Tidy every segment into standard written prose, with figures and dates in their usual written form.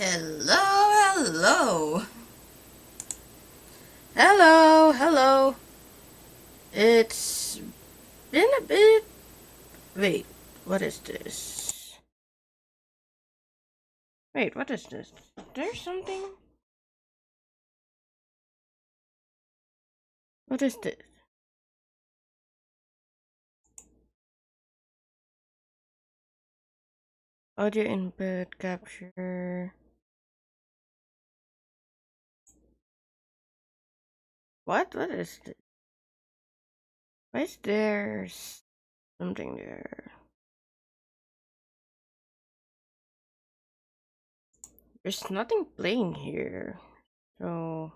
Hello, hello. Hello, hello. It's been a bit. Wait, what is this? Wait, what is this? There's something? What is this? Audio input capture. What? What is this? Why is there something there? There's nothing playing here. So.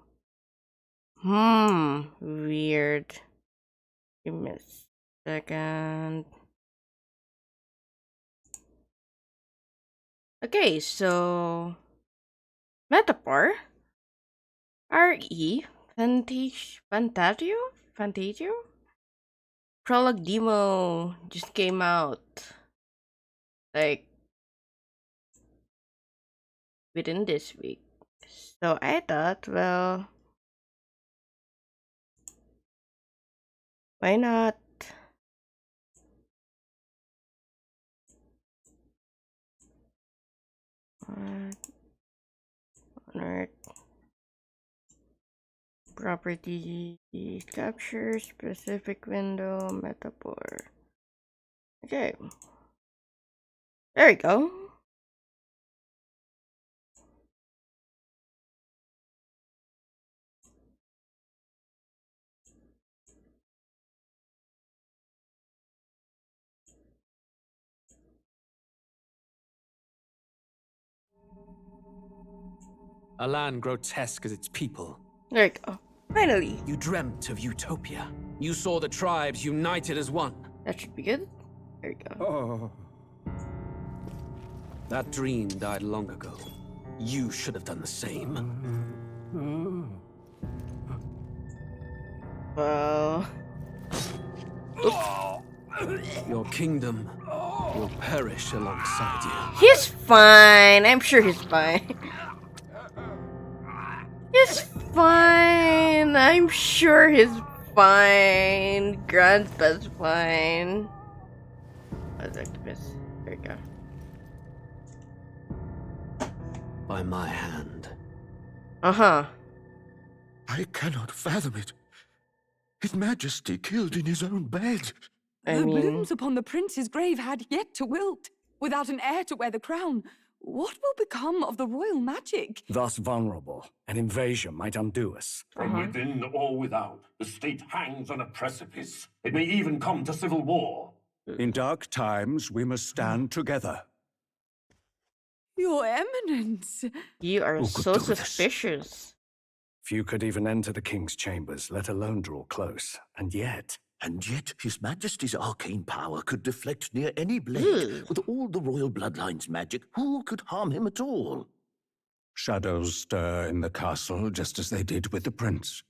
Weird. Give me a second. Okay, so. Metaphor? Fantazio? Prologue demo just came out. Like. Within this week. So I thought, well. Why not? On Earth. Property capture specific window metaphor. Okay. There we go. A land grotesque as its people. There we go. Finally. You dreamt of utopia. You saw the tribes united as one. That should be good. There we go. Oh. That dream died long ago. You should have done the same. Well. Your kingdom will perish alongside you. He's fine. I'm sure he's fine. He's fine. I'm sure he's fine. Grandpa's fine. What's activist? There we go. By my hand. Uh-huh. I cannot fathom it. His Majesty killed in his own bed. I The mean, blooms upon the prince's grave had yet to wilt. Without an heir to wear the crown, what will become of the royal magic? Thus vulnerable, an invasion might undo us. From within or without, the state hangs on a precipice. It may even come to civil war. In dark times, we must stand together. Your Eminence! you are Who could so do this? suspicious. Few could even enter the king's chambers, let alone draw close. And yet, His Majesty's arcane power could deflect near any blade. Ugh. With all the royal bloodline's magic, who could harm him at all? shadows stir in the castle just as they did with the prince.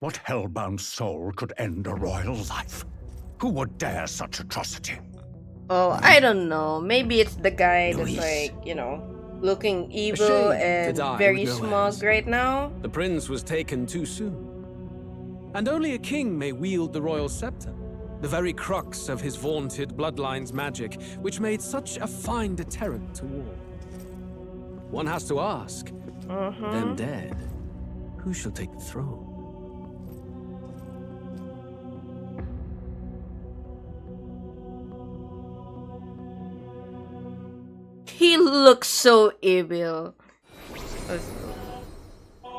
What hellbound soul could end a royal life? Who would dare such atrocity? Oh, I don't know. Maybe it's the guy that's Luis. like, looking evil shame to and die very with no smug heirs. right now. The prince was taken too soon. And only a king may wield the royal scepter. The very crux of his vaunted bloodline's magic, which made such a fine deterrent to war. One has to ask, them dead, who shall take the throne? He looks so evil.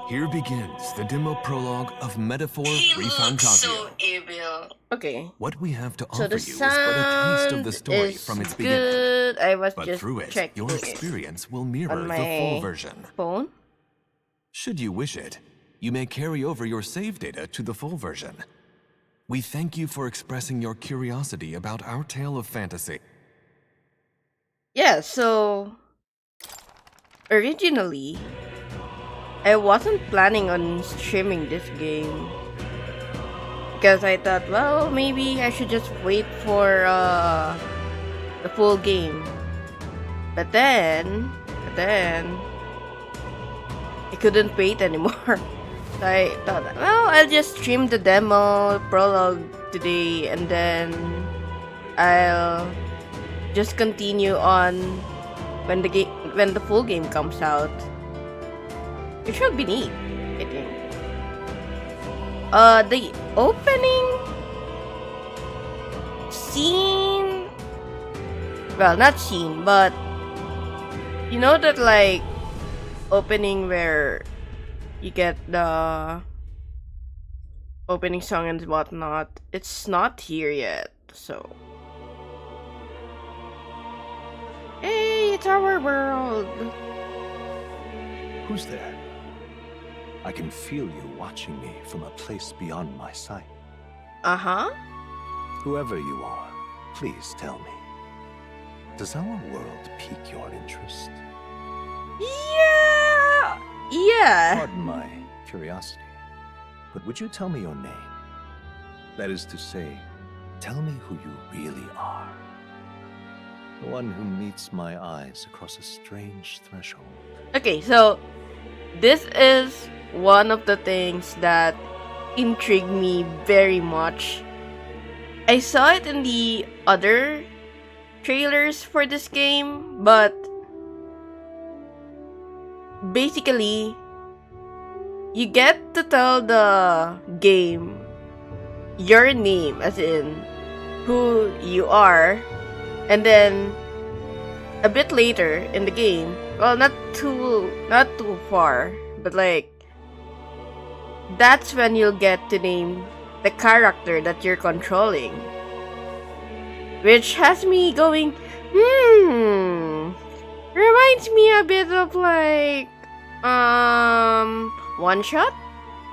Here begins the demo prologue of Metaphor ReFantazio. evil. Okay. What we have to So offer the you is but a taste of the sound story is from its beginning. good. I was But just through it, checking your it experience will mirror on the my full version. phone. Should you wish it, you may carry over your save data to the full version. We thank you for expressing your curiosity about our tale of fantasy. Yeah, so originally I wasn't planning on streaming this game because I thought, well, maybe I should just wait for the full game. But then I couldn't wait anymore. So I thought, well, I'll just stream the demo prologue today, and then I'll just continue on when the full game comes out. It should be neat, I think. The opening scene, well, not scene, but you know that like opening where you get the opening song and whatnot. It's not here yet, so hey, it's our world. Who's there? I can feel you watching me from a place beyond my sight. Uh-huh. Whoever you are, please tell me. Does our world pique your interest? Yeah. Pardon my curiosity, but would you tell me your name? That is to say, tell me who you really are. The one who meets my eyes across a strange threshold. Okay, so this is one of the things that intrigued me very much. I saw it in the other trailers for this game, but basically, you get to tell the game your name, as in who you are, and then a bit later in the game, well, not too far, but like that's when you'll get to name the character that you're controlling, which has me going, reminds me a bit of like One Shot,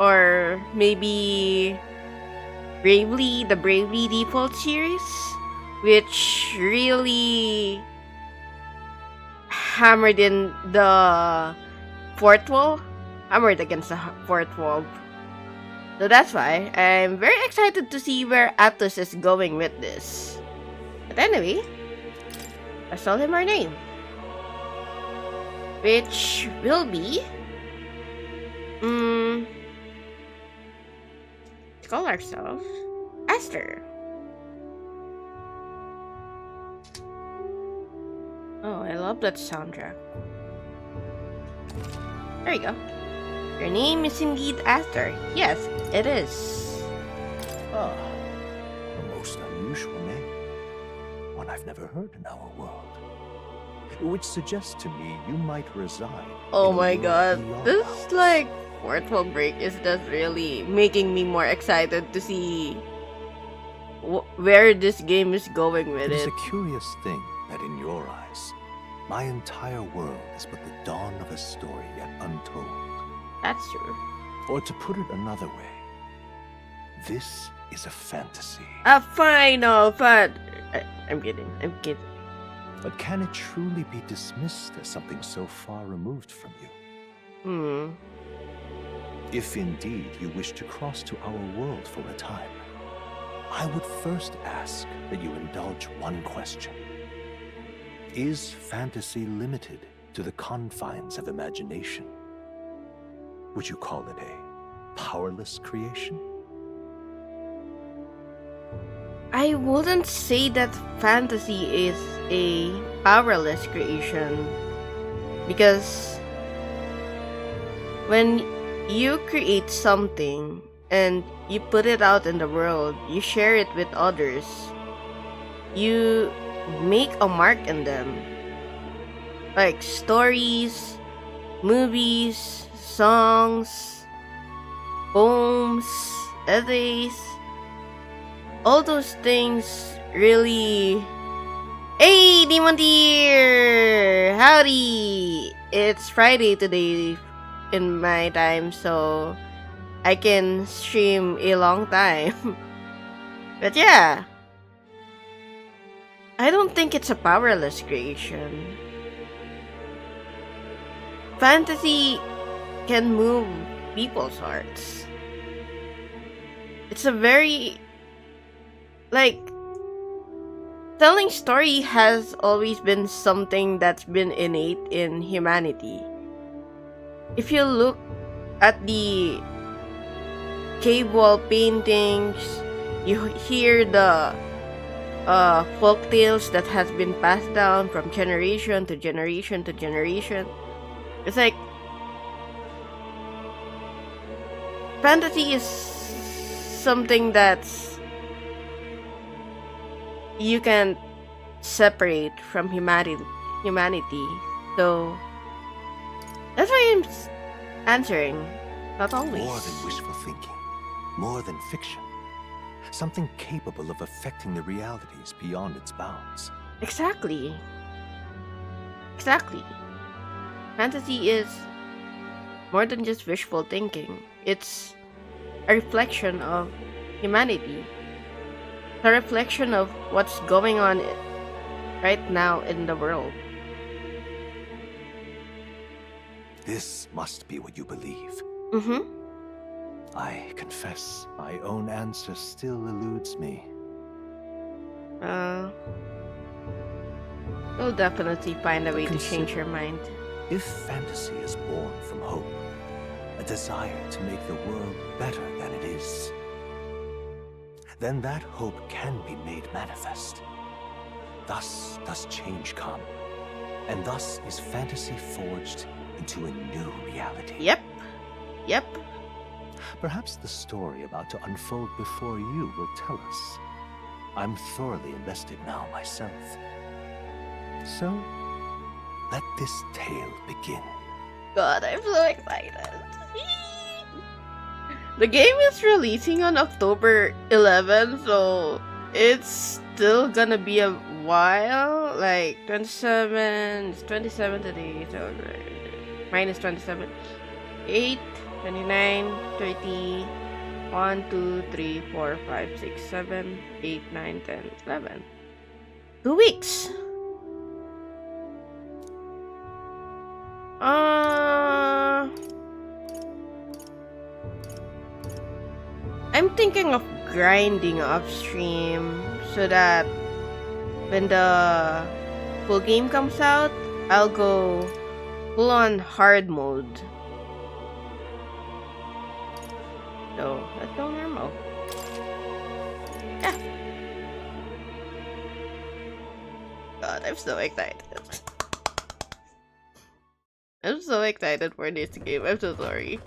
or maybe the Bravely Default series, which really hammered in the hammered against the fourth wall. So that's why I'm very excited to see where Atlus is going with this. But anyway, let's tell him our name, which will be let's call ourselves Esther. Oh, I love that soundtrack. There you go. Your name is indeed Esther. Yes, it is. Ah, a most unusual name. One I've never heard in our world. Which suggests to me you might reside. Oh in a my world god. beyond This ours. like fourth wall break is just really making me more excited to see where this game is going with It is it. a curious thing that in your eyes, my entire world is but the dawn of a story yet untold. That's true. Or to put it another way, this is a fantasy. Fine, no, but I'm kidding. But can it truly be dismissed as something so far removed from you? If indeed you wish to cross to our world for a time, I would first ask that you indulge one question. Is fantasy limited to the confines of imagination? Would you call it a powerless creation? I wouldn't say that fantasy is a powerless creation, because when you create something and you put it out in the world, you share it with others, you make a mark in them. Like stories, movies, songs, poems, essays, all those things really. Hey, Demon Deer! Howdy! It's Friday today in my time, so I can stream a long time. But yeah, I don't think it's a powerless creation. Fantasy can move people's hearts. It's a very, like, telling story has always been something that's been innate in humanity. if you look at the cave wall paintings, you hear the folk tales that has been passed down from generation to generation to generation. It's like fantasy is something that's you can separate from humanity. So that's why I'm answering. Not always. More than wishful thinking, more than fiction. Something capable of affecting the realities beyond its bounds. Exactly. Exactly. Fantasy is more than just wishful thinking. It's a reflection of humanity. It's a reflection of what's going on right now in the world. This must be what you believe. Mm-hmm. I confess, my own answer still eludes me. We'll definitely find a way to Consider- change your mind. If fantasy is born from hope, a desire to make the world better than it is, then that hope can be made manifest. Thus does change come, and thus is fantasy forged into a new reality. Yep. Yep. Perhaps the story about to unfold before you will tell us. I'm thoroughly invested now myself. So, let this tale begin. God, I'm so excited. The game is releasing on October 11th, so it's still gonna be a while. Like 27, it's 27 today, so minus 27. 8, 29, 30, 1, 2, 3, 4, 5, 6, 7, 8, 9, 10, 11. 2 weeks. I'm thinking of grinding upstream so that when the full game comes out, I'll go full on hard mode. So let's go normal. Yeah. God, I'm so excited. I'm so excited for this game. I'm so sorry.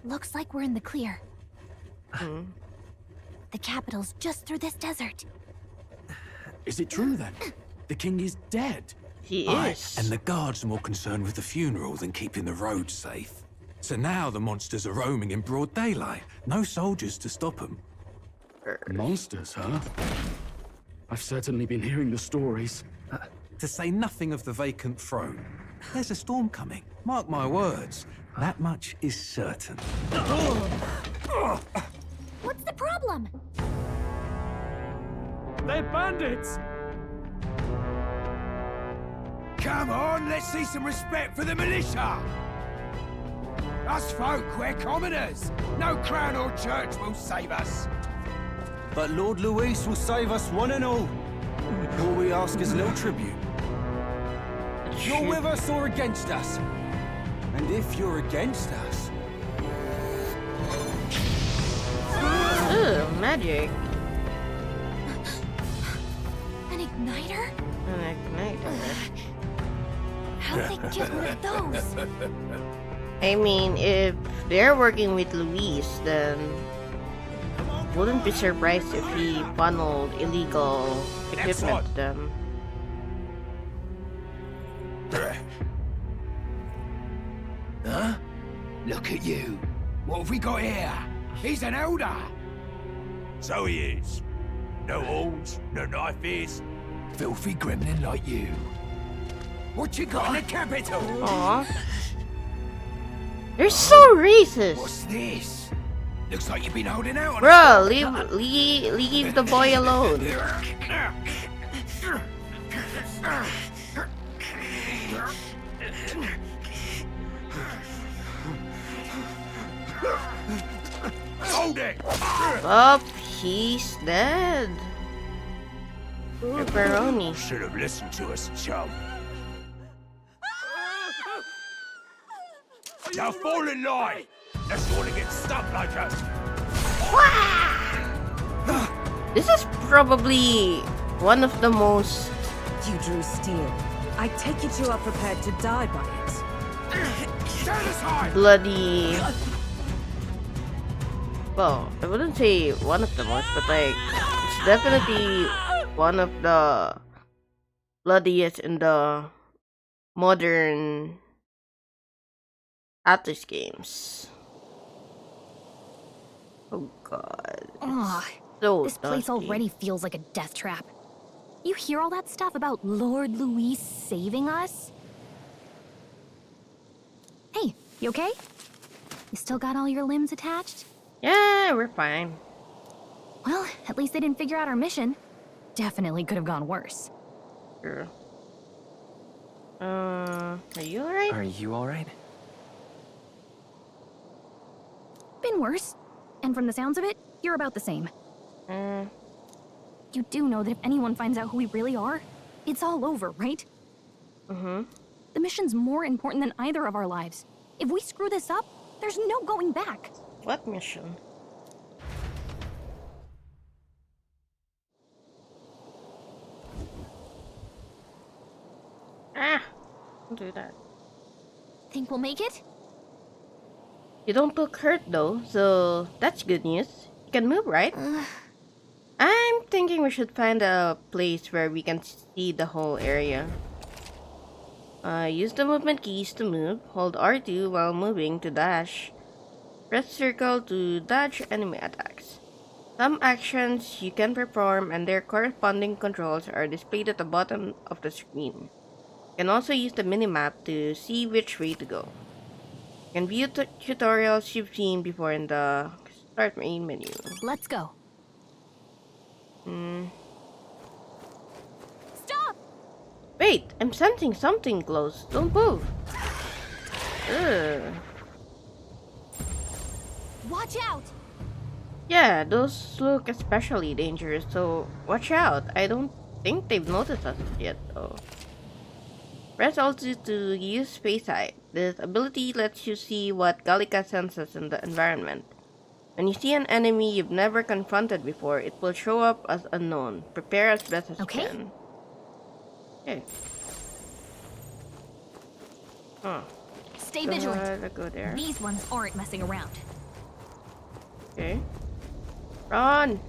Looks like we're in the clear. Hmm. The capital's just through this desert. Is it true then? The king is dead? He Aye, is. and the guards are more concerned with the funeral than keeping the roads safe. So now the monsters are roaming in broad daylight. No soldiers to stop them. Monsters, huh? I've certainly been hearing the stories. To say nothing of the vacant throne. There's a storm coming. Mark my words. That much is certain. What's the problem? They're bandits! Come on, let's see some respect for the militia! Us folk, we're commoners. No crown or church will save us. But Lord Luis will save us one and all. All we ask is a little tribute. You're with us or against us? And if you're against us... Ooh, magic. An igniter? An igniter. How'd they get rid of those? I mean, if they're working with Luis, then wouldn't be surprised if he funneled illegal equipment to them. Huh? Look at you. What have we got here? He's an elder. So he is. No horns, no knife is. Filthy gremlin like you. What you got in the capital? Aw. They're so racist. What's this? Looks like you've been holding out on Bro, leave the boy alone. Hold it! Oh, he's dead. Pepperoni. Should have listened to us, chum. Now fall in line! Unless you want to get stuck like us! This is probably one of the most You drew steel. I take it you are prepared to die by it. Stand aside! bloody. Well, I wouldn't say one of the most, but like, it's definitely one of the bloodiest in the modern Atlas games. Oh god. Ugh, So this place dusty. already feels like a death trap. You hear all that stuff about Lord Louis saving us? Hey, you okay? You still got all your limbs attached? Yeah, we're fine. Well, at least they didn't figure out our mission. Definitely could have gone worse. Sure. Are you alright? Are you alright? Been worse. And from the sounds of it, you're about the same. You do know that if anyone finds out who we really are, it's all over, right? Mm-hmm. The mission's more important than either of our lives. If we screw this up, there's no going back. What mission? Ah! Don't do that. Think we'll make it? You don't look hurt though, so that's good news. You can move, right? I'm thinking we should find a place where we can see the whole area. Use the movement keys to move. Hold R2 while moving to dash. Press circle to dodge enemy attacks. Some actions you can perform and their corresponding controls are displayed at the bottom of the screen. You can also use the minimap to see which way to go. You can view tutorials you've seen before in the start main menu. Let's go. Stop! Wait, I'm sensing something close. Don't move. Ugh. Watch out! Yeah, those look especially dangerous, so watch out. I don't think they've noticed us yet, though. Press Alt to use Space Sight. This ability lets you see what Gallica senses in the environment. When you see an enemy you've never confronted before, it will show up as unknown. Prepare as best as you can. Okay. Oh. Stay vigilant. Go there. These ones aren't messing around. Okay. Run!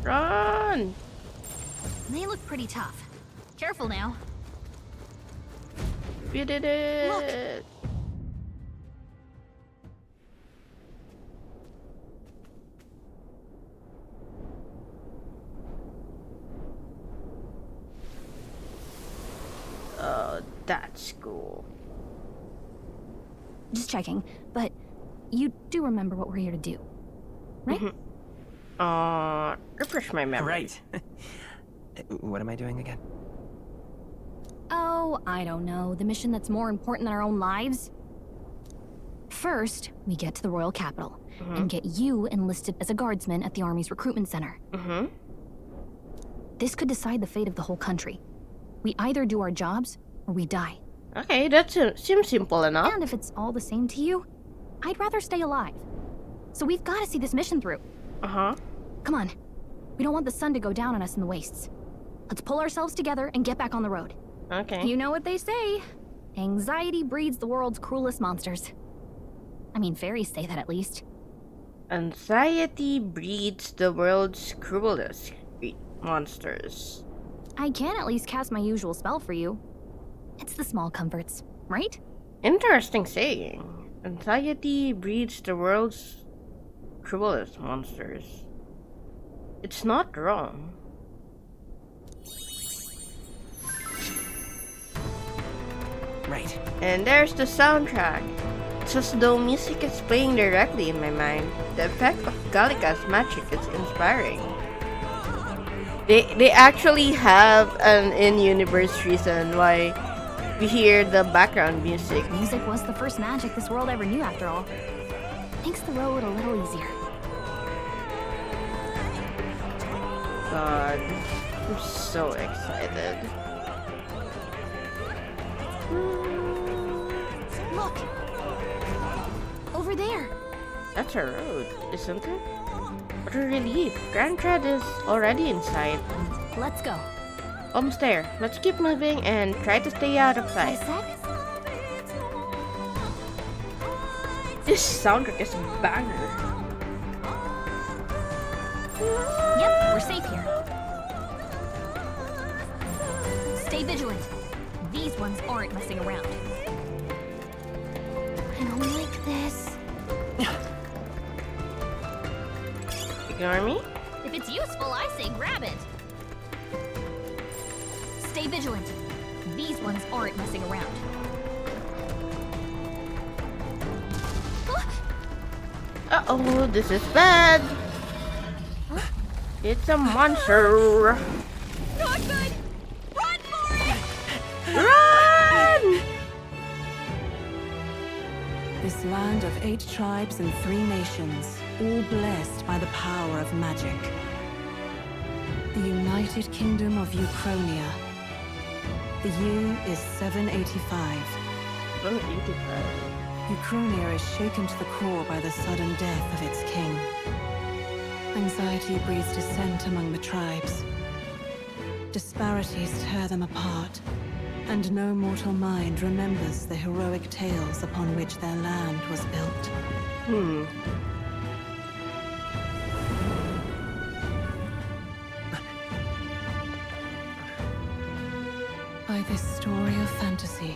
Run! They look pretty tough. Careful now. You did it! Look. Oh, that's cool. Just checking, but you do remember what we're here to do, right? Refresh my memory. Right. What am I doing again? Oh, I don't know. The mission that's more important than our own lives? First, we get to the royal capital and get you enlisted as a guardsman at the army's recruitment center. This could decide the fate of the whole country. We either do our jobs or we die. Okay, that seems simple enough. And if it's all the same to you, I'd rather stay alive. So we've got to see this mission through. Come on. We don't want the sun to go down on us in the wastes. Let's pull ourselves together and get back on the road. Okay. You know what they say. Anxiety breeds the world's cruelest monsters. I mean, fairies say that at least. Anxiety breeds the world's cruelest monsters. I can at least cast my usual spell for you. It's the small comforts, right? Interesting saying. Anxiety breeds the world's cruelest monsters. It's not wrong. Right. And there's the soundtrack. It's as though music is playing directly in my mind. The effect of Gallica's magic is inspiring. They actually have an in-universe reason why we hear the background music. Music was the first magic this world ever knew, after all. Makes the road a little easier. God, I'm so excited. over there. That's a road, isn't it? What a relief. Grand Thread is already inside. Let's go. Almost there. Let's keep moving and try to stay out of sight. This soundtrack is a banger. Yep, we're safe here. Stay vigilant. These ones aren't messing around. I don't like this. Ignore me? If it's useful, I say grab it. Stay vigilant. These ones aren't messing around. Uh-oh, this is bad. Huh? It's a monster. Not good! Run for it! Run! This land of 8 tribes and 3 nations, all blessed by the power of magic. The United Kingdom of Uchronia. The year is 785. 785. Uchronia is shaken to the core by the sudden death of its king. Anxiety breeds dissent among the tribes. Disparities tear them apart, and no mortal mind remembers the heroic tales upon which their land was built. By this story of fantasy,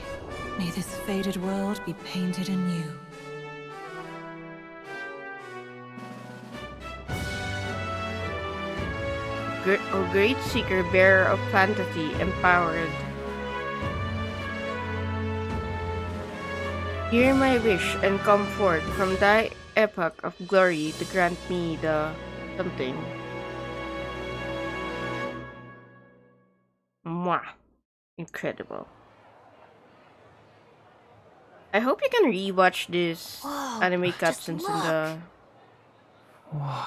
may this faded world be painted anew. O great seeker, bearer of fantasy, empowered. Hear my wish and come forth from thy epoch of glory to grant me the something. Mwah. Incredible. I hope you can rewatch this anime cutscenes in the... Whoa.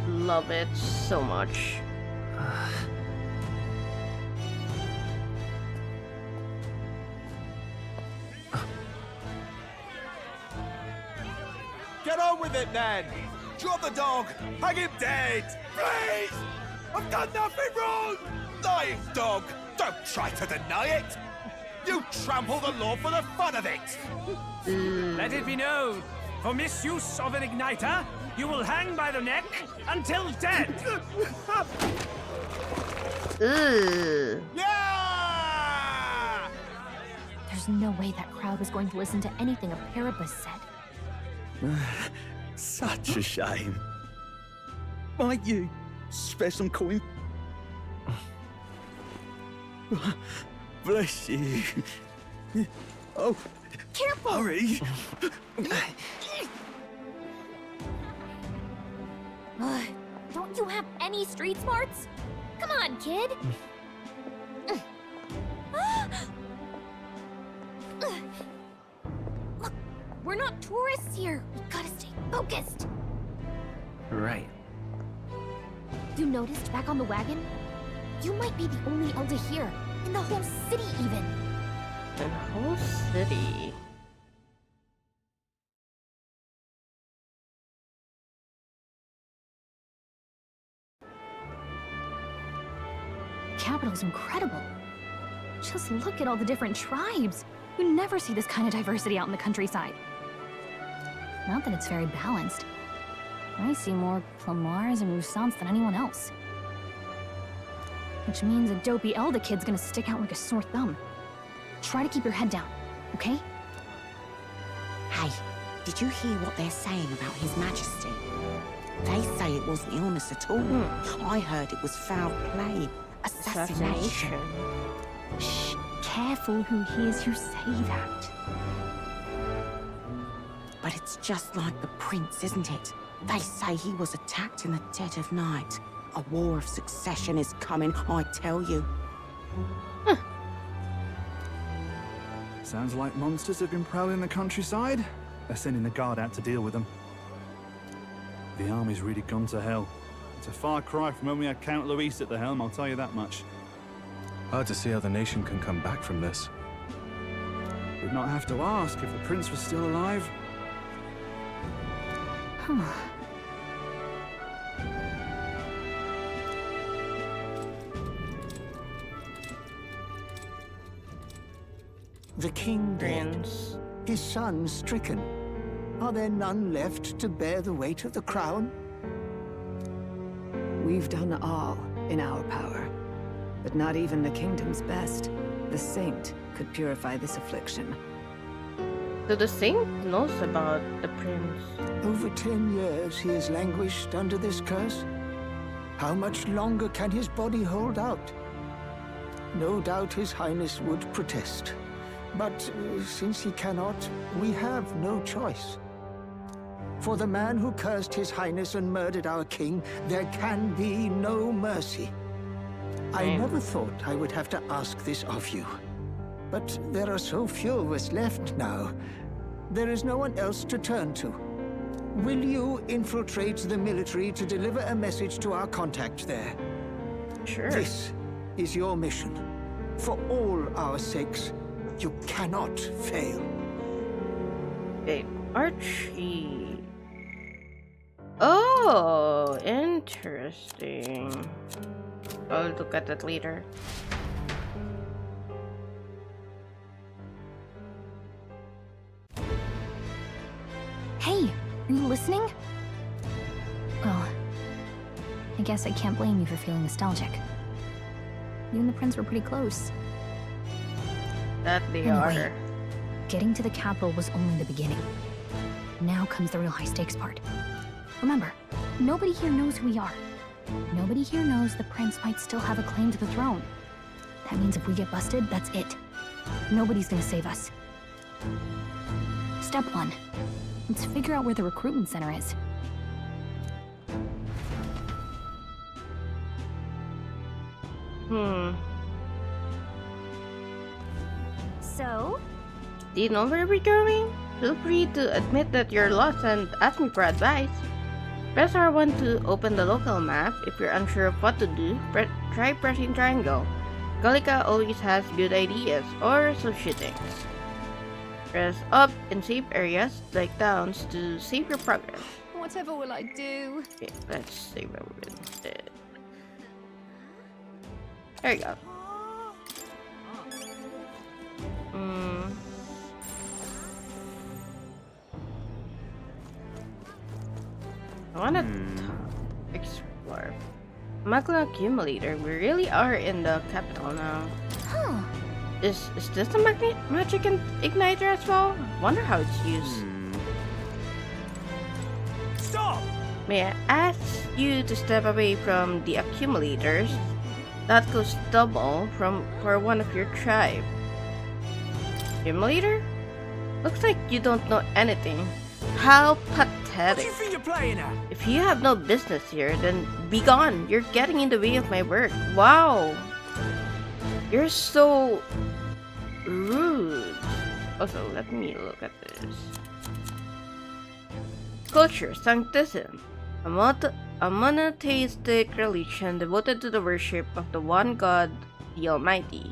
Love it so much. Get on with it, then! Drop the dog! Hang him dead! Please! I've done nothing wrong! Lying dog! Don't try to deny it! You trample the law for the fun of it! Let it be known, for misuse of an igniter, you will hang by the neck until dead! Yeah! There's no way that crowd was going to listen to anything a Paribus said. Such a shame. Might you spare some coin? Bless you. Oh, careful! Hurry! Don't you have any street smarts? Come on, kid! Look, we're not tourists here. We gotta stay focused. Right. You noticed back on the wagon? You might be the only elder here. In the whole city, even. The whole city. The capital's incredible. Just look at all the different tribes. You never see this kind of diversity out in the countryside. Not that it's very balanced. I see more Plamars and Roussants than anyone else. Which means a dopey Elder kid's gonna stick out like a sore thumb. Try to keep your head down, okay? Hey, did you hear what they're saying about His Majesty? They say it wasn't illness at all. I heard it was foul play. Assassination. Shh, careful who hears you say that. But it's just like the prince, isn't it? They say he was attacked in the dead of night. A war of succession is coming, I tell you. Sounds like monsters have been prowling the countryside. They're sending the guard out to deal with them. The army's really gone to hell. It's a far cry from when we had Count Luis at the helm, I'll tell you that much. Hard to see how the nation can come back from this. Would not have to ask if the prince was still alive. The king dead, his son stricken. Are there none left to bear the weight of the crown? We've done all in our power, but not even the kingdom's best, the saint, could purify this affliction. So the saint knows about the prince. Over 10 years he has languished under this curse. How much longer can his body hold out? No doubt his highness would protest. But since he cannot, we have no choice. For the man who cursed his highness and murdered our king, there can be no mercy. I never thought I would have to ask this of you. But there are so few of us left now. There is no one else to turn to. Will you infiltrate the military to deliver a message to our contact there? Sure. This is your mission. For all our sakes, you cannot fail. Okay, Archie. Oh, interesting. I'll look at that later. Hey, are you listening? Well, I guess I can't blame you for feeling nostalgic. You and the prince were pretty close. That they Anyway, are. Getting to the capital was only the beginning. Now comes the real high-stakes part. Remember, nobody here knows who we are. Nobody here knows the prince might still have a claim to the throne. That means if we get busted, that's it. Nobody's gonna save us. Step 1. Let's figure out where the recruitment center is. So? Do you know where we're going? Feel free to admit that you're lost and ask me for advice. Press R1 to open the local map. If you're unsure of what to do, try pressing triangle. Gallica always has good ideas, or so she thinks. Press up in safe areas, like towns, to save your progress. Whatever will I do? Okay, let's save it instead. There you go. I wanna explore. Magna Accumulator, we really are in the capital now. Huh. Is this the magic igniter as well? Wonder how it's used. Stop! May I ask you to step away from the accumulators? That goes double for one of your tribe. Accumulator? Looks like you don't know anything. How pathetic. What do you think you're playing at? If you have no business here, then be gone. You're getting in the way of my work. Wow. You're so rude. Also, let me look at this. Culture, Sanctism. A monotheistic religion devoted to the worship of the one God, the Almighty.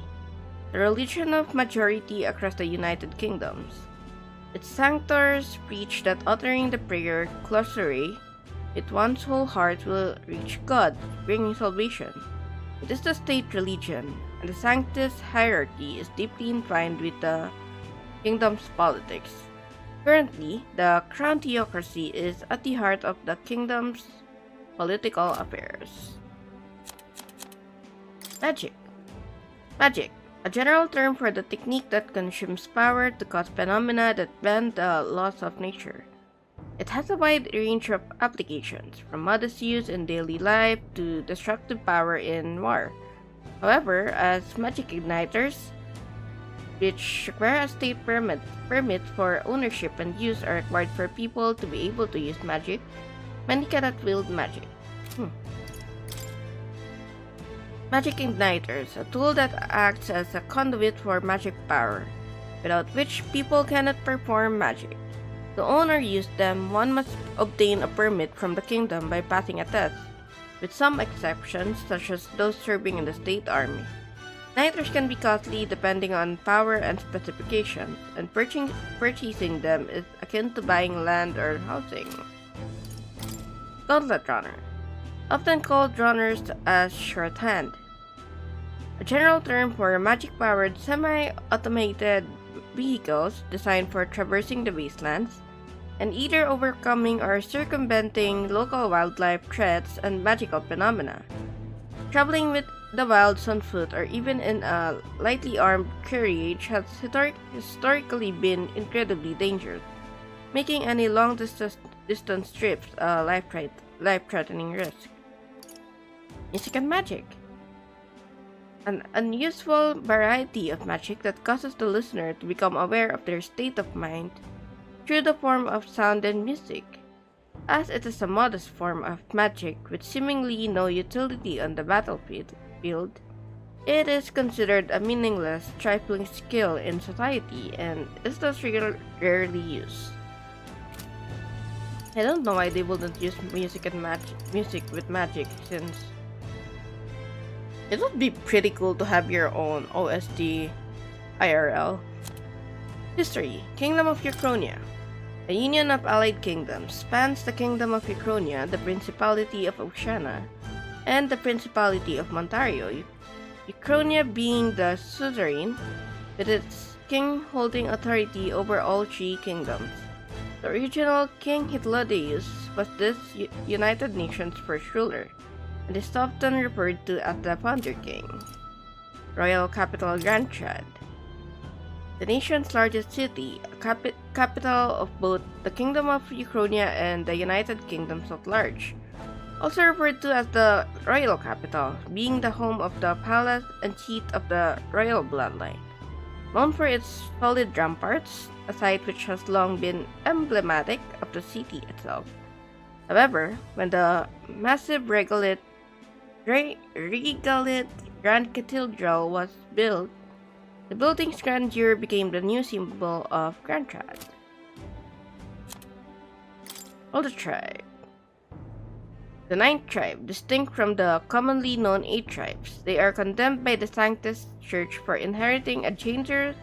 The religion of majority across the United Kingdoms. Its sanctors preach that uttering the prayer Glossary with one's whole heart will reach God, bringing salvation. It is the state religion, and the Sanctus hierarchy is deeply entwined with the kingdom's politics. Currently, the crown theocracy is at the heart of the kingdom's political affairs. Magic. Magic. A general term for the technique that consumes power to cause phenomena that bend the laws of nature. It has a wide range of applications, from modest use in daily life to destructive power in war. However, as magic igniters, which require a state permit for ownership and use, are required for people to be able to use magic, many cannot wield magic. Magic igniters, a tool that acts as a conduit for magic power, without which people cannot perform magic. To own or use them, one must obtain a permit from the kingdom by passing a test, with some exceptions such as those serving in the state army. Niters can be costly depending on power and specifications, and purchasing them is akin to buying land or housing. Gauntlet Runner, often called runners as shorthand, a general term for magic-powered semi-automated vehicles designed for traversing the wastelands and either overcoming or circumventing local wildlife threats and magical phenomena. Traveling with the wilds on foot or even in a lightly armed carriage has historically been incredibly dangerous, making any long-distance trips a life-threatening risk. Music and magic. An unusual variety of magic that causes the listener to become aware of their state of mind through the form of sound and music. As it is a modest form of magic with seemingly no utility on the battlefield, it is considered a meaningless, trifling skill in society and is thus rarely used. I don't know why they wouldn't use music with magic, since it would be pretty cool to have your own OST IRL. History: Kingdom of Uchronia. A union of allied kingdoms spans the Kingdom of Uchronia, the Principality of Oceania, and the Principality of Montario, Uchronia being the suzerain, with its king holding authority over all three kingdoms. The original King Hythlodaeus was this United Nations' first ruler, and is often referred to as the Founder King. Royal Capital Grand Chad. The nation's largest city, a capital of both the Kingdom of Uchronia and the United Kingdoms at large. Also referred to as the Royal Capital, being the home of the palace and seat of the royal bloodline. Known for its solid ramparts, a site which has long been emblematic of the city itself. However, when the massive regalite Grand Cathedral was built, the building's grandeur became the new symbol of Grand Chad. Older Tribe. The ninth tribe, distinct from the commonly known 8 tribes, they are condemned by the Sanctus Church for inheriting a dangerous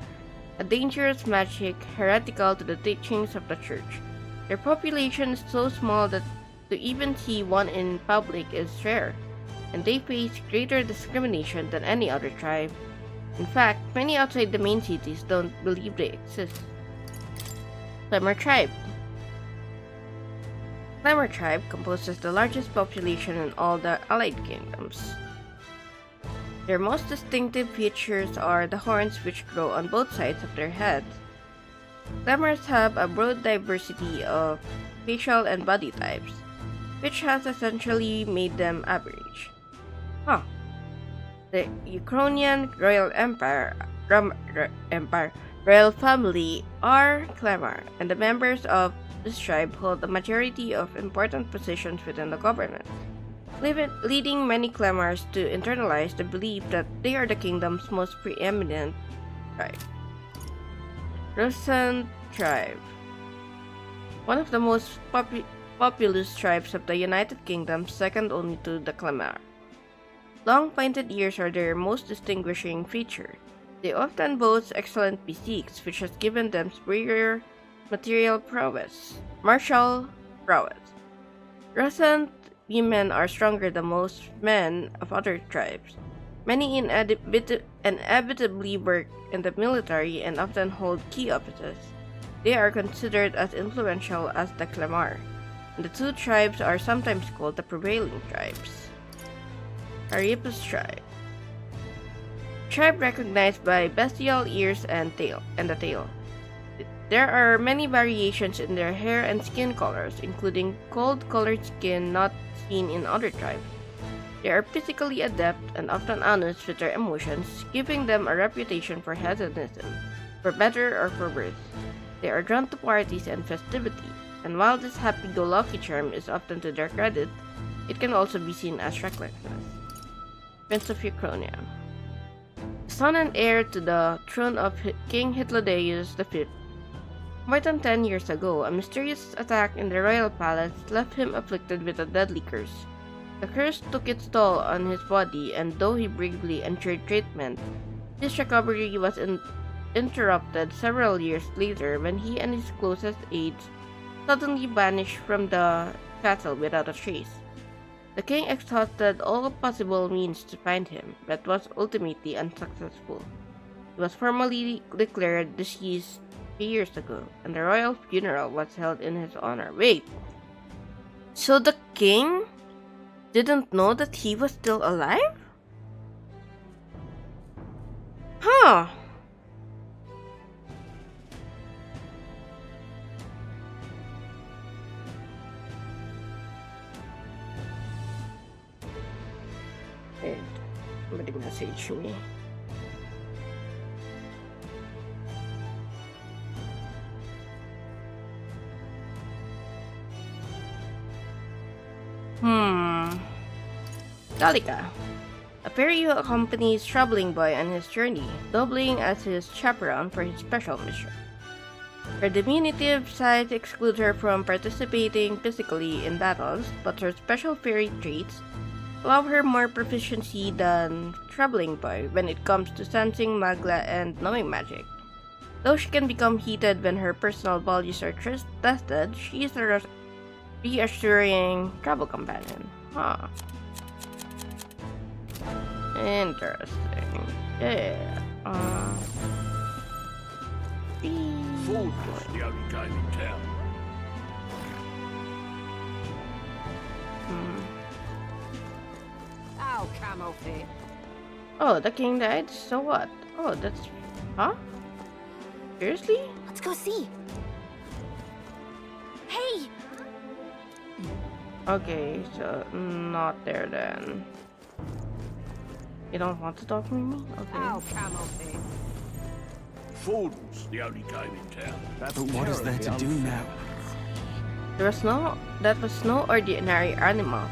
magic heretical to the teachings of the Church. Their population is so small that to even see one in public is rare, and they face greater discrimination than any other tribe. In fact, many outside the main cities don't believe they exist. Clemmer Tribe. Clemmer Tribe composes the largest population in all the allied kingdoms. Their most distinctive features are the horns which grow on both sides of their heads. Clemmers have a broad diversity of facial and body types, which has essentially made them average. The Uchronian Royal Royal Family are Clemmer, and the members of this tribe hold the majority of important positions within the government, leading many Clemmers to internalize the belief that they are the kingdom's most preeminent tribe. Rusan Tribe. One of the most populous tribes of the United Kingdom, second only to the Clemmer. Long pointed ears are their most distinguishing feature. They often boast excellent physiques, which has given them superior martial prowess. Russant women are stronger than most men of other tribes. Many inevitably work in the military and often hold key offices. They are considered as influential as the Clemmer, and the two tribes are sometimes called the prevailing tribes. Arippus Tribe. Tribe recognized by bestial ears and the tail. There are many variations in their hair and skin colors, including gold-colored skin not seen in other tribes. They are physically adept and often honest with their emotions, giving them a reputation for hedonism, for better or for worse. They are drawn to parties and festivity, and while this happy-go-lucky charm is often to their credit, it can also be seen as recklessness. Prince of Uchronia. Son and heir to the throne of King Hythlodaeus V. More than 10 years ago, a mysterious attack in the royal palace left him afflicted with a deadly curse. The curse took its toll on his body, and though he bravely endured treatment, his recovery was interrupted several years later when he and his closest aides suddenly vanished from the castle without a trace. The king exhausted all possible means to find him, but was ultimately unsuccessful. He was formally declared deceased 3 years ago, and the royal funeral was held in his honor. Wait, so the king didn't know that he was still alive? Huh. Wait, somebody message me. Gallica, a fairy who accompanies traveling boy on his journey, doubling as his chaperone for his special mission. Her diminutive size excludes her from participating physically in battles, but her special fairy traits allow her more proficiency than traveling boy when it comes to sensing, magla, and knowing magic. Though she can become heated when her personal values are tested, she is a reassuring travel companion. Huh. Interesting. Yeah. Food was the only game in town. Ow, camel feet. Oh, the king died? So what? Oh, that's... Huh? Seriously? Let's go see. Hey! Okay, so not there then. You don't want to talk to me? Okay. Ow, camel feet. Food was the only game in town. But what is there to do now? That was no ordinary animal.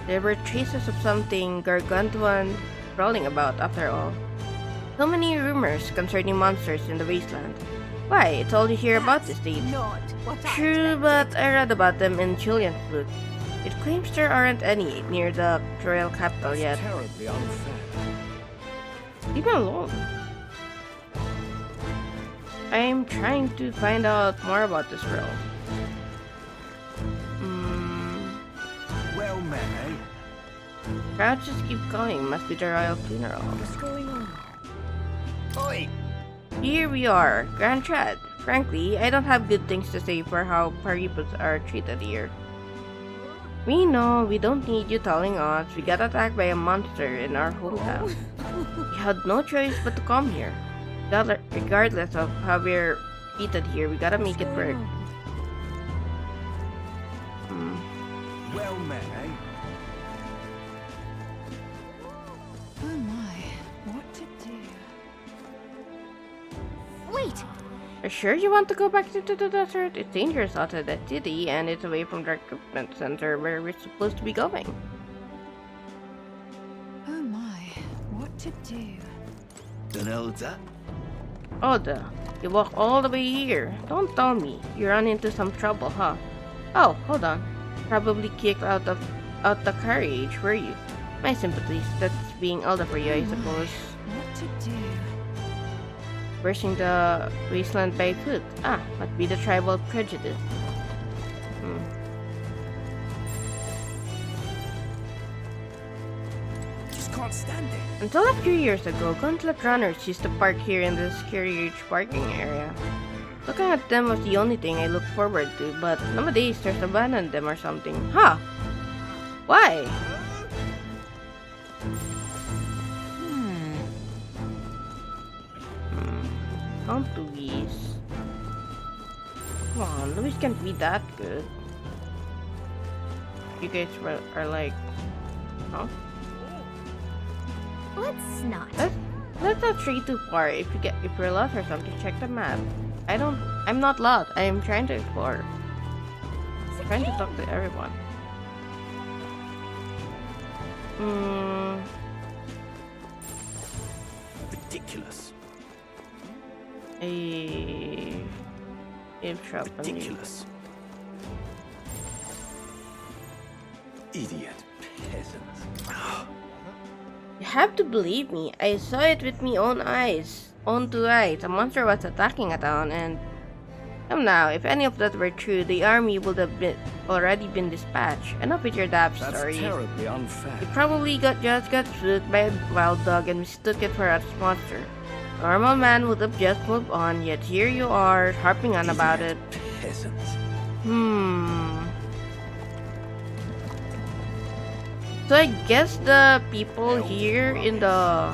There were traces of something gargantuan crawling about after all. So many rumors concerning monsters in the wasteland. Why, it's all you hear about these days. True, but I read about them in Julian's book. It claims there aren't any near the royal capital yet. Terribly unfair. Leave me alone. I'm trying to find out more about this world. Well met, eh? Crowds just keep going. Must be the royal funeral. What's going on? Oi! Here we are, Grand Trad. Frankly, I don't have good things to say for how Paripus are treated here. We know, we don't need you telling us. We got attacked by a monster in our hometown. We had no choice but to come here. Regardless of how we're treated here, we gotta make it work. Well met, eh? Oh my, what to do? Wait! Are you sure you want to go back to the desert? It's dangerous out of the city, and it's away from the recruitment center where we're supposed to be going. Oh my, what to do? Dunelda? Oda, you walk all the way here. Don't tell me you run into some trouble, huh? Oh, hold on. Probably kicked out the carriage, were you? My sympathies. That's being elder for you, I suppose. What to do? Brushing the wasteland by foot. Ah, must be the tribal prejudice. Just can't stand it. Until a few years ago, gauntlet runners used to park here in this carriage parking area. Looking at them was the only thing I looked forward to, but nowadays there's abandoned them or something. Huh? Why? Count Louise. Come on, Louise can't be that good. You guys are like, huh? Let's not. Let's not stray too far. If you're lost or something, check the map. I'm not lost. I am trying to explore. Trying to talk to everyone. Ridiculous. Ridiculous. Idiot. peasants. You have to believe me. I saw it with my own eyes. Own two eyes. A monster was attacking a town, and come now, if any of that were true, the army would have already been dispatched. Enough with your daft stories. That's terribly unfair. You probably just got spooked by a wild dog and mistook it for a monster. Normal man would have just moved on, yet here you are, harping on about it. Peasants. So I guess the people here in the...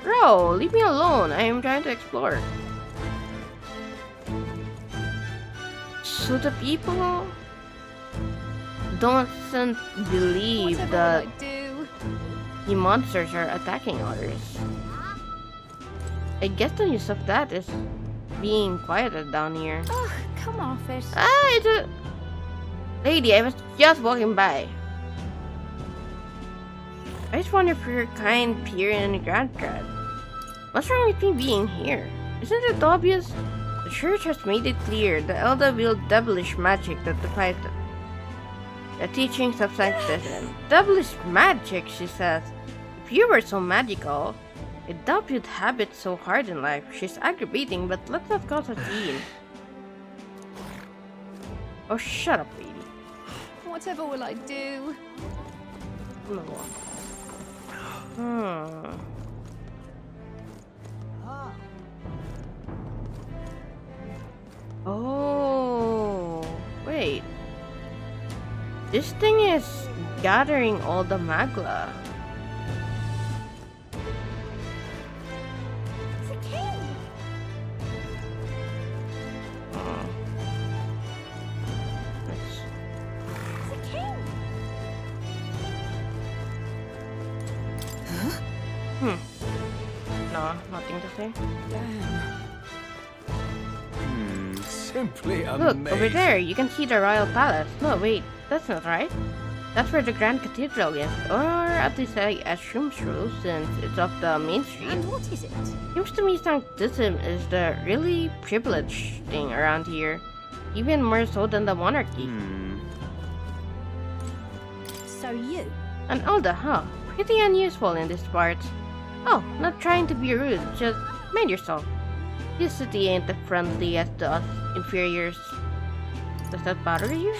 Bro, leave me alone. I am trying to explore. So the people don't believe that the monsters are attacking others. I guess the use of that is being quieted down here. Ugh, come off it. Ah, it's a... Lady, I was just walking by. I just wonder if you're kind here in Grandgrad. What's wrong with me being here? Isn't it obvious? The church has made it clear the Elder wield devilish magic that defies them. The teachings of sanctism. Devilish magic, she says. If you were so magical, I doubt you'd have it so hard in life. She's aggravating, but let's not cause a scene. Oh, shut up, lady. Whatever will I do? No. Oh, wait. This thing is gathering all the magla. It's a king. It's a king. No, nothing to say. Simply Look, amazing. over there, you can see the royal palace. No, wait, that's not right. That's where the Grand Cathedral is, or at least I assume so, since it's off the main street. And what is it? Seems to me sanctism is the really privileged thing around here, even more so than the monarchy. So you? An elder, huh? Pretty unuseful in this part. Oh, not trying to be rude, just mind yourself. This city ain't as friendly as to us inferiors. Does that bother you?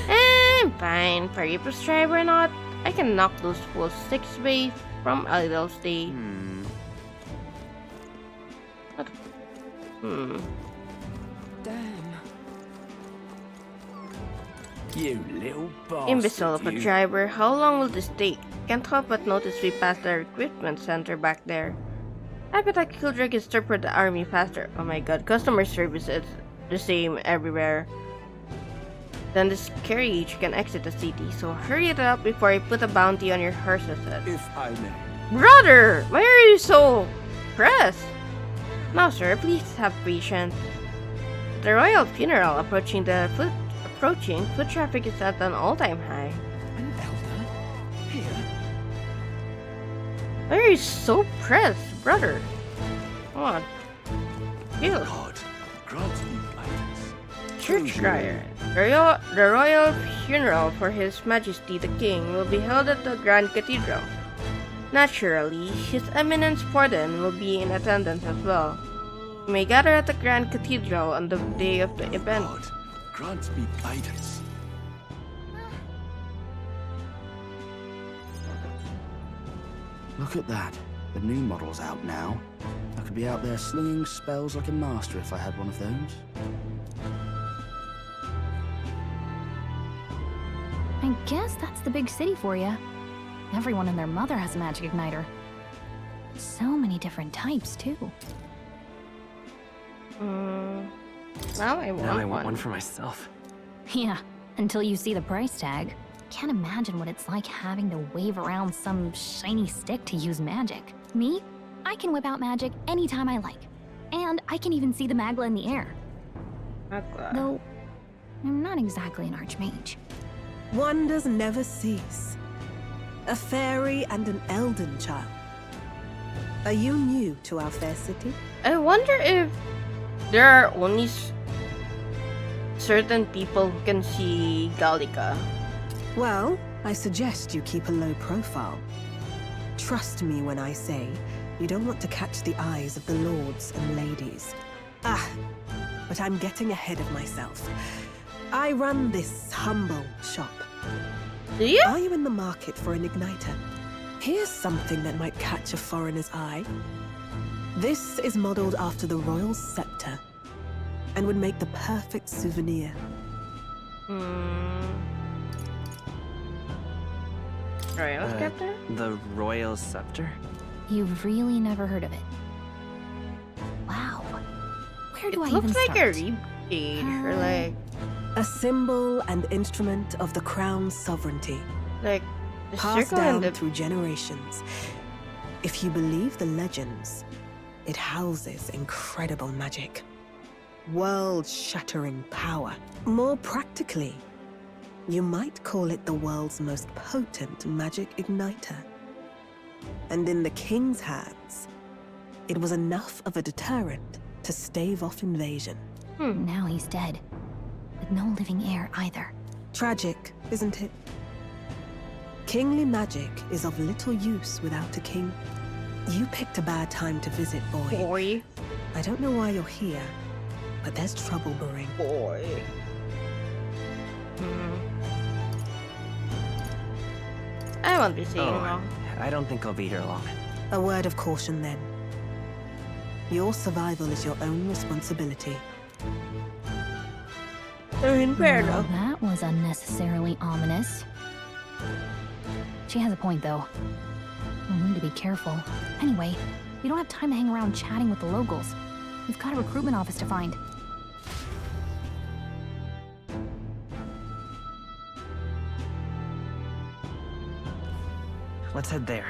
I'm fine, Fairy Prescriber or not. I can knock those fools 6 ways from a little stay. Damn. You little bastard. Imbecile of a you. driver, how long will this take? Can't help but notice we passed the recruitment center back there. I bet I could register for the army faster. Oh my god, customer service is the same everywhere. Then this carriage can exit the city, so hurry it up before I put a bounty on your horse's head. If I may. Brother, why are you so pressed? Now sir, please have patience. The royal funeral approaching, foot traffic is at an all-time high. An elder? Here? Why are you so pressed, brother? Come on. Chill. God, grant me guidance. Church crier. The royal funeral for His Majesty the King will be held at the Grand Cathedral. Naturally, His Eminence Porden will be in attendance as well. You may gather at the Grand Cathedral on the day of the event. God, grant me guidance. Look at that. The new model's out now. I could be out there slinging spells like a master if I had one of those. I guess that's the big city for you. Everyone and their mother has a magic igniter. So many different types, too. Now I want one for myself. Yeah, until you see the price tag. Can't imagine what it's like having to wave around some shiny stick to use magic. Me? I can whip out magic anytime I like. And I can even see the magla in the air. Magla. Though, I'm not exactly an archmage. Wonders never cease. A fairy and an elden child. Are you new to our fair city? I wonder if there are only certain people who can see Gallica. Well, I suggest you keep a low profile. Trust me when I say you don't want to catch the eyes of the lords and ladies. But I'm getting ahead of myself. I run this humble shop. Do you? Are you in the market for an igniter? Here's something that might catch a foreigner's eye. This is modeled after the royal scepter and would make the perfect souvenir. Royal scepter? The royal scepter? You've really never heard of it. Wow. Where do I even looks like start? a rib cage or like a symbol and instrument of the crown's sovereignty. Like the passed circle down and the through generations. If you believe the legends, it houses incredible magic. World-shattering power. More practically, you might call it the world's most potent magic igniter. And in the king's hands, it was enough of a deterrent to stave off invasion. Now he's dead. With no living heir either. Tragic, isn't it? Kingly magic is of little use without a king. You picked a bad time to visit, boy. I don't know why you're here, but there's trouble brewing. Boy. I won't be seeing long. I don't think I'll be here long. A word of caution then. Your survival is your own responsibility. Well, that was unnecessarily ominous. She has a point, though. We'll need to be careful. Anyway, we don't have time to hang around chatting with the locals. We've got a recruitment office to find. Let's head there.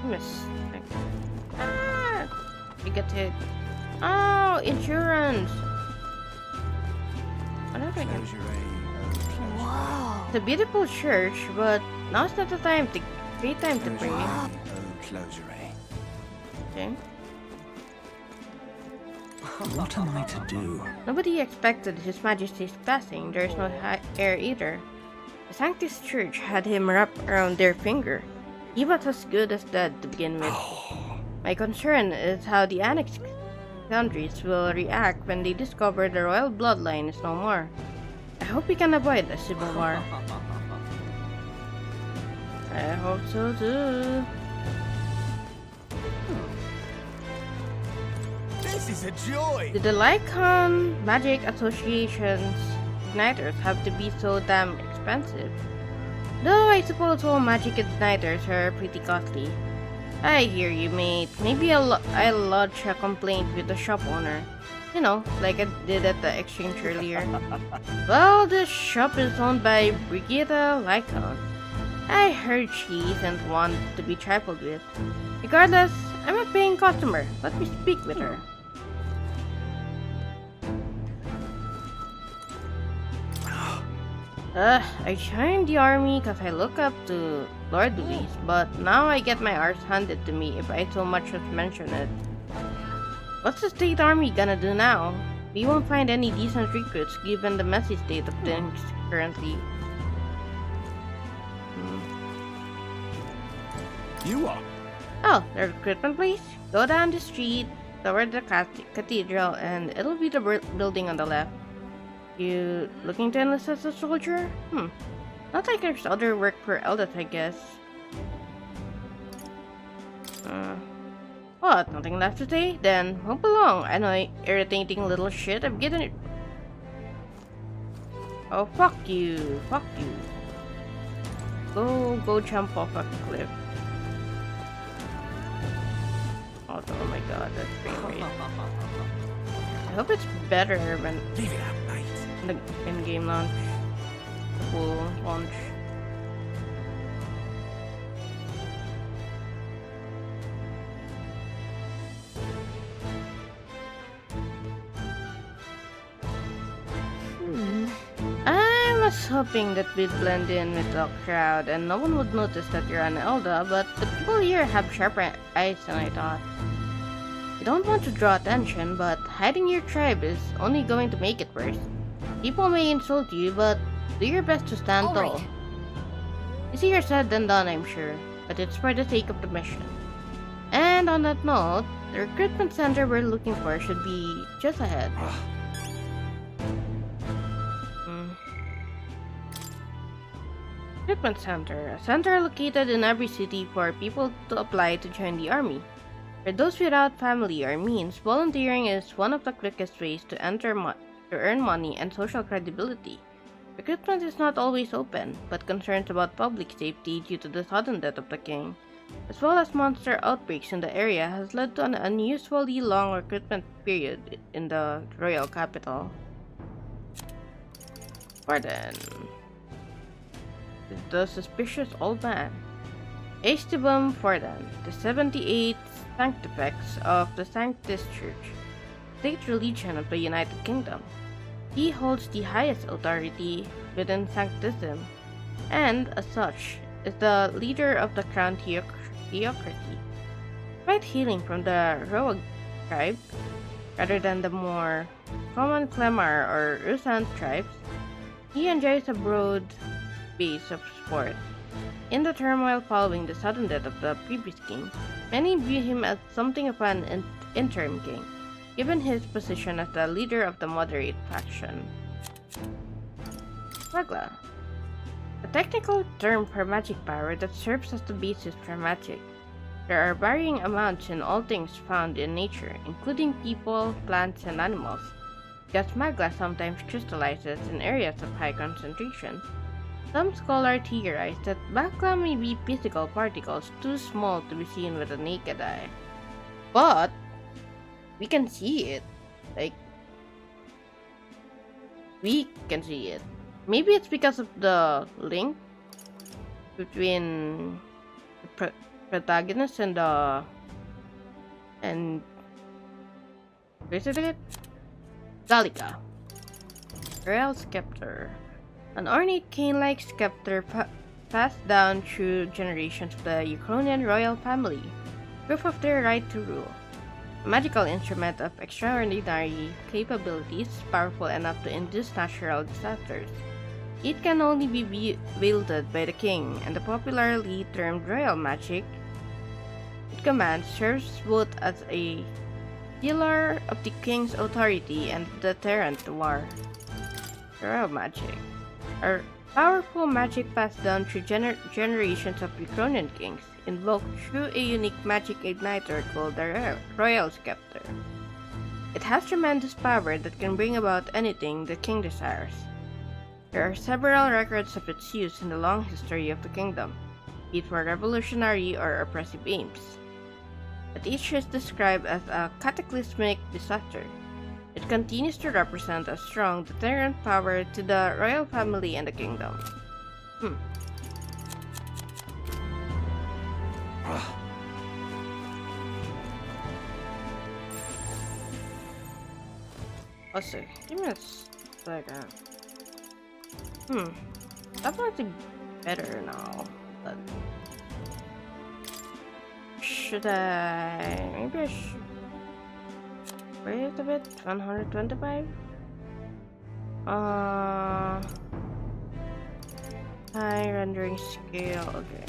Miss. You get it. Oh, insurance. Another game. Whoa. It's a beautiful church, but now's not the time to great time to pray. Okay. What am I to do? Nobody expected His Majesty's passing. There's no heir either. The Sanctus Church had him wrapped around their finger. He was as good as dead to begin with. My concern is how the annexed countries will react when they discover the royal bloodline is no more. I hope we can avoid a civil war. I hope so too. This is a joy! Did the Lycan Magic Association's igniters have to be so damn expensive? Though I suppose all magic igniters are pretty costly. I hear you, mate. Maybe I'll lodge a complaint with the shop owner. You know, like I did at the exchange earlier. Well, this shop is owned by Brigitte Lycan. I heard she isn't one to be trifled with. Regardless, I'm a paying customer. Let me speak with her. I joined the army because I look up to Lord Louis, but now I get my arse handed to me if I so much as mention it. What's the state army gonna do now? We won't find any decent recruits given the messy state of things currently. You are? Oh, the recruitment place? Go down the street, toward the cathedral, and it'll be the building on the left. You looking to enlist as a soldier? Not like there's other work for elders, I guess. What? Nothing left to say? Then move along. I know, irritating little shit. I'm getting it. Oh, fuck you. Fuck you. Go jump off a cliff. Oh my god, that's great. I hope it's better when leave it out, mate. The in-game launch. The full launch. I was hoping that we'd blend in with the crowd and no one would notice that you're an Elda, but the people here have sharper eyes than I thought. You don't want to draw attention, but hiding your tribe is only going to make it worse. People may insult you, but do your best to stand All tall. right. Easier said than done, I'm sure, but it's for the sake of the mission. And on that note, the recruitment center we're looking for should be just ahead. Recruitment center, a center located in every city for people to apply to join the army. For those without family or means, volunteering is one of the quickest ways to earn money and social credibility. Recruitment is not always open, but concerns about public safety due to the sudden death of the king, as well as monster outbreaks in the area, has led to an unusually long recruitment period in the royal capital. Pardon. The suspicious old man. Esteban Fordan, the 78th Sanctifex of the Sanctus Church, state religion of the United Kingdom. He holds the highest authority within Sanctism, and, as such, is the leader of the crown theocracy. Despite hailing from the Roag tribe, rather than the more common Clemar or Rusant tribes, he enjoys a broad base of support. In the turmoil following the sudden death of the previous king, many view him as something of an interim king, given his position as the leader of the moderate faction. Magla, a technical term for magic power that serves as the basis for magic. There are varying amounts in all things found in nature, including people, plants, and animals. Because magla sometimes crystallizes in areas of high concentration, some scholars theorize that magla may be physical particles too small to be seen with the naked eye. But we can see it. We can see it. Maybe it's because of the link between the protagonist and basically Gallica. Royal Scepter. An ornate cane-like scepter passed down through generations of the Ukrainian royal family, proof of their right to rule. A magical instrument of extraordinary capabilities, powerful enough to induce natural disasters. It can only be wielded by the king, and the popularly termed royal magic it commands serves both as a pillar of the king's authority and a deterrent to war. Royal magic. A powerful magic passed down through generations of Ukrainian kings, invoked through a unique magic igniter called the Royal Scepter. It has tremendous power that can bring about anything the king desires. There are several records of its use in the long history of the kingdom, be it for revolutionary or oppressive aims. But each is described as a cataclysmic disaster. It continues to represent a strong deterrent power to the royal family and the kingdom. Let's see. Give me a second. That might be better now, but should I? Maybe I should. Wait a bit, 125? High rendering scale, okay.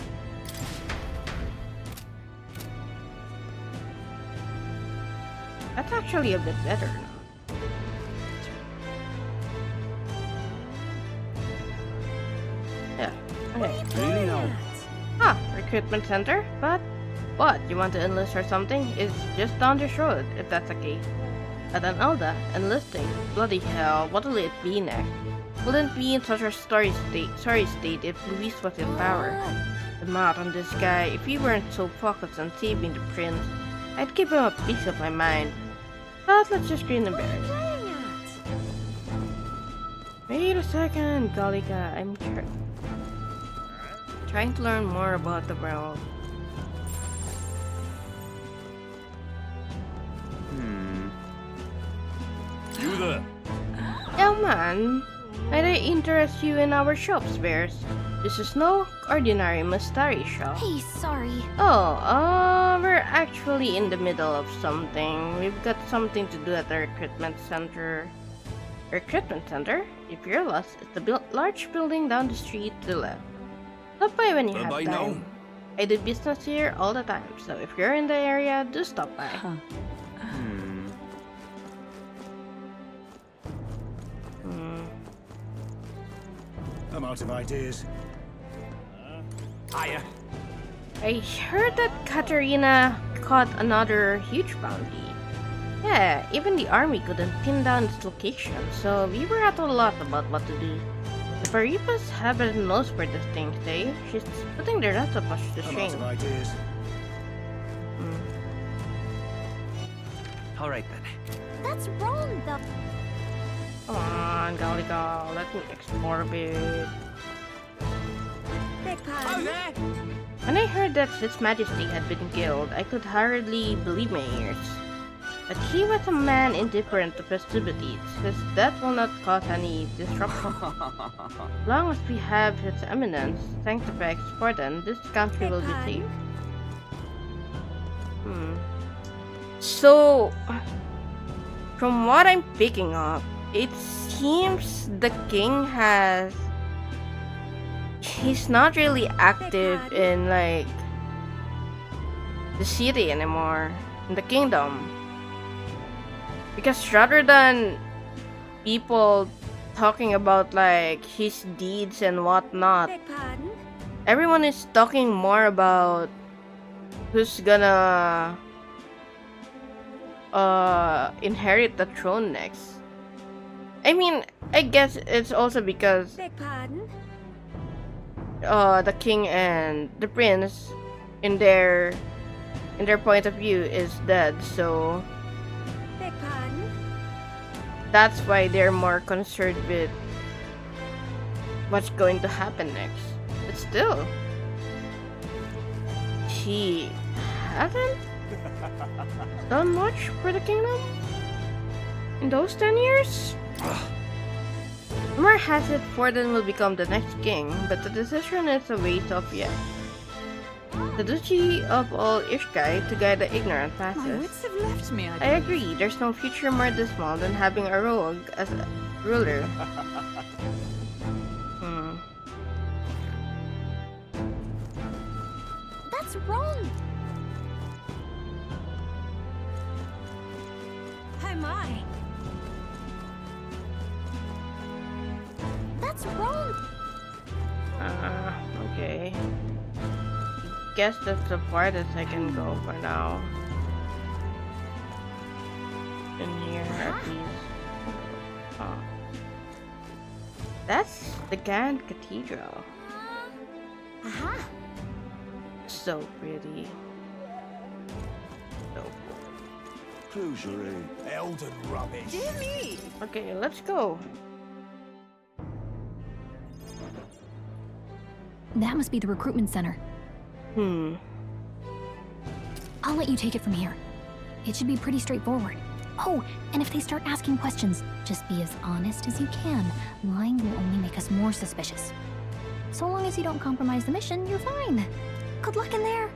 That's actually a bit better now. Yeah, okay. Really now? Recruitment center? But what? You want to enlist or something? It's just down this road, if that's okay. At an Elda, enlisting. Bloody hell, what'll it be next? Wouldn't be in such a sorry state if Luis was in power. But not on this guy. If he weren't so focused on saving the prince, I'd give him a piece of my mind. But let's just grin and bear it. Wait a second, Gallica. I'm trying to learn more about the world. You there? Yeah, man. Might I interest you in our shops, Bears? This is no ordinary Mustari shop. Hey, sorry. We're actually in the middle of something. We've got something to do at the recruitment center. Recruitment Center. If you're lost, it's the large building down the street to the left. Stop by when you have Bye-bye time. now. I do business here all the time, so if you're in the area, do stop by. I'm out of ideas. Hiya. I heard that Katerina caught another huge bounty. Yeah, even the army couldn't pin down its location, so we were at a loss about what to do. The Paripas have a nose for this thing today. She's putting the rest of us to I'm shame. out of ideas. All right then. That's wrong, though. Come on, Galligal, let me explore a bit. When I heard that His Majesty had been killed, I could hardly believe my ears. But he was a man indifferent to festivities. His death will not cause any disruption. As long as we have His Eminence sanctify Spartan, this country will be safe. So, from what I'm picking up, it seems the king has... He's not really active in, like, the city anymore, in the kingdom. Because rather than people talking about, like, his deeds and whatnot, everyone is talking more about who's gonna inherit the throne next. I mean, I guess it's also because the king and the prince, in their point of view, is dead, so that's why they're more concerned with what's going to happen next. But still, he hasn't done much for the kingdom in those 10 years. Rumor has it Forden will become the next king, but the decision is a ways off yet. The duchy of all Ishkai to guide the ignorant My masses. wits have left me, I agree, there's no future more dismal than having a rogue as a ruler. That's wrong. Oh my. That's wrong. Okay. Guess that's the farthest I can go for now. In here, at least. Oh. That's the Grand Cathedral. So pretty. So cool. Closery. Elden rubbish. Dear me. Okay, let's go. That must be the recruitment center. I'll let you take it from here. It should be pretty straightforward. Oh, and if they start asking questions, just be as honest as you can. Lying will only make us more suspicious. So long as you don't compromise the mission, you're fine. Good luck in there.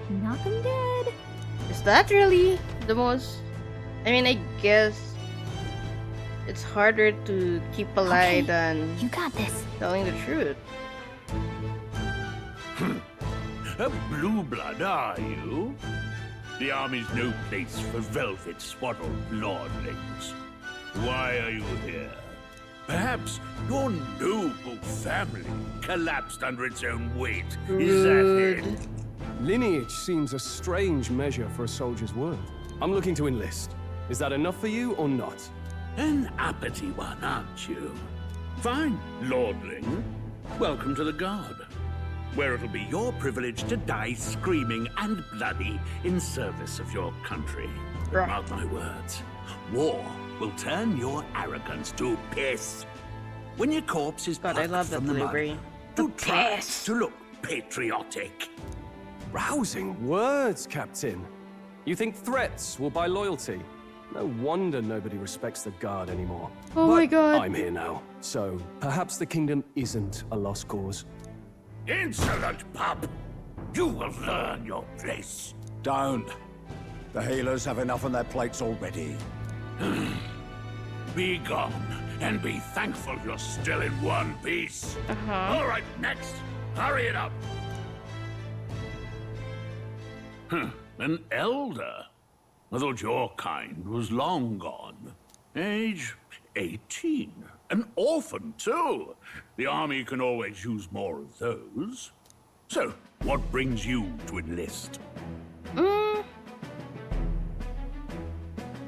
Knock 'em dead. Is that really the most... I mean, I guess it's harder to keep a lie than you got this. Telling the truth. A blue blood, are you? The army's no place for velvet-swaddled lordlings. Why are you here? Perhaps your noble family collapsed under its own weight. Is that it? Lineage seems a strange measure for a soldier's worth. I'm looking to enlist. Is that enough for you or not? An uppity one, aren't you? Fine, lordling. Welcome to the Guard, where it'll be your privilege to die screaming and bloody in service of your country. But mark my words, war will turn your arrogance to piss. When your corpse is plucked from the mud, do try to look patriotic. Rousing words, Captain. You think threats will buy loyalty? No wonder nobody respects the Guard anymore. Oh my god. I'm here now, so perhaps the kingdom isn't a lost cause. Insolent pup! You will learn your place. Don't. The healers have enough on their plates already. Be gone, and be thankful you're still in one piece. All right, next. Hurry it up. An elder? I thought your kind was long gone. Age 18. An orphan, too. The army can always use more of those. So, what brings you to enlist? I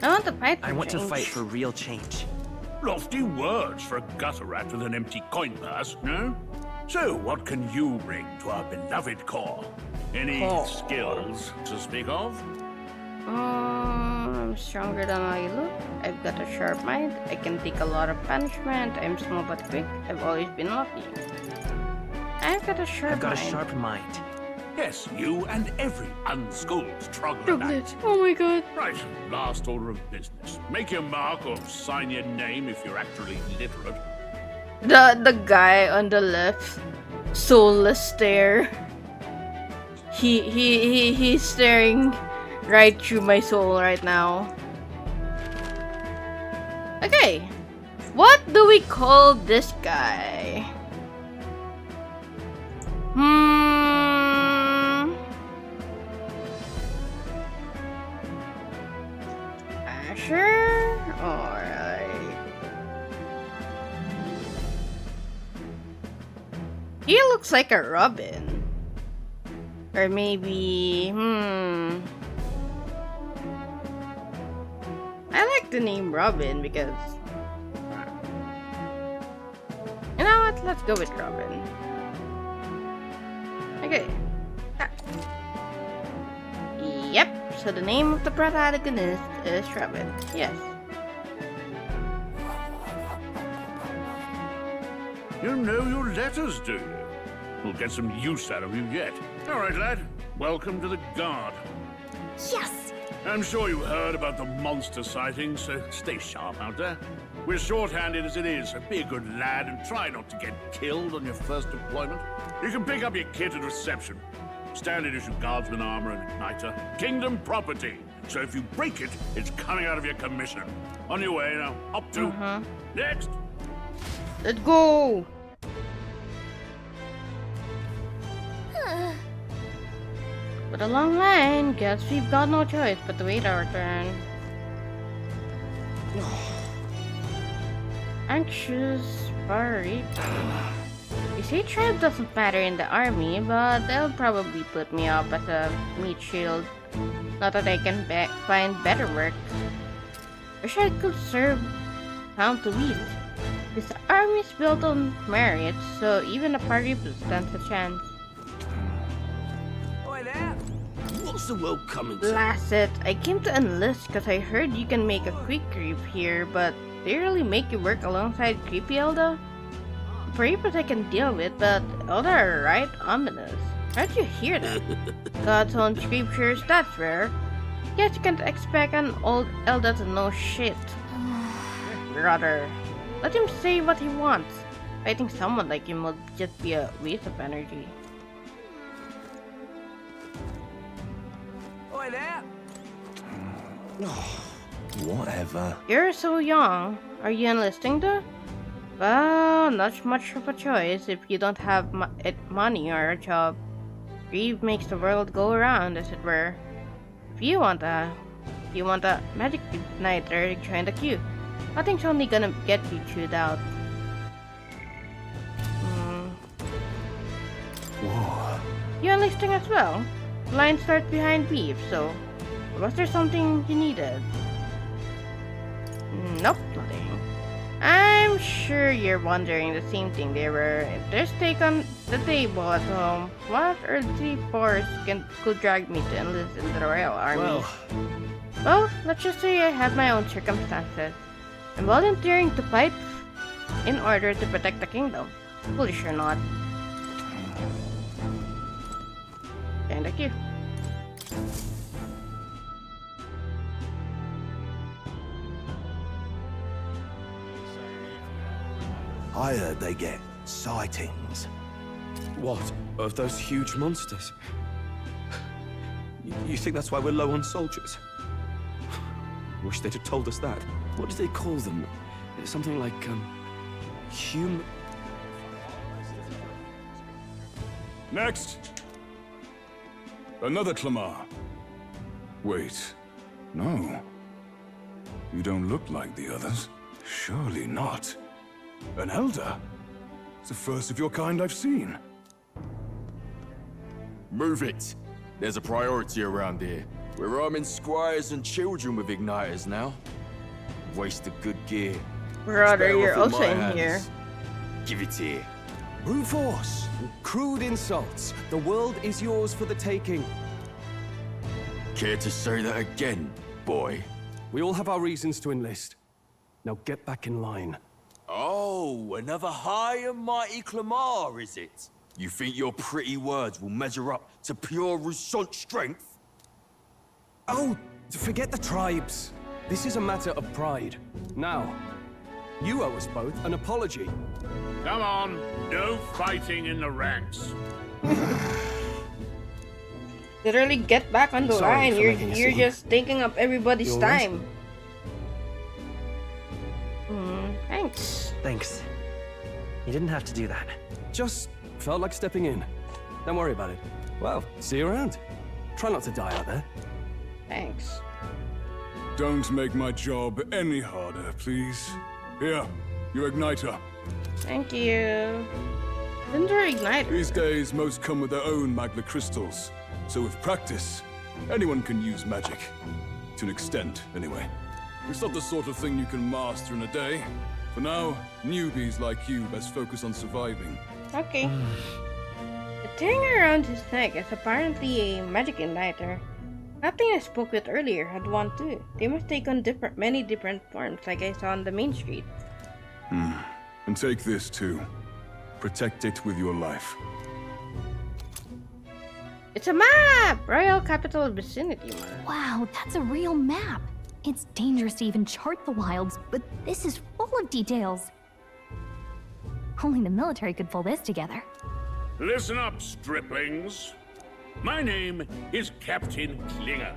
want to fight for I want to change. fight for real change. Lofty words for a gutter rat with an empty coin purse, no? So, what can you bring to our beloved corps? Any skills to speak of? I'm stronger than I look. I've got a sharp mind. I can take a lot of punishment. I'm small but quick. I've always been lucky. I've got a sharp mind. Yes, you and every unschooled troglodyte. Oh my god. Right, last order of business. Make your mark or sign your name if you're actually literate. The guy on the left, soulless stare. He's staring right through my soul right now. Okay, what do we call this guy? Asher? Alright. He looks like a Robin. Or maybe, I like the name Robin because, you know what, let's go with Robin. Okay. Yep, so the name of the protagonist is Robin, yes. You know your letters, do you? We'll get some use out of you yet. All right, lad. Welcome to the Guard. Yes! I'm sure you heard about the monster sightings, so stay sharp out there. We're short-handed as it is, so be a good lad and try not to get killed on your first deployment. You can pick up your kit at reception. Standard issue guardsman armor and igniter. Kingdom property. So if you break it, it's coming out of your commission. On your way now. Up to. Next. Let's go. With a long line, guess we've got no choice but to wait our turn. Anxious worried. You say tribe doesn't matter in the army, but they'll probably put me up as a meat shield. Not that I can find better work. Wish I could serve Town to Beast. This army is built on merit, so even a party stands a chance. What's the world coming to? Blast it. I came to enlist because I heard you can make a quick creep here, but they really make you work alongside creepy Elda? Creepers I can deal with, but Elda are right ominous. How'd you hear that? God's own scriptures, that's rare. Guess you can't expect an old Elda to know shit. Brother, let him say what he wants. Fighting someone like him would just be a waste of energy. Oi there! Whatever. You're so young. Are you enlisting though? Well, not much of a choice if you don't have money or a job. Greed makes the world go around, as it were. If you want a magic igniter, join the queue. Nothing's only gonna get you chewed out. Whoa. You enlisting as well? The line starts behind beef, so was there something you needed? Nope, nothing. I'm sure you're wondering the same thing they were. If there's steak on the table at home, what earthly force could drag me to enlist in the Royal Army? Well, let's just say I have my own circumstances. I'm volunteering to fight in order to protect the kingdom. Foolish or not. And thank you. I heard they get sightings. What? Of those huge monsters? You think that's why we're low on soldiers? Wish they'd have told us that. What do they call them? Something like, human... Next! Another Clamar. Wait, no. You don't look like the others. Surely not. An elder? It's the first of your kind I've seen. Move it. There's a priority around here. We're arming squires and children with igniters now. Waste of good gear. Brother, you're Spare off also my in hands. here. Give it here. Brute force, crude insults. The world is yours for the taking. Care to say that again, boy? We all have our reasons to enlist. Now get back in line. Oh, another high and mighty Clamar, is it? You think your pretty words will measure up to pure Roussant strength? Oh, forget the tribes. This is a matter of pride. Now, you owe us both an apology. Come on, no fighting in the ranks. Literally get back on the Sorry line. for making a You're scene. just taking up everybody's You all right? time. Thanks. Thanks. You didn't have to do that. Just felt like stepping in. Don't worry about it. Well, see you around. Try not to die out there. Thanks. Don't make my job any harder, please. Here, your igniter. Thank you. Cinder igniter. These days, most come with their own magna crystals. So with practice, anyone can use magic. To an extent, anyway. It's not the sort of thing you can master in a day. For now, newbies like you best focus on surviving. Okay. The thing around his neck is apparently a magic igniter. Nothing I spoke with earlier had one too. They must take on many different forms, like I saw on the main street. And take this too. Protect it with your life. It's a map! Royal Capital Vicinity map. Wow, that's a real map. It's dangerous to even chart the wilds, but this is full of details. Only the military could pull this together. Listen up, striplings. My name is Captain Klinger,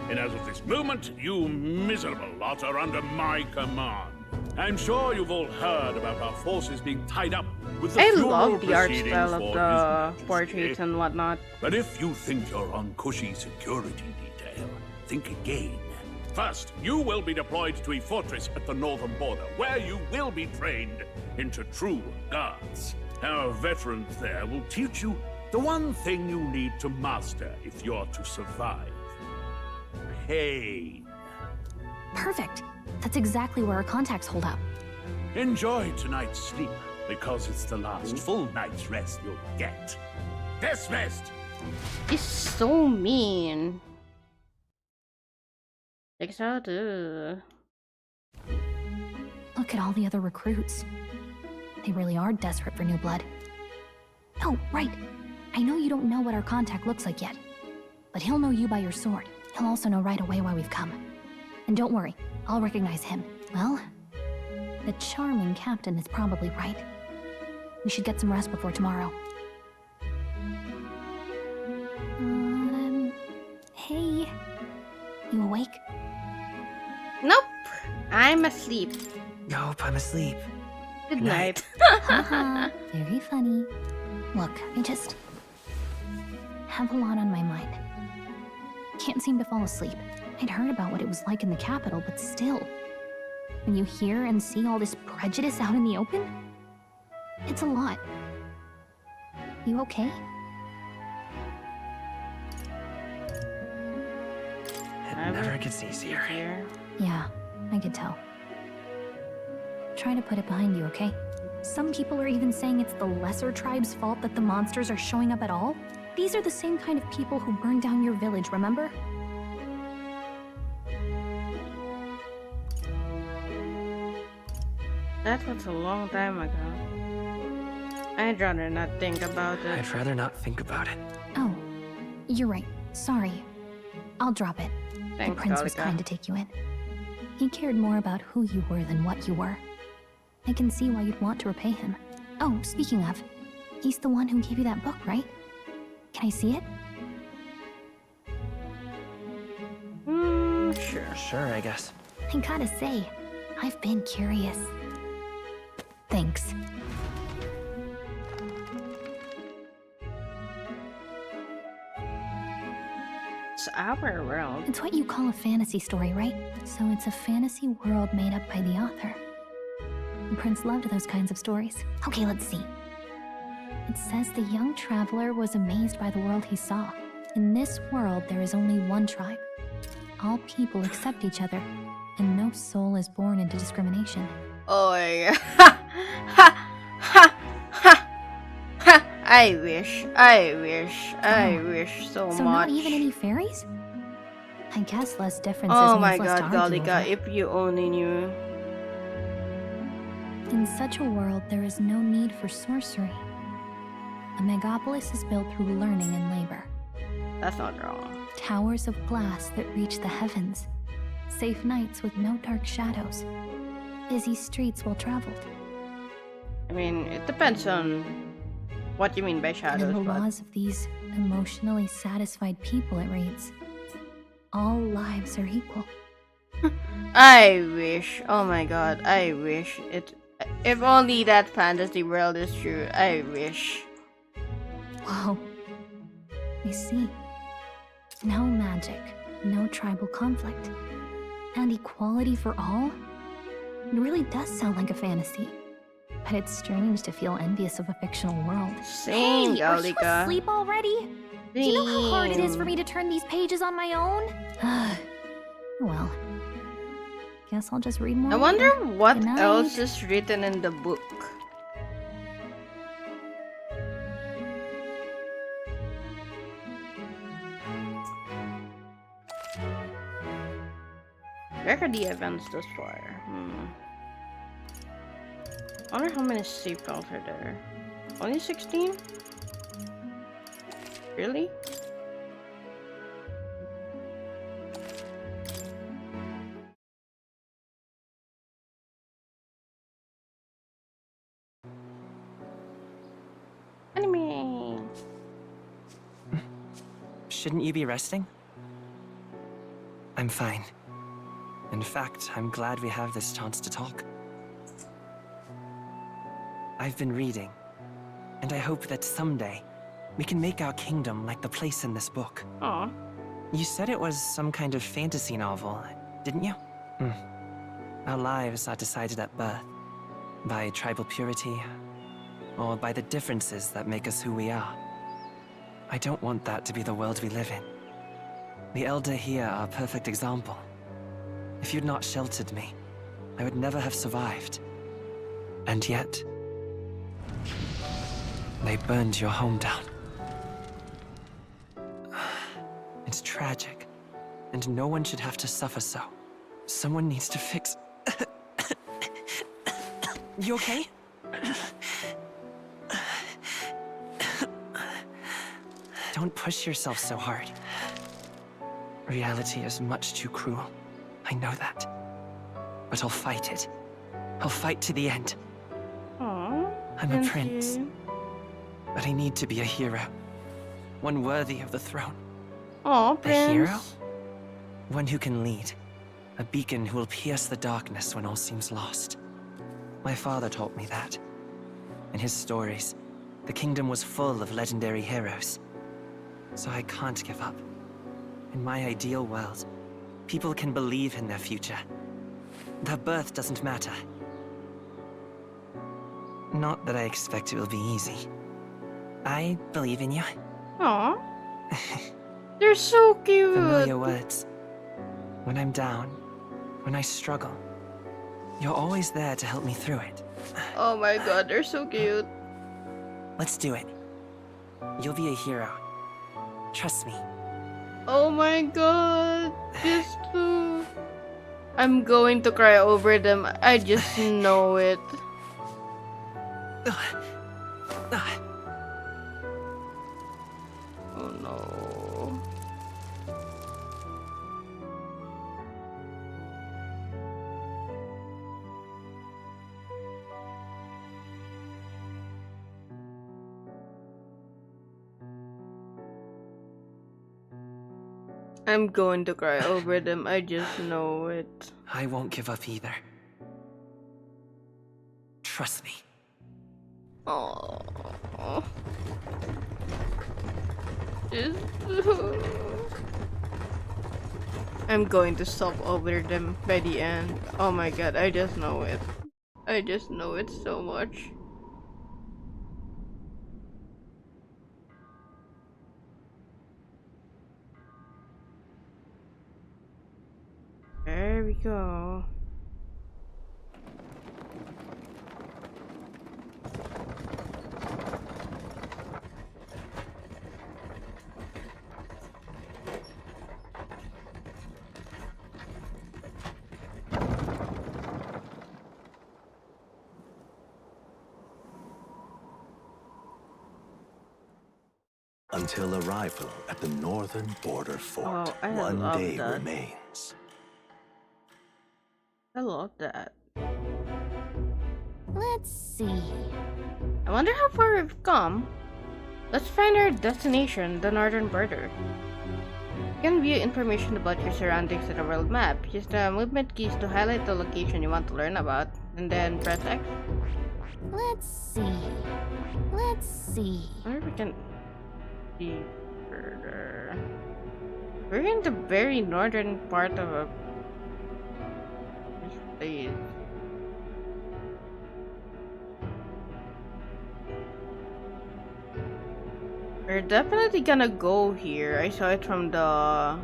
and as of this moment, you miserable lot are under my command. I'm sure you've all heard about our forces being tied up with the I funeral love the art proceedings style of for the His portraits Majesty. and whatnot. But if you think you're on cushy security detail, think again. First, you will be deployed to a fortress at the northern border, where you will be trained into true guards. Our veterans there will teach you the one thing you need to master if you're to survive. Pain. Perfect. That's exactly where our contacts hold up. Enjoy tonight's sleep, because it's the last full night's rest you'll get. Dismissed! It's so mean. Like so too. Look at all the other recruits. They really are desperate for new blood. Oh, right. I know you don't know what our contact looks like yet, but he'll know you by your sword. He'll also know right away why we've come. And don't worry, I'll recognize him. Well, the charming captain is probably right. We should get some rest before tomorrow. Hey. You awake? Nope. I'm asleep. Nope, I'm asleep. Good night. Haha, very funny. Look, I just have a lot on my mind. Can't seem to fall asleep. I'd heard about what it was like in the capital, but still. When you hear and see all this prejudice out in the open, it's a lot. You okay? It never gets easier. Yeah, I could tell. Try to put it behind you, okay? Some people are even saying it's the lesser tribe's fault that the monsters are showing up at all. These are the same kind of people who burned down your village, remember? That was a long time ago. I'd rather not think about it. I'd rather not think about it. Oh, you're right. Sorry. I'll drop it. Thanks, the prince was Gallica. kind to take you in. He cared more about who you were than what you were. I can see why you'd want to repay him. Oh, speaking of, he's the one who gave you that book, right? Can I see it? Sure. Sure, I guess. I gotta say, I've been curious. Thanks. It's our world. It's what you call a fantasy story, right? So it's a fantasy world made up by the author. The prince loved those kinds of stories. Okay, let's see. It says the young traveler was amazed by the world he saw. In this world, there is only one tribe. All people accept each other, and no soul is born into discrimination. Oh my god. I wish so much. So not even any fairies? I guess less differences Oh means my less god, to argue Gallica, over. if you only knew. In such a world, there is no need for sorcery. A megapolis is built through learning and labor. That's not wrong. Towers of glass that reach the heavens. Safe nights with no dark shadows. Busy streets well traveled. I mean, it depends on what you mean by And shadows, in the but laws of these emotionally satisfied people, it reads, all lives are equal. I wish. Oh my god, I wish it. If only that fantasy world is true. I wish. Wow. I see. No magic, no tribal conflict, and equality for all? It really does sound like a fantasy. But it's strange to feel envious of a fictional world. Same, Hey, are you Gallica. asleep already? Do you know how hard it is for me to turn these pages on my own? Well, guess I'll just read more. I wonder later. what Good night. else is written in the book. Where are the events thus far? I wonder how many save files are there. Only 16? Really? Anime. Shouldn't you be resting? I'm fine. In fact, I'm glad we have this chance to talk. I've been reading, and I hope that someday we can make our kingdom like the place in this book. Aw. You said it was some kind of fantasy novel, didn't you? Our lives are decided at birth, by tribal purity, or by the differences that make us who we are. I don't want that to be the world we live in. The Elder here are a perfect example. If you'd not sheltered me, I would never have survived. And yet, they burned your home down. It's tragic, and no one should have to suffer so. Someone needs to fix... You okay? Don't push yourself so hard. Reality is much too cruel. I know that. But I'll fight it. I'll fight to the end. Aww. I'm a prince. But I need to be a hero. One worthy of the throne. Aw, Prince. A hero? One who can lead. A beacon who will pierce the darkness when all seems lost. My father taught me that. In his stories, the kingdom was full of legendary heroes. So I can't give up. In my ideal world, people can believe in their future. Their birth doesn't matter. Not that I expect it will be easy. I believe in you. Aw. They're so cute. Familiar words. When I'm down, when I struggle, you're always there to help me through it. Oh my god, they're so cute. Let's do it. You'll be a hero. Trust me. Oh my god, these two. I'm going to cry over them. I just know it. Oh no. I'm going to cry over them. I just know it. I won't give up either. Trust me. Oh. I'm going to stop over them by the end. Oh my god, I just know it. I just know it so much. There we go. Until arrival at the northern border fort, Oh, I one love day that. remains. I love that. Let's see. I wonder how far we've come. Let's find our destination, the northern border. You can view information about your surroundings in a world map. Use the movement keys to highlight the location you want to learn about, and then press X. Let's see. Let's see. I wonder if we can see further. We're in the very northern part of a place. We're definitely gonna go here. I saw it from the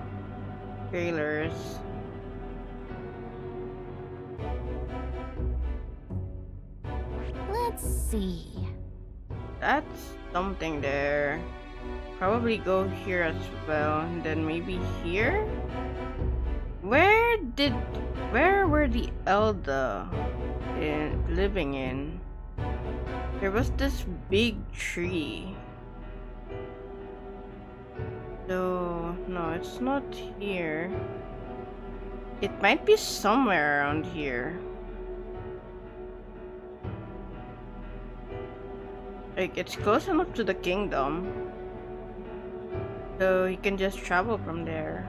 trailers. Let's see. That's something there. Probably go here as well, and then maybe here? Where were the Elda living in? There was this big tree. So, no, it's not here. It might be somewhere around here. Like, it's close enough to the kingdom. So, you can just travel from there.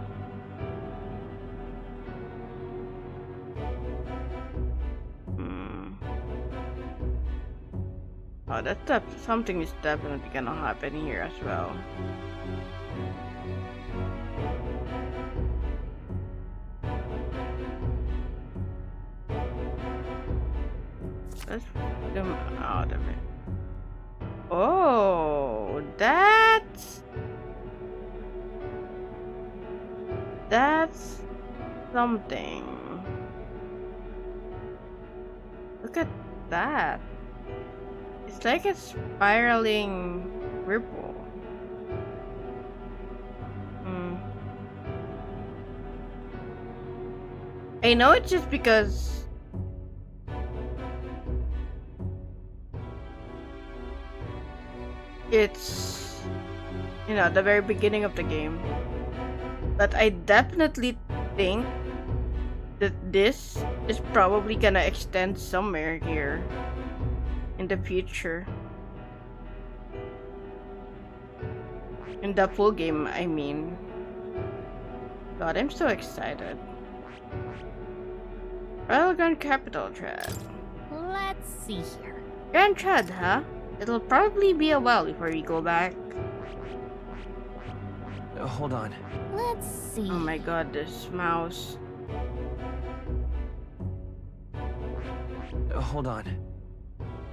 Oh, something is definitely gonna happen here as well. Let's zoom out of it. Oh, that's something. Look at that. It's like a spiraling ripple. I know it's just because it's, you know, the very beginning of the game. But I definitely think that this is probably gonna extend somewhere here in the future. In the full game, I mean. God, I'm so excited. Royal Grand Capital Tread. Let's see here. Grand Tread, huh? It'll probably be a while before we go back. Hold on. Let's see. Oh my god, this mouse. Hold on.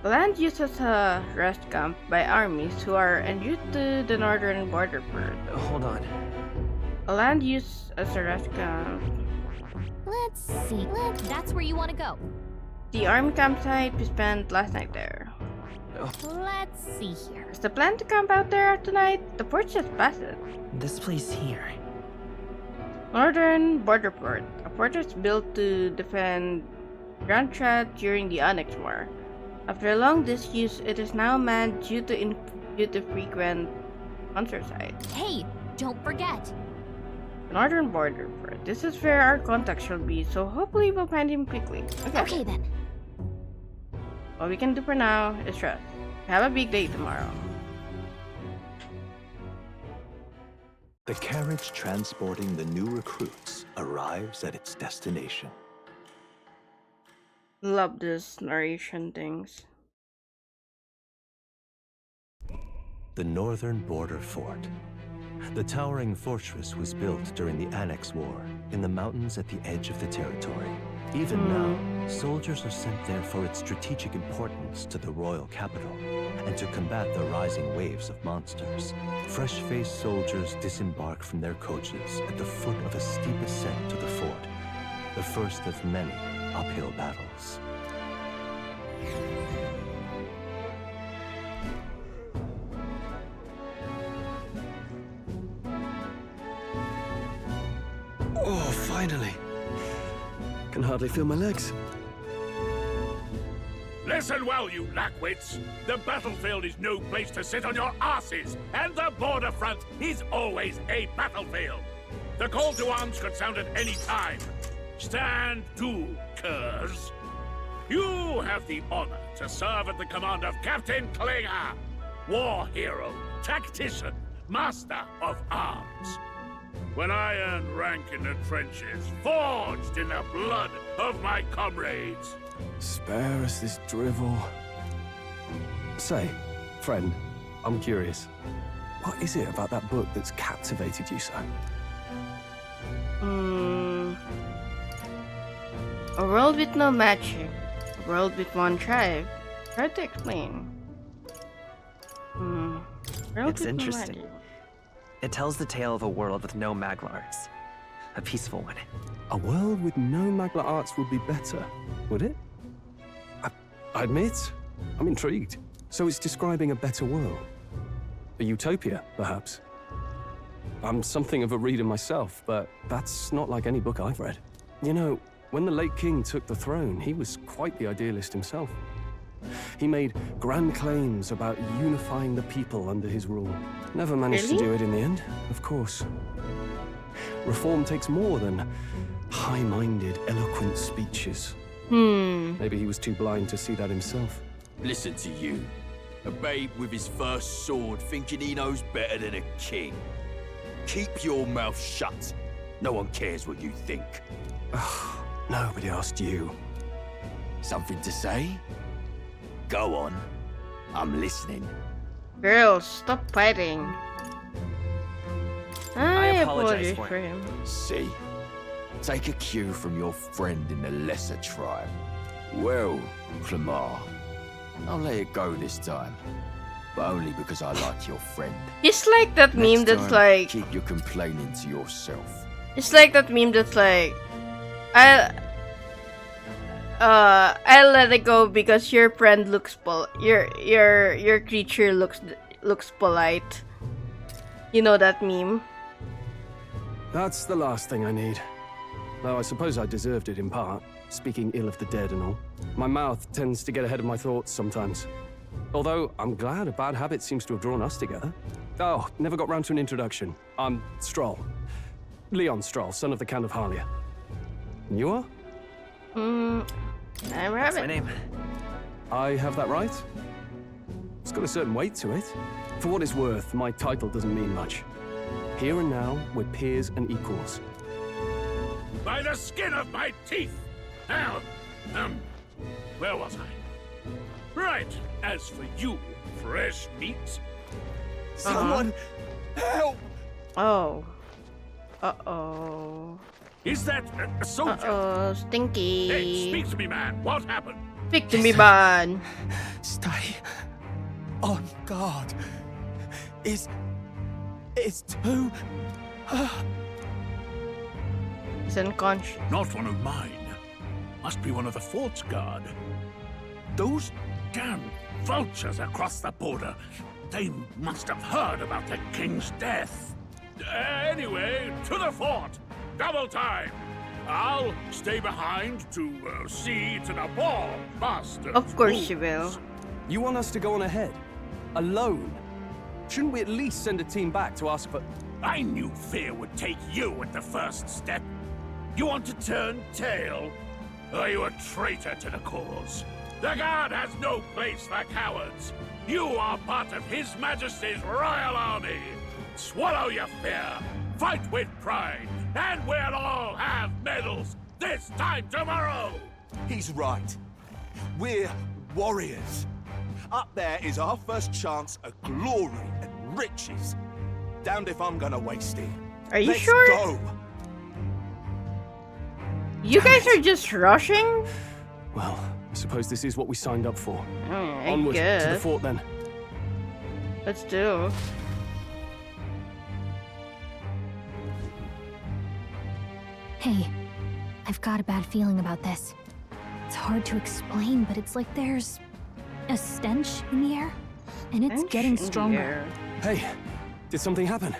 The land used as a rest camp by armies who are en route to the northern border fort. Hold on. A land used as a rest camp. Let's see. That's where you want to go. The army campsite, we spent last night there. Let's see here. Is the plan to camp out there tonight? The fort just passed it. This place here. Northern Border Fort. A fortress built to defend Grand Tread during the Onyx War. After a long disuse, it is now manned due to frequent concert sites. Hey, don't forget. Northern Border Fort. This is where our contact shall be, so hopefully we'll find him quickly. Okay then. All we can do for now is rest. Have a big day tomorrow. The carriage transporting the new recruits arrives at its destination. Love this narration things. The northern border fort. The towering fortress was built during the Annex War in the mountains at the edge of the territory. Even now, soldiers are sent there for its strategic importance to the royal capital and to combat the rising waves of monsters. Fresh-faced soldiers disembark from their coaches at the foot of a steep ascent to the fort, the first of many uphill battles. Oh, finally. Can hardly feel my legs. Listen well, you lackwits. The battlefield is no place to sit on your asses, and the border front is always a battlefield. The call to arms could sound at any time. Stand to, curs. You have the honor to serve at the command of Captain Klinger, war hero, tactician, master of arms. When I earned rank in the trenches, forged in the blood of my comrades. Spare us this drivel. Say, friend, I'm curious. What is it about that book that's captivated you so? A world with no magic. A world with one tribe. Hard to explain. It's interesting. It tells the tale of a world with no Magla arts. A peaceful one. A world with no Magla arts would be better, would it? I admit, I'm intrigued. So it's describing a better world. A utopia, perhaps. I'm something of a reader myself, but that's not like any book I've read. You know, when the late king took the throne, he was quite the idealist himself. He made grand claims about unifying the people under his rule. Never managed to do it in the end, of course. Reform takes more than high-minded, eloquent speeches. Maybe he was too blind to see that himself. Listen to you. A babe with his first sword thinking he knows better than a king. Keep your mouth shut. No one cares what you think. Nobody asked you. Something to say? Go on. I'm listening. Girls, stop fighting. I apologize for him. See? Take a cue from your friend in the lesser tribe. Well, Clemar, I'll let it go this time. But only because I like your friend. It's like that meme that's like... Keep your complaining to yourself. It's like that meme that's like... I'll let it go because your friend looks your creature looks polite. You know that meme? That's the last thing I need. Though I suppose I deserved it in part, speaking ill of the dead and all. My mouth tends to get ahead of my thoughts sometimes. Although, I'm glad a bad habit seems to have drawn us together. Oh, never got round to an introduction. I'm Stroll. Leon Stroll, son of the Count of Harlia. And you are? I'm Rabbit. That's my name. I have that right? It's got a certain weight to it. For what it's worth, my title doesn't mean much. Here and now, we're peers and equals. By the skin of my teeth! Now, where was I? Right, as for you, fresh meat. Someone help! Oh. Uh-oh. Is that a soldier? Uh-oh, Stinky. Hey, speak to me, man. What happened? Speak to me, man. Stay on guard. It's too... He's unconscious. Not one of mine. Must be one of the fort's guard. Those damn vultures across the border. They must have heard about the king's death. Anyway, to the fort. Double time. I'll stay behind to see to the ball, master. Of course you will. You want us to go on ahead? Alone? Shouldn't we at least send a team back to ask for... I knew fear would take you at the first step. You want to turn tail? Are you a traitor to the cause? The guard has no place for cowards. You are part of His Majesty's royal army. Swallow your fear, fight with pride, and we'll all have medals this time tomorrow. He's right. We're warriors. Up there is our first chance at glory and riches. Damned if I'm gonna waste it. Are you Let's sure? Go. You guys are just rushing? Well, I suppose this is what we signed up for. I Onward to the guess. fort then. Let's do. Hey, I've got a bad feeling about this. It's hard to explain, but it's like there's a stench in the air, and it's getting stronger. Hey, did something happen?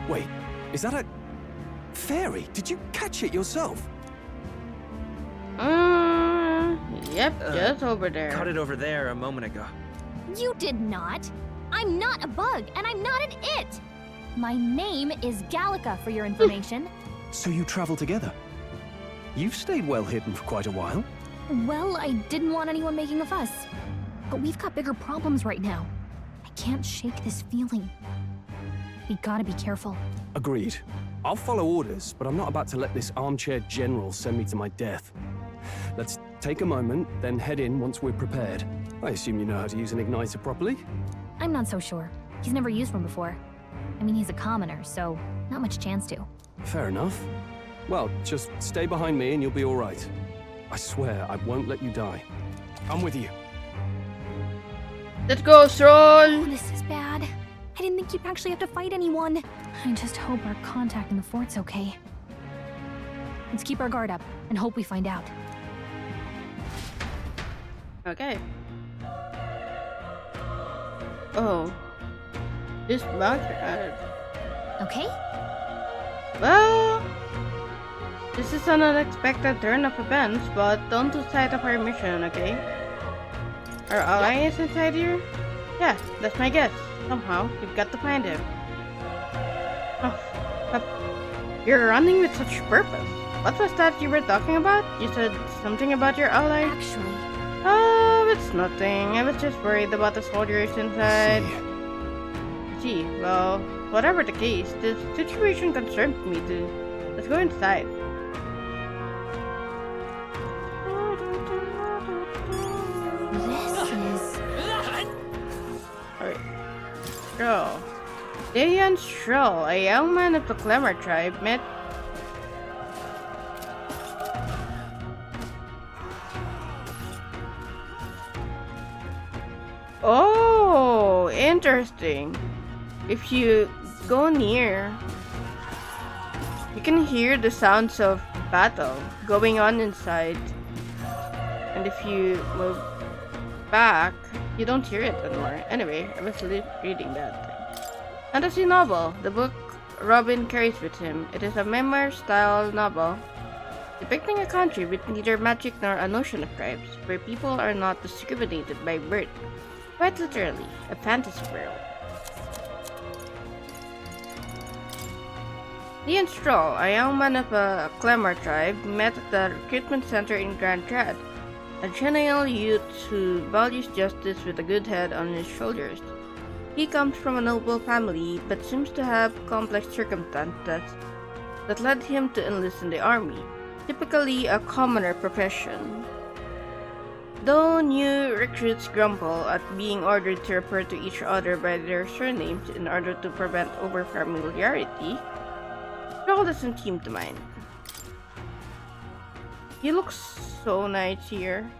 Wait, is that a fairy? Did you catch it yourself? Yep, just over there. Caught it over there a moment ago. You did not. I'm not a bug, and I'm not an it. My name is Gallica, for your information. So you travel together? You've stayed well hidden for quite a while. Well, I didn't want anyone making a fuss. But we've got bigger problems right now. I can't shake this feeling. We gotta be careful. Agreed. I'll follow orders, but I'm not about to let this armchair general send me to my death. Let's take a moment, then head in once we're prepared. I assume you know how to use an igniter properly? I'm not so sure. He's never used one before. I mean, he's a commoner, so not much chance to. Fair enough. Well, just stay behind me and you'll be all right. I swear I won't let you die. I'm with you. Let's go, Stroll! Oh, this is bad. I didn't think you'd actually have to fight anyone. I just hope our contact in the fort's okay. Let's keep our guard up and hope we find out. Okay. Oh. This monster. Okay? Well, this is an unexpected turn of events, but don't lose sight of our mission, okay? Our ally is inside here? Yeah, that's my guess. Somehow, we've got to find him. Oh, you're running with such purpose. What was that you were talking about? You said something about your ally? Actually... Oh, it's nothing. I was just worried about the soldiers inside. See, well, whatever the case, this situation concerns me too. Let's go inside. This is... Alright. Stroll. Dayan Stroll, a young man of the Clemmer tribe, met... Oh, interesting. If you go near, you can hear the sounds of battle going on inside. And if you move back, you don't hear it anymore. Anyway, I was reading that thing. Fantasy novel, the book Robin carries with him. It is a memoir-style novel depicting a country with neither magic nor a notion of tribes, where people are not discriminated by birth. Quite literally, a fantasy world. Ian Stroll, a young man of a Clemmer tribe, met at the recruitment center in Grand Trad, a genial youth who values justice with a good head on his shoulders. He comes from a noble family, but seems to have complex circumstances that led him to enlist in the army, typically a commoner profession. Though new recruits grumble at being ordered to refer to each other by their surnames in order to prevent over-familiarity, Stroll doesn't seem to mind. He looks so nice here.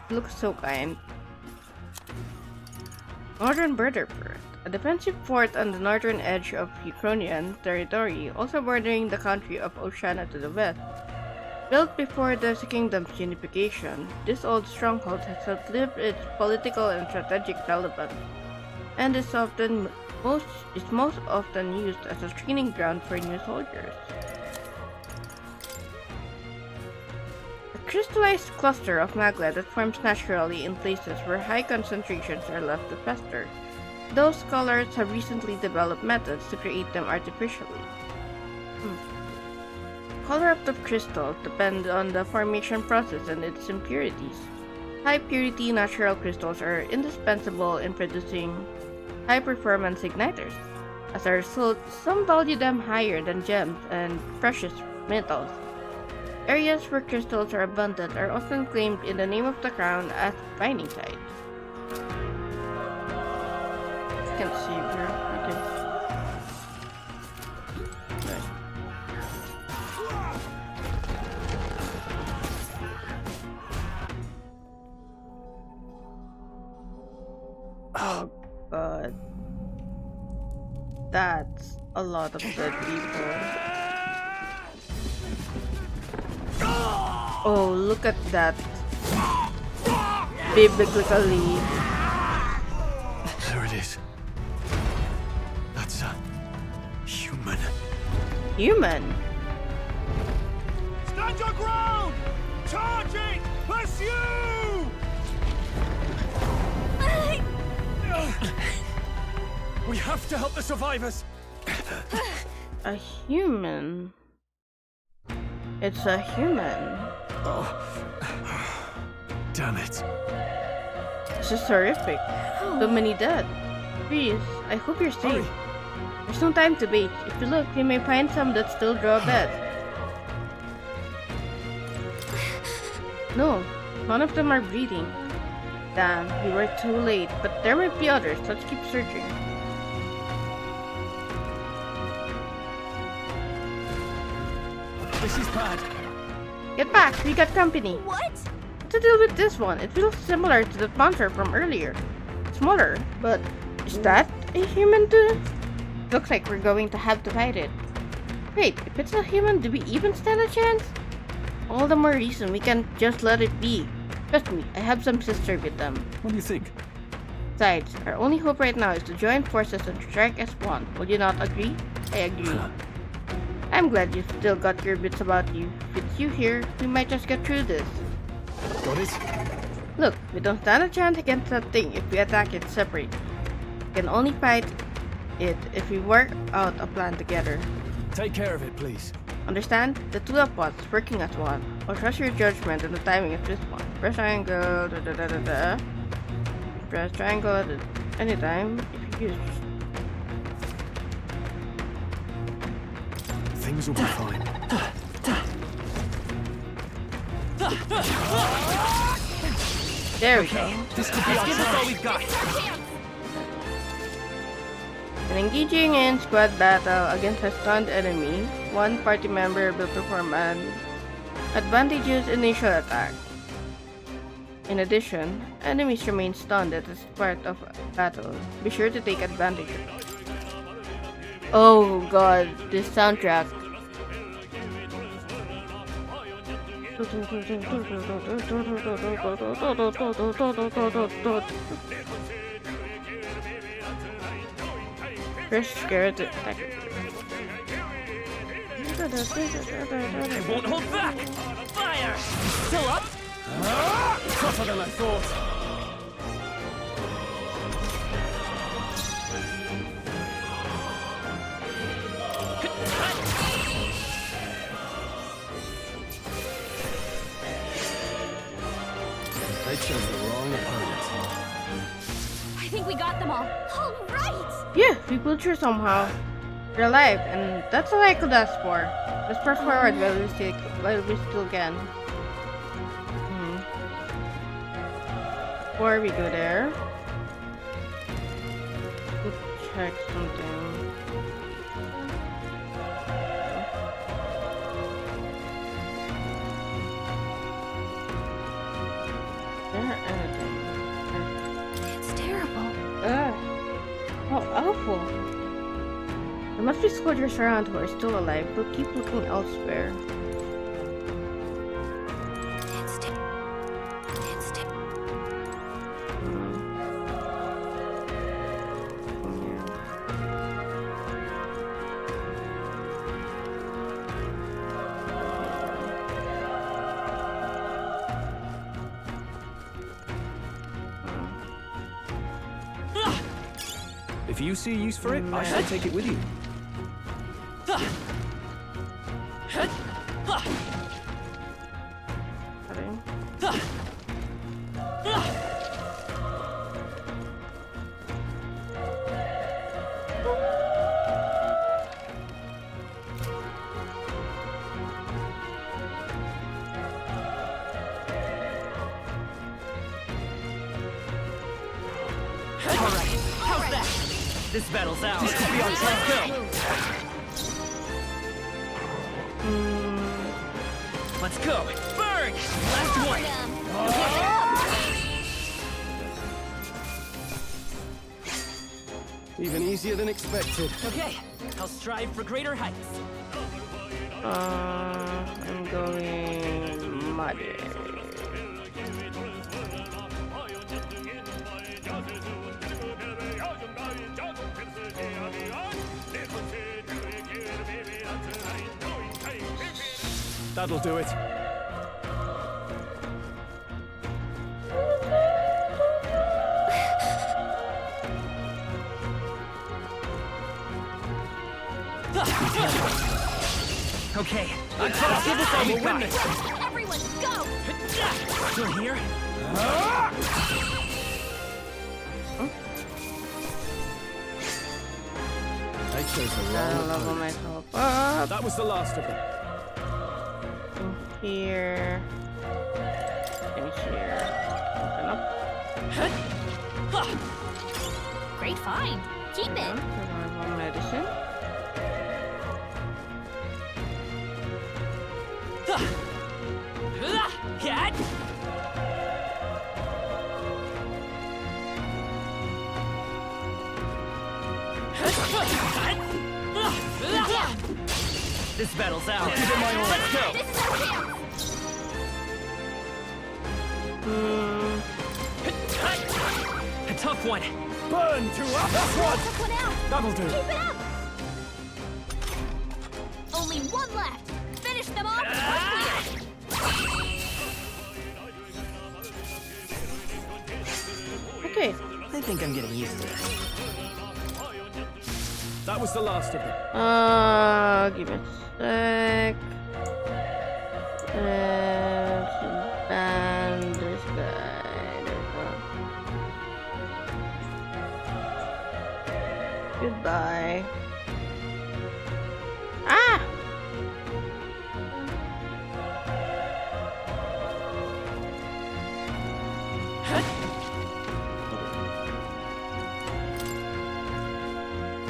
He looks so kind. Northern Borderfort, a defensive fort on the northern edge of Ukrainian territory, also bordering the country of Oceania to the west. Built before the Kingdom's unification, this old stronghold has outlived its political and strategic relevance, and is most often used as a training ground for new soldiers. A crystallized cluster of magma that forms naturally in places where high concentrations are left to fester. Those scholars have recently developed methods to create them artificially. Color of the crystal depends on the formation process and its impurities. High-purity natural crystals are indispensable in producing high-performance igniters. As a result, some value them higher than gems and precious metals. Areas where crystals are abundant are often claimed in the name of the crown as binding sites. Can't see, bro. Okay. Right. Oh god. That's a lot of dead people. Oh, look at that. Biblically. There it is. That's a human. Human? Stand your ground! Charging! Pursue! We have to help the survivors. A human. It's a human. Oh. Damn it. This is horrific. So many dead. Please, I hope you're safe. There's no time to wait. If you look, you may find some that still draw dead. No, none of them are breathing. Damn, we were too late, but there might be others. Let's keep searching. This is bad. Get back, we got company. What? To deal with this one, it feels similar to the monster from earlier. Smaller, but is that a human too? Looks like we're going to have to fight it. Wait, if it's a human, do we even stand a chance? All the more reason we can't just let it be. Trust me, I have some sister with them. What do you think? Besides, our only hope right now is to join forces and strike as one. Would you not agree? I agree. I'm glad you still got your bits about you. With you here, we might just get through this. Got it? Look, we don't stand a chance against that thing if we attack it separate. We can only fight it if we work out a plan together. Take care of it, please. Understand? The two of us working as one. I'll trust your judgment and the timing of this one. Press triangle, Press triangle at any time if you use. Things will be fine. There we go. This could be all we got. When engaging in squad battle against a stunned enemy, one party member will perform an advantageous initial attack. In addition, enemies remain stunned at the start of battle. Be sure to take advantage of it. Oh god, this soundtrack. First scared to attack. They won't hold back! Fire! Still up? Tougher than I thought. They chose the wrong opponent. I think we got them all. All right! Yeah, we pulled through somehow. We're alive, and that's all I could ask for. Let's press forward while we still can. Before we go there, let's check something. Is there anything? It's terrible. Ugh. How awful. There must be soldiers around who are still alive. We'll keep looking elsewhere. If you see use for it, I shall take it with you. Alright, how's that? This battle's out. This could be our chance. Let's go. Burn! Last one. Even easier than expected. Okay, I'll strive for greater heights. I'm going muddy. That'll do it. Okay, let's give this all we got. Everyone, go! Still here? They chose the wrong level opponent. myself up. That was the last of them. Here. And here. Open up. Great find. Keep it. Survival medicine. Cat! This battle's out. Give it my all. Let's go. This is our chance. A tough one. Burn to us. That's one. Took one out. That'll do. Keep it up. Only one left. Finish them off. Okay. I think I'm getting used to this. That was the last of them. Give it a sec. Let's ban this guy. There we go. Goodbye. Ah!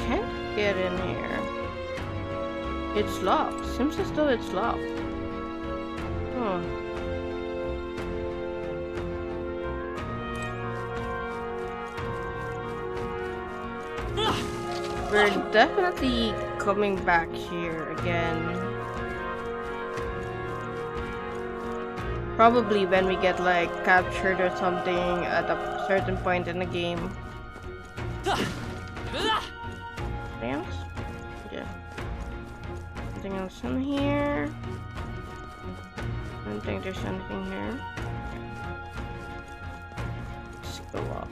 Can't get in here. It's locked. Seems as though it's locked. Huh. We're definitely coming back here again. Probably when we get like captured or something at a certain point in the game. Anything else? Yeah. Anything else in here? I don't think there's anything here. Let's go up.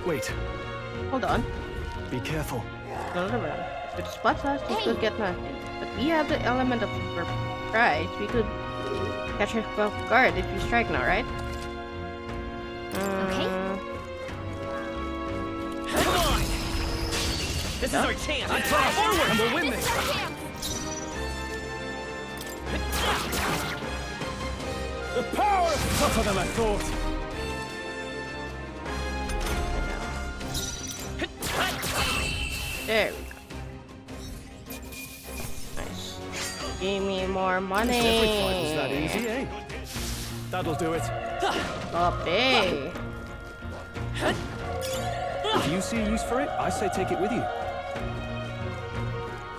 Wait. Hold on. Be careful. Don't look around. If it spots us, we could get nothing. But we have the element of surprise. We could catch her off guard if you strike now, right? Okay. Come on! This is our chance! I'm forward! And we'll win this! The power is tougher than I thought. There we go. Nice. Give me more money. Every fight is that easy, eh? That'll do it. Stop it. If you see a use for it, I say take it with you.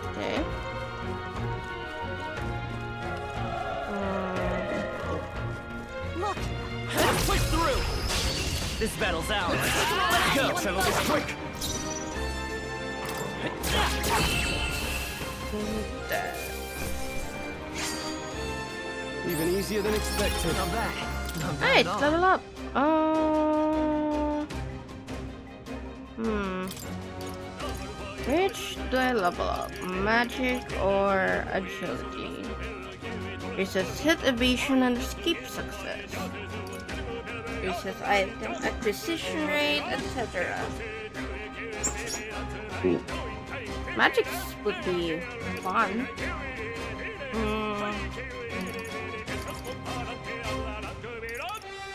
Okay. Look. Let's push through! This battle's out. Let's go! Settle this quick. Even easier than expected. Not bad. Not bad Nice, at all. level up. Which do I level up? Magic or agility? It says hit evasion and escape success. increases item acquisition rate, etc. Magic would be fun.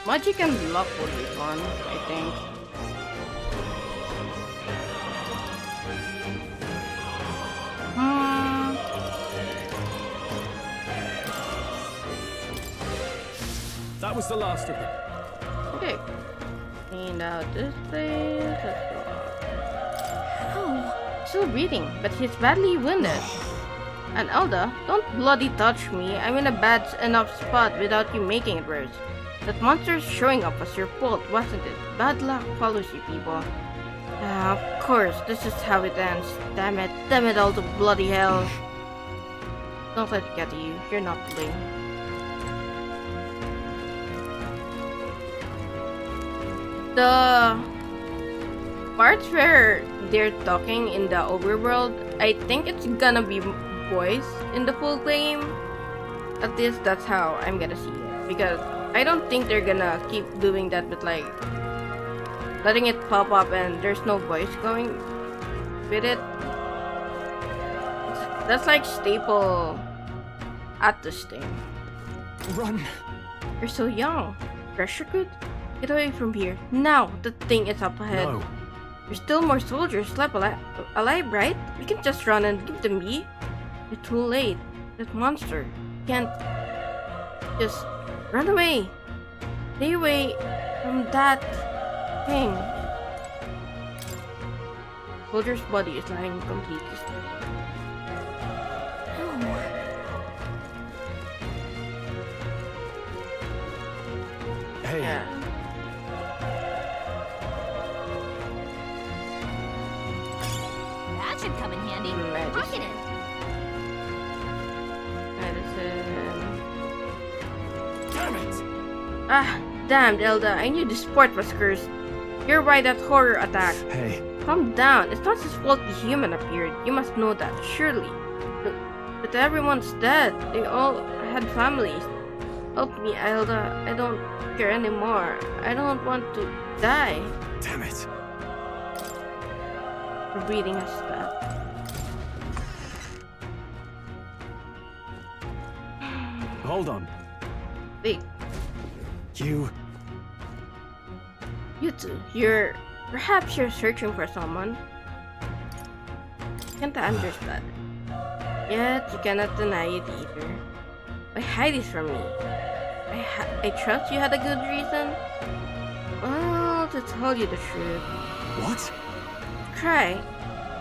Magic and luck would be fun, I think. That was the last of them. Okay. Clean out this place. Let's go. Oh, still breathing, but he's badly wounded. And Elda, don't bloody touch me. I'm in a bad enough spot without you making it worse. That monster showing up was your fault, wasn't it? Bad luck follows you, people. Of course, this is how it ends. Damn it all to bloody hell. Don't let it get to you. You're not to blame. The parts where they're talking in the overworld, I think it's gonna be voice in the full game. At least that's how I'm gonna see it, because I don't think they're gonna keep doing that with like letting it pop up and there's no voice going with it. That's like staple at this thing. Run! You're so young. Pressure good? Get away from here now. The thing is up ahead. No. There's still more soldiers left alive, right? We can just run and give them me. You're too late. That monster can't just run away. Stay away from that thing. Soldier's body is lying completely still. Hey. Yeah. That should come in handy. Pocket it. Medicine. Damn it! Ah, damn, Elda. I knew this sport was cursed. You're why that horror attacked. Hey. Calm down. It's not his fault the human appeared. You must know that, surely. But everyone's dead. They all had families. Help me, Elda. I don't care anymore. I don't want to die. Damn it. Her breathing has stopped. Hold on. Wait. You two. Perhaps you're searching for someone. Can't understand. Yet you cannot deny it either. Why hide this from me? I trust you had a good reason. Well, to tell you the truth. What? Cry.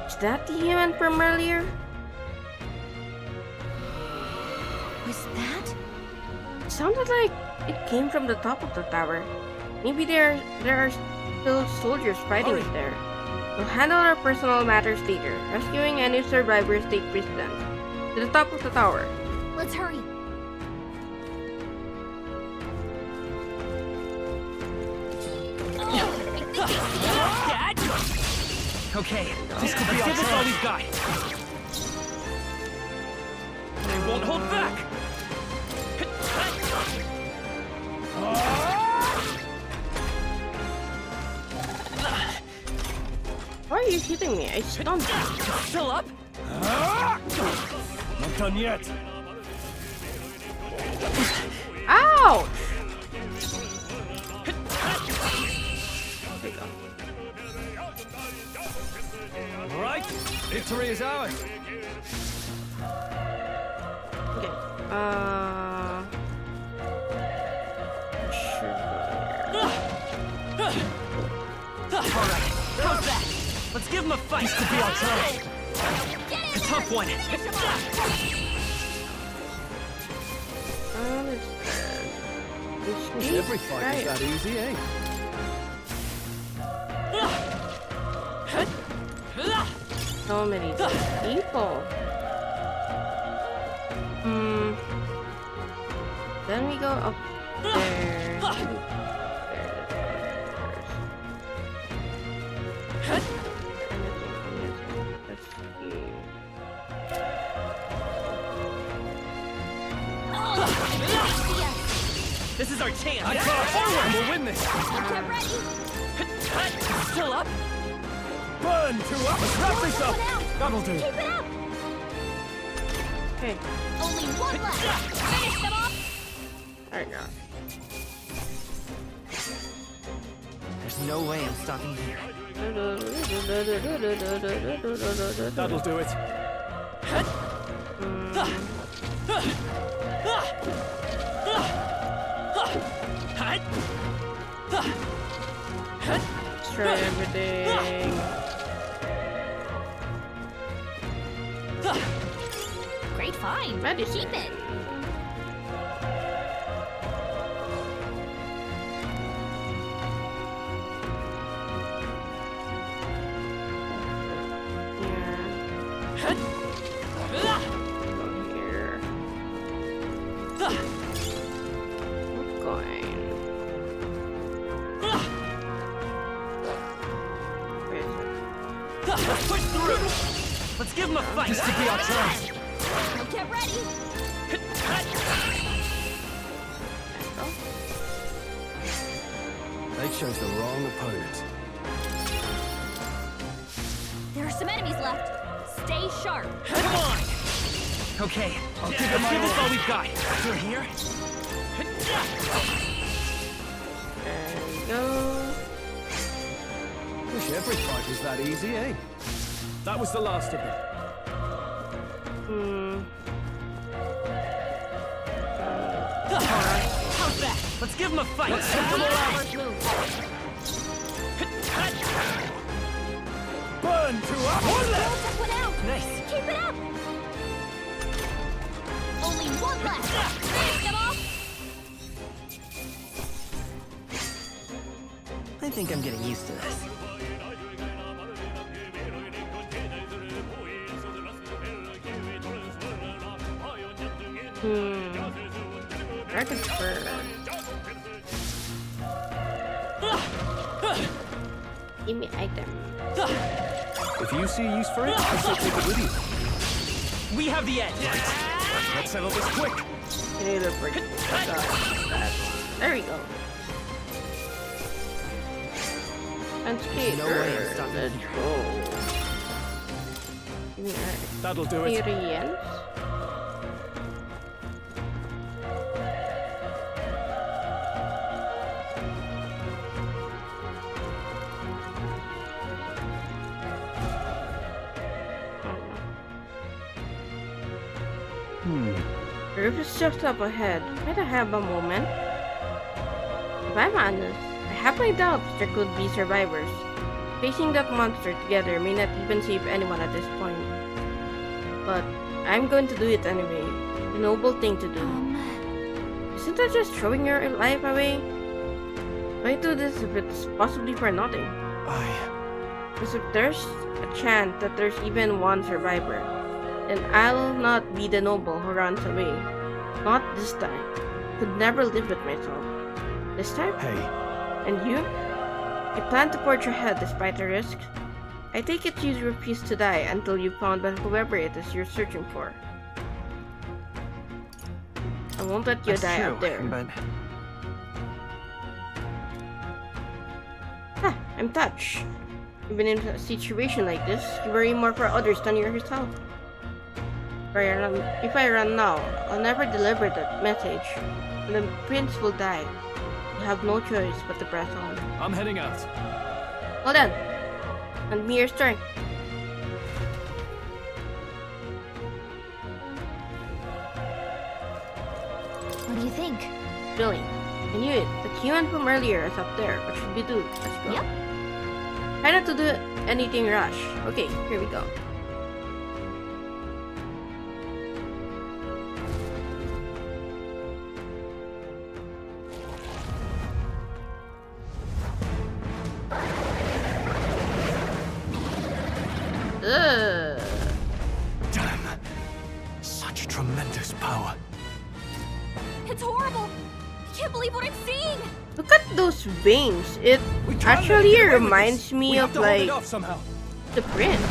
Is that the human from earlier? Was that? It sounded like it came from the top of the tower. Maybe there are still soldiers fighting there. We'll handle our personal matters later. Rescuing any survivors take precedence. To the top of the tower. Let's hurry. Dad? Okay, this could be our chance. All we've got. I won't hold back. Why are you hitting me? I stunned you. Still up? Not done yet. Ouch! All right. Victory is ours. Okay. All right, how's that? Let's give him a fight. This could be our chance. A tough one. Every fight is that easy, eh? So many people. Then we go up there. This is our chance. I thought forward. We'll win this. Get ready. Still up. Burn to up. Let's wrap this up. That'll do. Keep it up. Okay. Only one left. Finish them off. Alright, now. There's no way I'm stopping here. That'll do it. Destroy everything. Great find. Keep it. Let's push through. Let's give him a fight. This could be our chance. Get ready. They chose the wrong opponent. There are some enemies left. Stay sharp. Come on. Okay, let's give this all we've got. You're here. There we go. Wish every fight was that easy, eh? That was the last of them. How's that? Let's give him a fight. Let's take them all out. Burn to up. One left. Took one out. Nice. Keep it up. Only one left. Finish them off. I think I'm getting used to this. Dragon's fur. Give me item. If you see a use for it, I'll still take it with you. We have the edge. Let's settle this quick. I need to break that. There we go. And skate. No way I'm stopping Let's here. go. Give me That'll do it. experience. The roof is just up ahead. Might I have a moment? If I'm honest, I have my doubts there could be survivors. Facing that monster together may not even save anyone at this point. But I'm going to do it anyway. The noble thing to do. Isn't that just throwing your life away? Why do this if it's possibly for nothing? Because if there's a chance that there's even one survivor, then I'll not be the noble who runs away. Not this time. Could never live with myself. This time? Hey. And you? You plan to forge ahead despite the risk? I take it you refuse to die until you found whoever it is you're searching for. I won't let you die out there. But Ha! I'm touched. Even in a situation like this, you worry more for others than yourself. If I run now, I'll never deliver that message, and the prince will die. You have no choice but to press on. I'm heading out. Hold on. And me your strength. What do you think? Billy, I knew it. The human from earlier is up there. What should we do? Let's go. Yep. Try not to do anything rush. Okay, here we go. Damn. Such tremendous power. It's horrible. I can't believe what I'm seeing. Look at those veins. It actually reminds me of like the prince.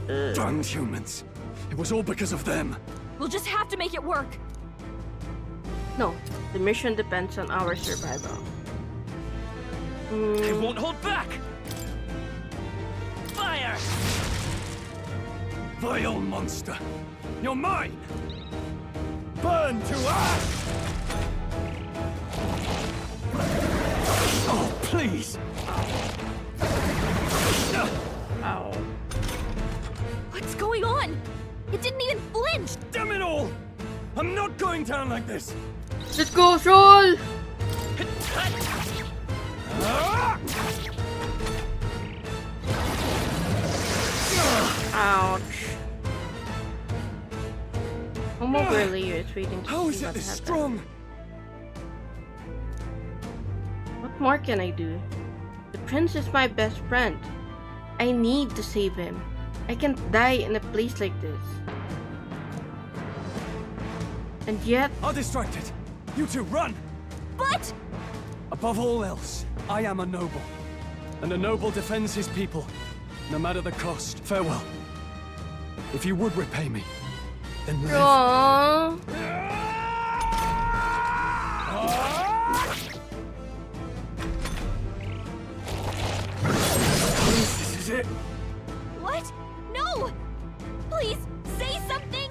Damn humans. It was all because of them. We'll just have to make it work. No, the mission depends on our survival. I won't hold back! Fire! Vile monster! You're mine! Burn to ash! Oh, please! Ow. What's going on? It didn't even flinch! Damn it all! I'm not going down like this! Let's go, Sol! Ouch. I'm over layers waiting to How see is it what this happens. strong? What more can I do? The prince is my best friend. I need to save him. I can't die in a place like this. And yet... I'll distract it. You two, run! But... Above all else, I am a noble. And a noble defends his people, no matter the cost. Farewell. If you would repay me, then live. Aww. This is it. What? No! Please, say something!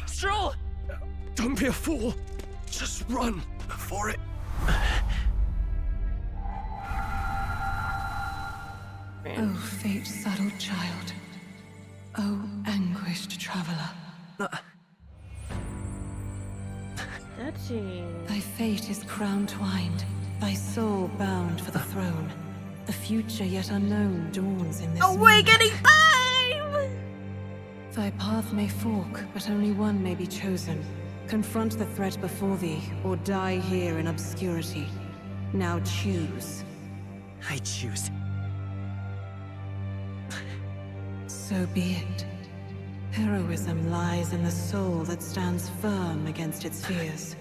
Stroll! Don't be a fool. Just run before it... Oh, fate-saddled child. Oh, anguished traveler. That's it. Thy fate is crown-twined, thy soul bound for the throne. The future yet unknown dawns in this Awakening time! Thy path may fork, but only one may be chosen. Confront the threat before thee, or die here in obscurity. Now choose. I choose. So be it. Heroism lies in the soul that stands firm against its fears.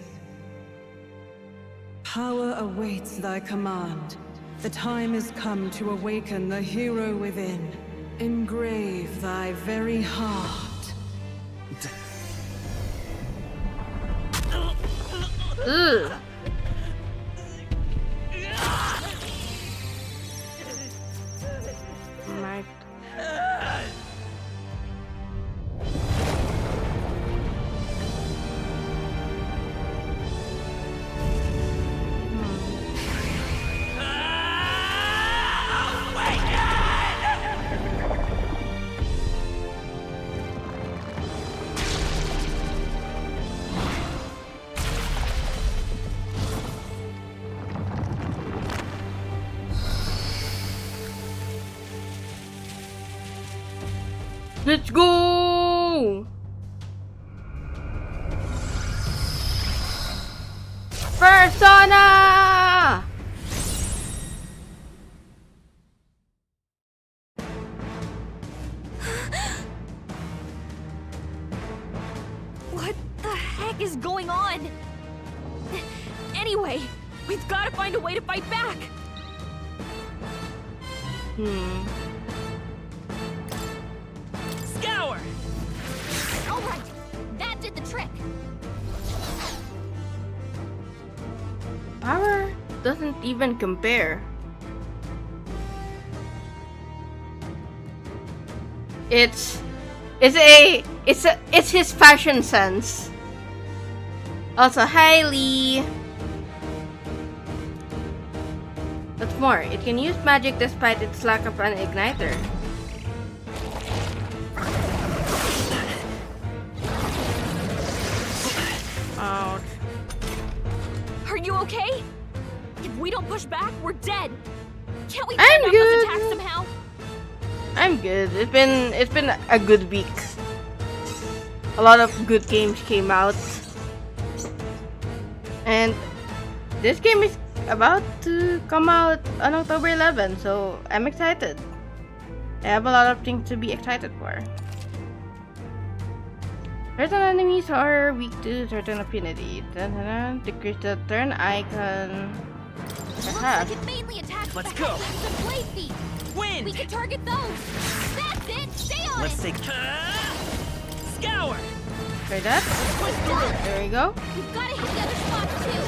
Power awaits thy command. The time is come to awaken the hero within. Engrave thy very heart. Ugh. My... Let's go! Persona! What the heck is going on? Anyway, we've got to find a way to fight back. Scour! All right, that did the trick. Power doesn't even compare. It's his fashion sense. Also, hi Lee. What's more, it can use magic despite its lack of an igniter. Ouch. Are you okay? If we don't push back, we're dead. Can't we I'm fend off good. this attack somehow? I'm good. It's been a good week. A lot of good games came out. And this game is about to come out on October 11, so I'm excited. I have a lot of things to be excited for. Certain enemies are weak to certain affinity. Decrease the turn icon. Looks like it mainly attacks Let's the go. heads and blade feet. Wind! We can target those. That's it. Stay on Let's it. take... Scour! Try that. There we go. We've got to hit the other spots too.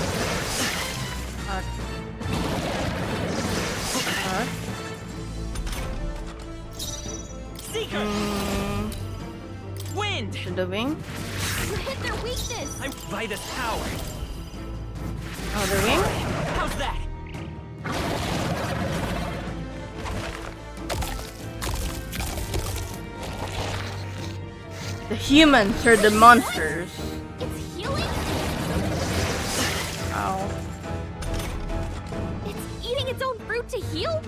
Seeker! Wind! To the wing. You hit their weakness. I'm by this power. Oh, the wing. How's that? The humans are the monsters. It's healing? Ow. It's eating its own fruit to heal?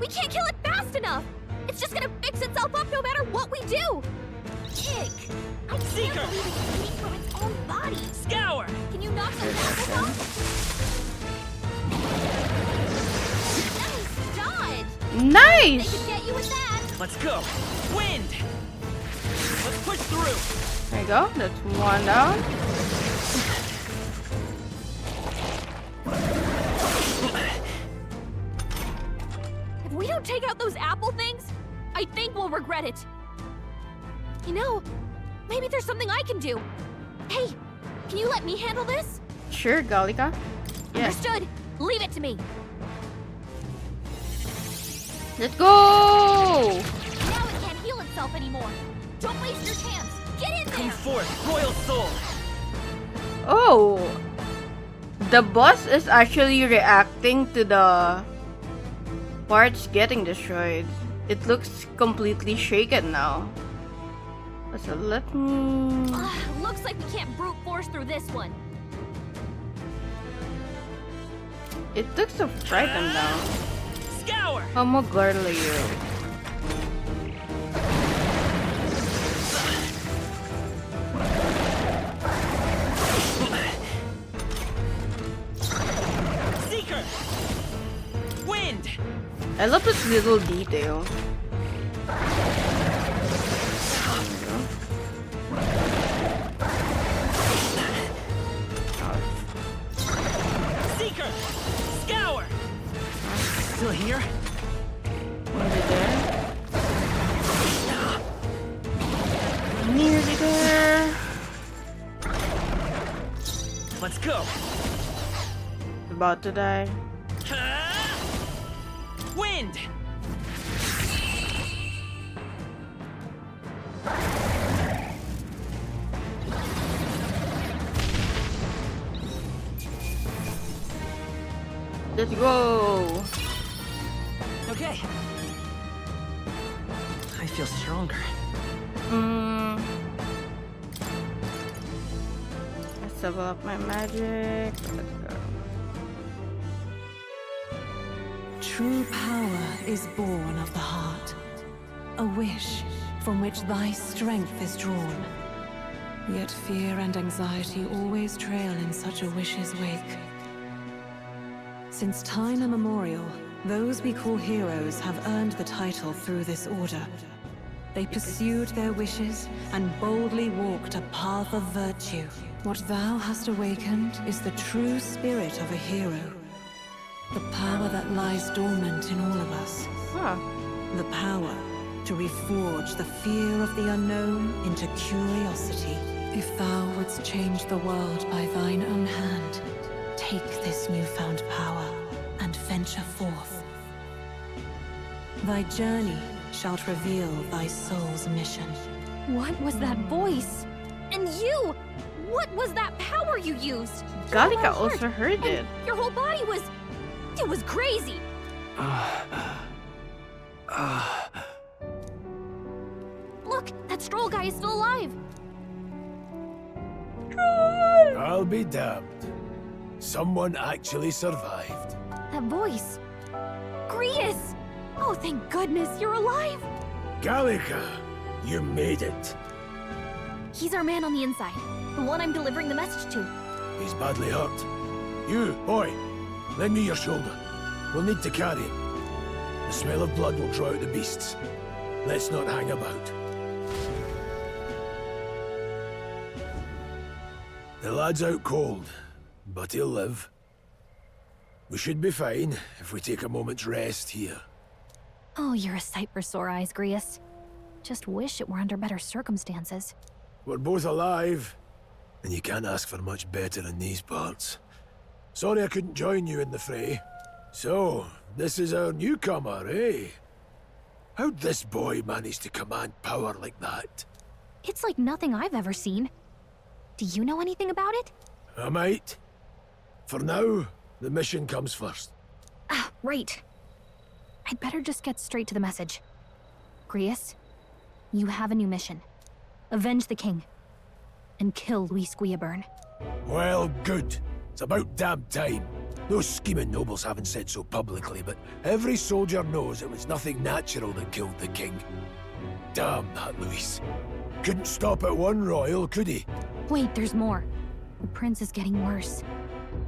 We can't kill it fast enough. It's just gonna fix itself up no matter what we do. Ick. I can't Seeker. believe it's eating from its own body. Scour! Can you knock those apples off? Nice dodge. Nice. They could get you with that. Let's go. Wind! Let's push through. There you go. That's one down. If we don't take out those apple things, I think we'll regret it. You know, maybe there's something I can do. Hey, can you let me handle this? Sure, Gallica. Yes. Understood. Leave it to me. Let's go! Now it can't heal itself anymore. Don't waste your chance. Get in there. Come forth, Royal Soul. Oh! The boss is actually reacting to the parts getting destroyed. It looks completely shaken now. So let me... Looks like we can't brute force through this one. It looks so frightened now. Scour! How girly you. Seeker! Wind! I love this little detail. Seeker! Scour! Still here? Nearly there. Nearly there. Let's go. About to die. Wind! Let's go. Okay. I feel stronger. Let's level up my magic. Let's go. True power is born of the heart. A wish from which thy strength is drawn. Yet fear and anxiety always trail in such a wish's wake. Since time immemorial, those we call heroes have earned the title through this order. They pursued their wishes and boldly walked a path of virtue. What thou hast awakened is the true spirit of a hero. The power that lies dormant in all of us. The power to reforge the fear of the unknown into curiosity. If thou wouldst change the world by thine own hand, take this newfound power and venture forth. Thy journey shalt reveal thy soul's mission. What was that voice? And you! What was that power you used? Gallica also heard it. Your whole body was... It was crazy! Look, that Stroll guy is still alive! I'll be damned. Someone actually survived. That voice... Grius! Oh, thank goodness, you're alive! Gallica, you made it. He's our man on the inside. The one I'm delivering the message to. He's badly hurt. You, boy, lend me your shoulder. We'll need to carry him. The smell of blood will draw out the beasts. Let's not hang about. The lad's out cold, but he'll live. We should be fine if we take a moment's rest here. Oh, you're a sight for sore eyes, Grius. Just wish it were under better circumstances. we're both alive, and you can't ask for much better in these parts. Sorry I couldn't join you in the fray. So, this is our newcomer, eh? How'd this boy manage to command power like that? It's like nothing I've ever seen. Do you know anything about it? I might. For now, the mission comes first. Ah, right. I'd better just get straight to the message. Grius, you have a new mission. Avenge the king. And kill Luis Guillaburn. Well, good. It's about damn time. Those scheming nobles haven't said so publicly, but every soldier knows it was nothing natural that killed the king. Damn that Luis. Couldn't stop at one royal, could he? Wait, there's more. The prince is getting worse.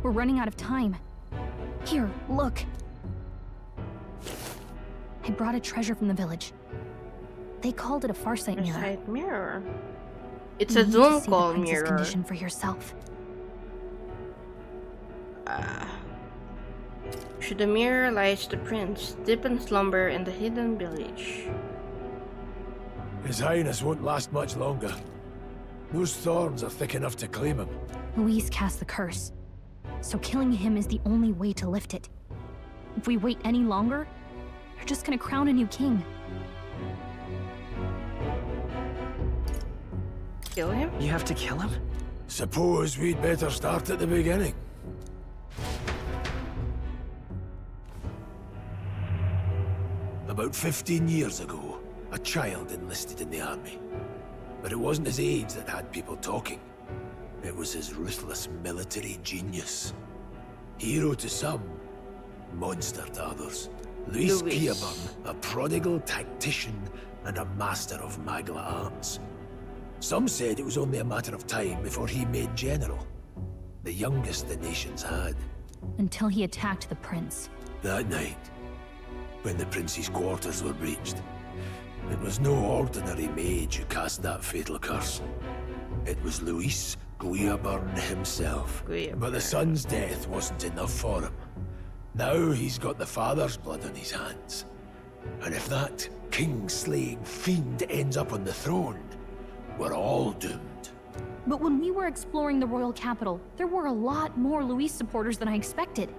We're running out of time. Here, look. I brought a treasure from the village. They called it a farsight mirror. Farsight mirror. It's You a need to Zoom see call the prince's mirror. condition for yourself. Should the mirror lies the prince, deep in slumber in the hidden village. His Highness won't last much longer. Those thorns are thick enough to claim him. Luis cast the curse, so killing him is the only way to lift it. If we wait any longer, they're just gonna crown a new king. Kill him? You have to kill him? Suppose we'd better start at the beginning. About 15 years ago, a child enlisted in the army. But it wasn't his age that had people talking. It was his ruthless military genius. Hero to some, monster to others. Luis Guillaburn, a prodigal tactician and a master of Magla arts. Some said it was only a matter of time before he made general. The youngest the nations had. Until he attacked the prince. That night, when the prince's quarters were breached, it was no ordinary mage who cast that fatal curse. It was Luis Guillaburn himself. But the son's death wasn't enough for him. Now he's got the father's blood on his hands. And if that king-slaying fiend ends up on the throne, we're all doomed. But when we were exploring the royal capital, there were a lot more Luis supporters than I expected.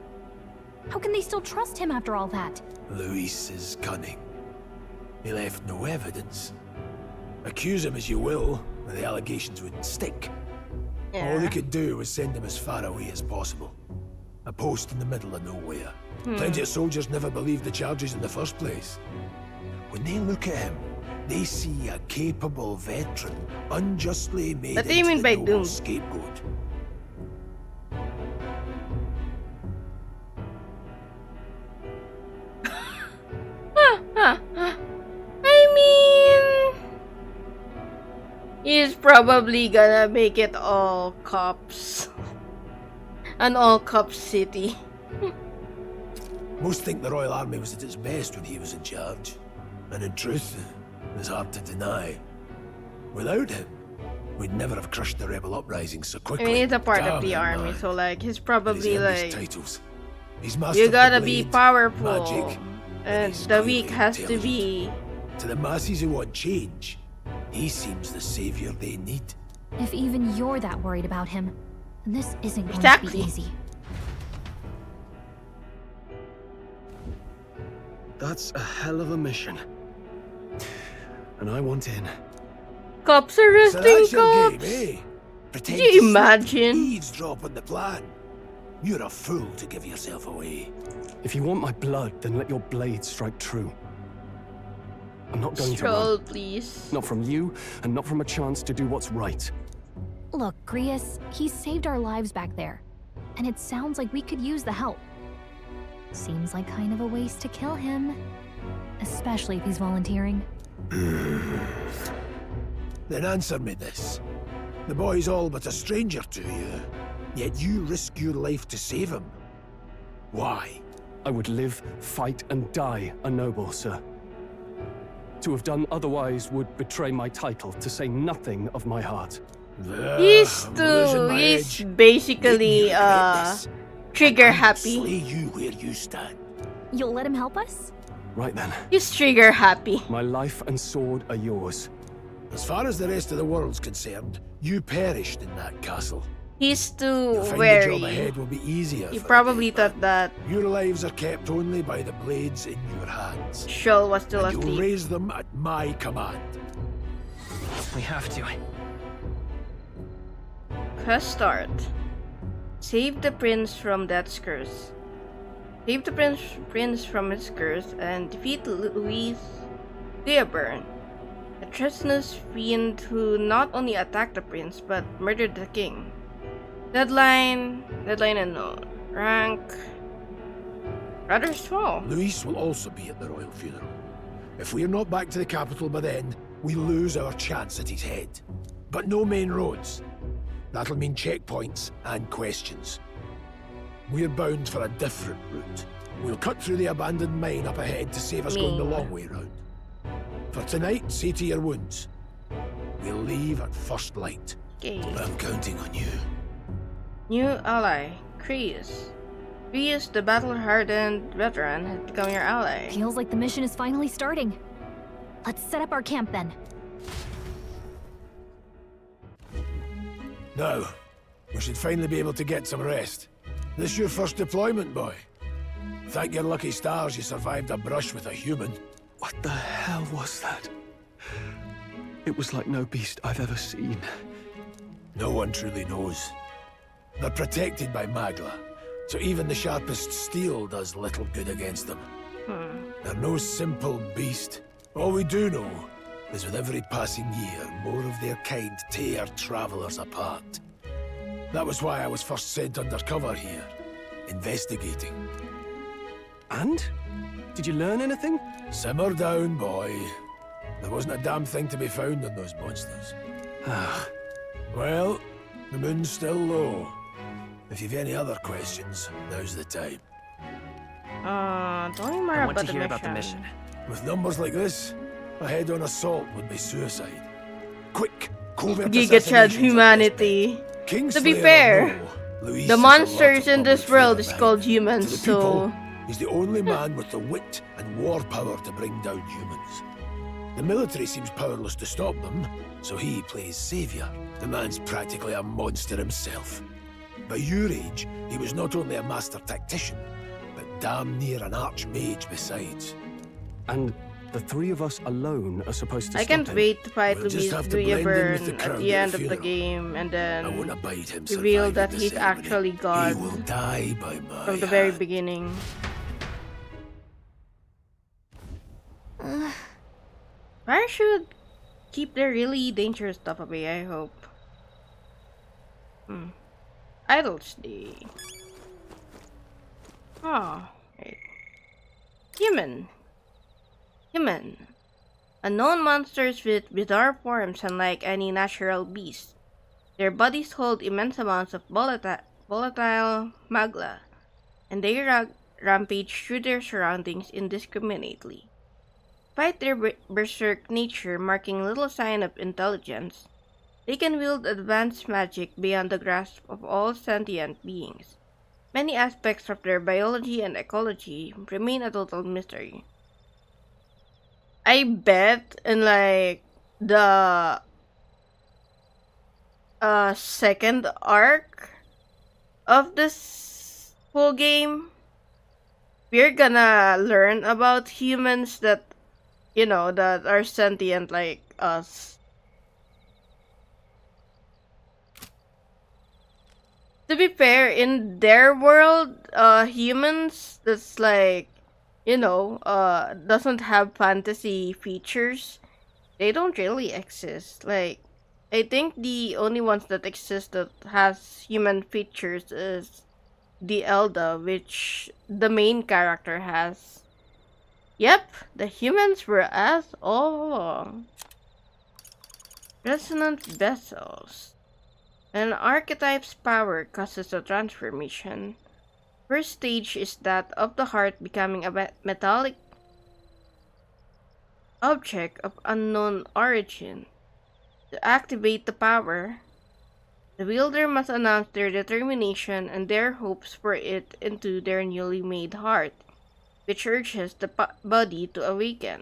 How can they still trust him after all that? Luis is cunning. He left no evidence. Accuse him as you will, the allegations wouldn't stick. All they could do was send him as far away as possible. A post in the middle of nowhere. Plenty of soldiers never believed the charges in the first place. When they look at him, they see a capable veteran unjustly made What do you mean into by the noble doom? scapegoat. I mean, he's probably gonna make it all cops. An all cops city. Most think the Royal Army was at its best when he was in charge. And in truth, it's hard to deny. Without him, we'd never have crushed the rebel uprising so I quickly. mean, he's a part Damn of the him, army, man. so like he's His probably endless like titles. He's you mastered gotta the be blade, powerful, magic, and he's the clearly weak has to intelligent. be. To the masses who want change, he seems the savior they need. If even you're that worried about him, then this isn't going to Exactly. be easy. That's a hell of a mission. And I want in. Cops So arresting that's your cops. game, eh? Pretend Could you to imagine? eavesdrop on the plan. You're a fool to give yourself away. If you want my blood, then let your blade strike true. I'm not going to Stroll, run. please. Not from you, and not from a chance to do what's right. Look, Grius, he saved our lives back there. And it sounds like we could use the help. Seems like kind of a waste to kill him. Especially if he's volunteering. Then answer me this. The boy's all but a stranger to you, yet you risk your life to save him. Why? I would live, fight, and die a noble, sir. To have done otherwise would betray my title, to say nothing of my heart. He's I'm losing my he's edge. basically Regret this. trigger Slay happy. you where you stand. You'll let him help us? Right then. He's trigger happy. My life and sword are yours. As far as the rest of the world's concerned, you perished in that castle. He's too You'll find wary. the job ahead will be easier. He probably thought that your lives are kept only by the blades in your hands. Shul was still and asleep. You'll raise them at my command. We have to. Quest start. Save the prince from death's curse. Save the prince from his curse and defeat Louis Guyaburn, a treasonous fiend who not only attacked the prince but murdered the king. Deadline unknown. Rank rather small. Louis will also be at the royal funeral. If we're not back to the capital by then, we lose our chance at his head. But no main roads. That'll mean checkpoints and questions. We're bound for a different route. We'll cut through the abandoned mine up ahead to save us going the long way round. For tonight, see to your wounds. We'll leave at first light. Okay. I'm counting on you. New ally, Kreus. Kreus, the battle-hardened veteran, has become your ally. Feels like the mission is finally starting. Let's set up our camp then. Now, we should finally be able to get some rest. This your first deployment, boy? Thank your lucky stars you survived a brush with a human. What the hell was that? It was like no beast I've ever seen. No one truly knows. They're protected by Magla, so even the sharpest steel does little good against them. They're no simple beast. All we do know is with every passing year, more of their kind tear travelers apart. That was why I was first sent undercover here, investigating. And? Did you learn anything? Simmer down, boy. There wasn't a damn thing to be found on those monsters. Well, the moon's still low. If you've any other questions, now's the time. Tell me more I want about to the hear about the mission. With numbers like this, a head-on assault would be suicide. Quick, covert Giga Chad assassinations humanity. To be Kingslayer fair, or no, Louis the is a monsters lot in of this public world fear is behind. called To humans, the so people, he's the only man with the wit and war power to bring down humans. The military seems powerless to stop them, so he plays savior. The man's practically a monster himself. By your age, he was not only a master tactician, but damn near an archmage besides. And the three of us alone are supposed to I stop can't him. wait to fight We'll just Louis have to blend in with the Guyaburn crowd at the at end the of the funeral. game and I won't then abide him reveal surviving that the he's ceremony. actually He God will die by my from the very hand. beginning. I should keep the really dangerous stuff away, I hope. Idols Day. Oh, right. Human. Unknown monsters with bizarre forms unlike any natural beast. Their bodies hold immense amounts of volatile magla, and they rampage through their surroundings indiscriminately. Despite their berserk nature marking little sign of intelligence, they can wield advanced magic beyond the grasp of all sentient beings. Many aspects of their biology and ecology remain a total mystery. I bet in like the second arc of this whole game, we're gonna learn about humans that, you know, that are sentient like us. To be fair, in their world, humans that's like, you know, doesn't have fantasy features, they don't really exist. Like, I think the only ones that exist that has human features is the Elda, which the main character has. Yep, the humans were us all along. Resonant vessels. An archetype's power causes a transformation. First stage is that of the heart becoming a metallic object of unknown origin. To activate the power, the wielder must announce their determination and their hopes for it into their newly made heart, which urges the body to awaken.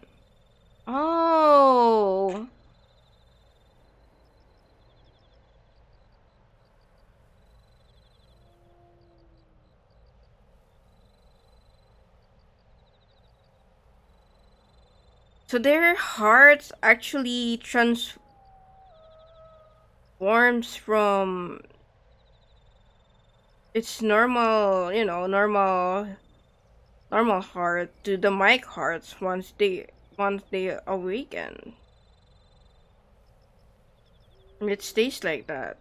Oh! So their hearts actually transforms from its normal, normal heart to the mic hearts once they awaken. And it stays like that.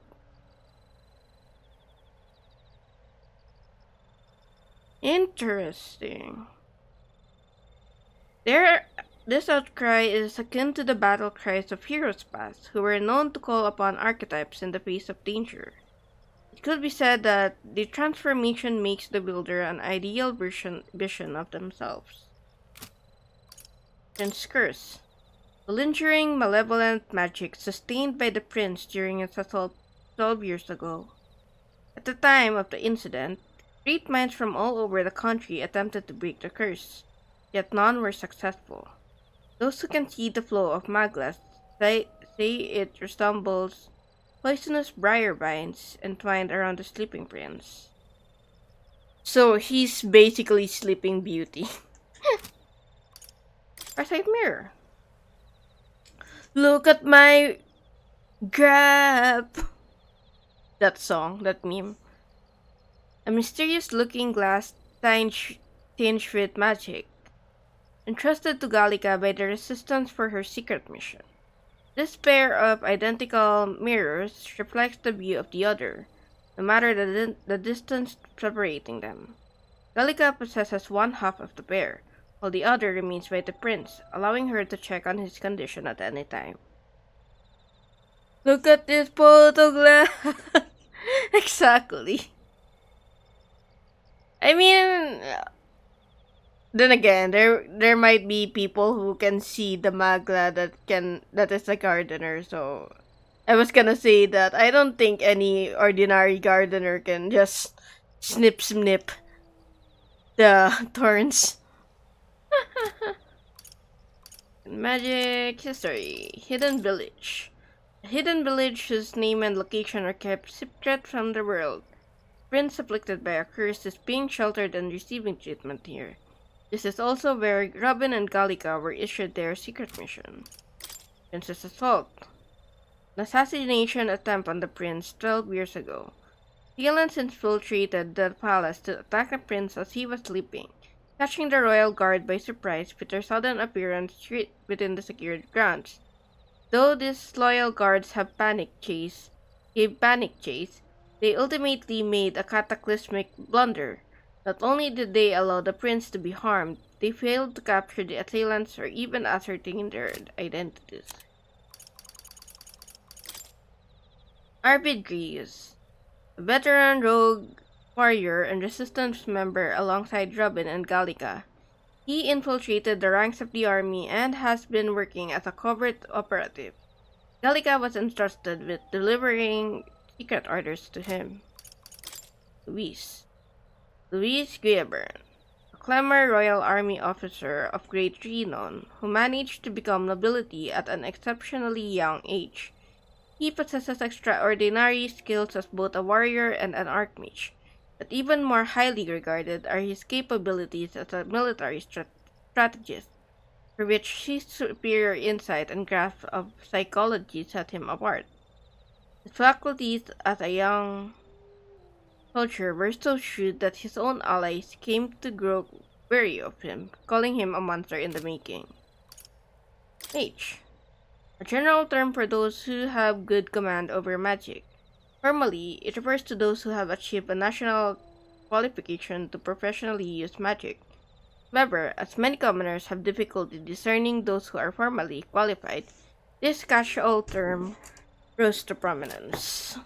Interesting. There, this outcry is akin to the battle cries of heroes past, who were known to call upon archetypes in the face of danger. It could be said that the transformation makes the wielder an ideal vision of themselves. Prince Curse. The lingering, malevolent magic sustained by the prince during his assault 12 years ago. At the time of the incident, great minds from all over the country attempted to break the curse, yet none were successful. Those who can see the flow of maglas say it resembles poisonous briar vines entwined around the sleeping prince. So he's basically Sleeping Beauty. Farsight Mirror. Look at my grab. That song, that meme. A mysterious looking glass tinged with magic, entrusted to Gallica by the Resistance for her secret mission. This pair of identical mirrors reflects the view of the other, no matter the distance separating them. Gallica possesses one half of the pair, while the other remains by the prince, allowing her to check on his condition at any time. Look at this photograph! Exactly. I mean, then again, there might be people who can see the magla that is a gardener. So I was gonna say that I don't think any ordinary gardener can just snip the thorns. Magic history. Hidden village. A hidden village whose name and location are kept secret from the world. Prince afflicted by a curse is being sheltered and receiving treatment here. This is also where Robin and Gallica were issued their secret mission. Prince's assault. An assassination attempt on the prince 12 years ago. Assailants infiltrated the palace to attack the prince as he was sleeping, catching the royal guard by surprise with their sudden appearance within the secured grounds. Though these loyal guards gave panic chase, they ultimately made a cataclysmic blunder. Not only did they allow the prince to be harmed, they failed to capture the assailants or even ascertain their identities. Arvid Greaves, a veteran rogue warrior and resistance member alongside Robin and Gallica. He infiltrated the ranks of the army and has been working as a covert operative. Gallica was entrusted with delivering secret orders to him. Louise Guillaburn, a Clemmer Royal Army officer of great renown who managed to become nobility at an exceptionally young age. He possesses extraordinary skills as both a warrior and an archmage, but even more highly regarded are his capabilities as a military strategist, for which his superior insight and grasp of psychology set him apart. His faculties as a young soldier were so shrewd that his own allies came to grow wary of him, calling him a monster in the making. Mage, a general term for those who have good command over magic. Formally, it refers to those who have achieved a national qualification to professionally use magic. However, as many commoners have difficulty discerning those who are formally qualified, this casual term rose to prominence.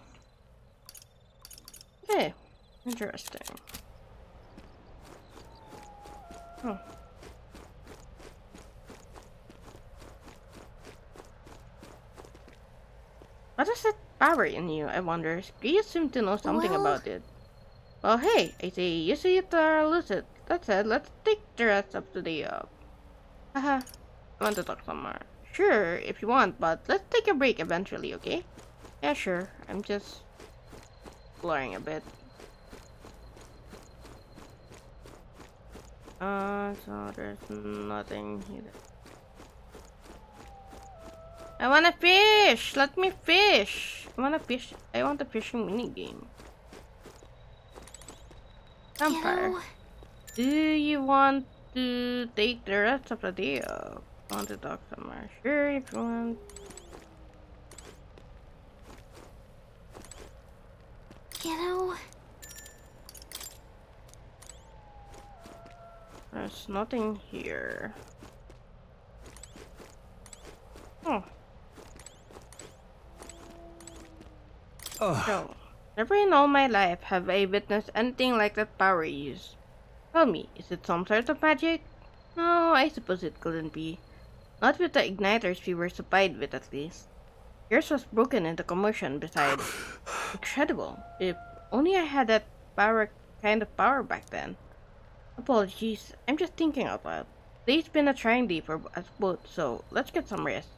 Okay, interesting. Oh. What is that power in you, I wonder? You seem to know something about it. Well, hey, I say you see it or lose it. That said, let's take the rest of the day off. Haha, I want to talk some more. Sure, if you want, but let's take a break eventually, okay? Yeah, sure. I'm just blurring a bit. So there's nothing here. I wanna fish! Let me fish! I wanna fish. I want a fishing minigame. Campfire. Do you want to take the rest of the day off? Want to talk somewhere? Sure, if you want. You know, There's nothing here. Oh. So, never in all my life have I witnessed anything like that power use. Tell me, is it some sort of magic? No, I suppose it couldn't be. Not with the igniters we were supplied with, at least. Yours was broken in the commotion beside. Incredible. If only I had that kind of power back then. Apologies, I'm just thinking out loud. Today's been a trying day for us both, so let's get some rest.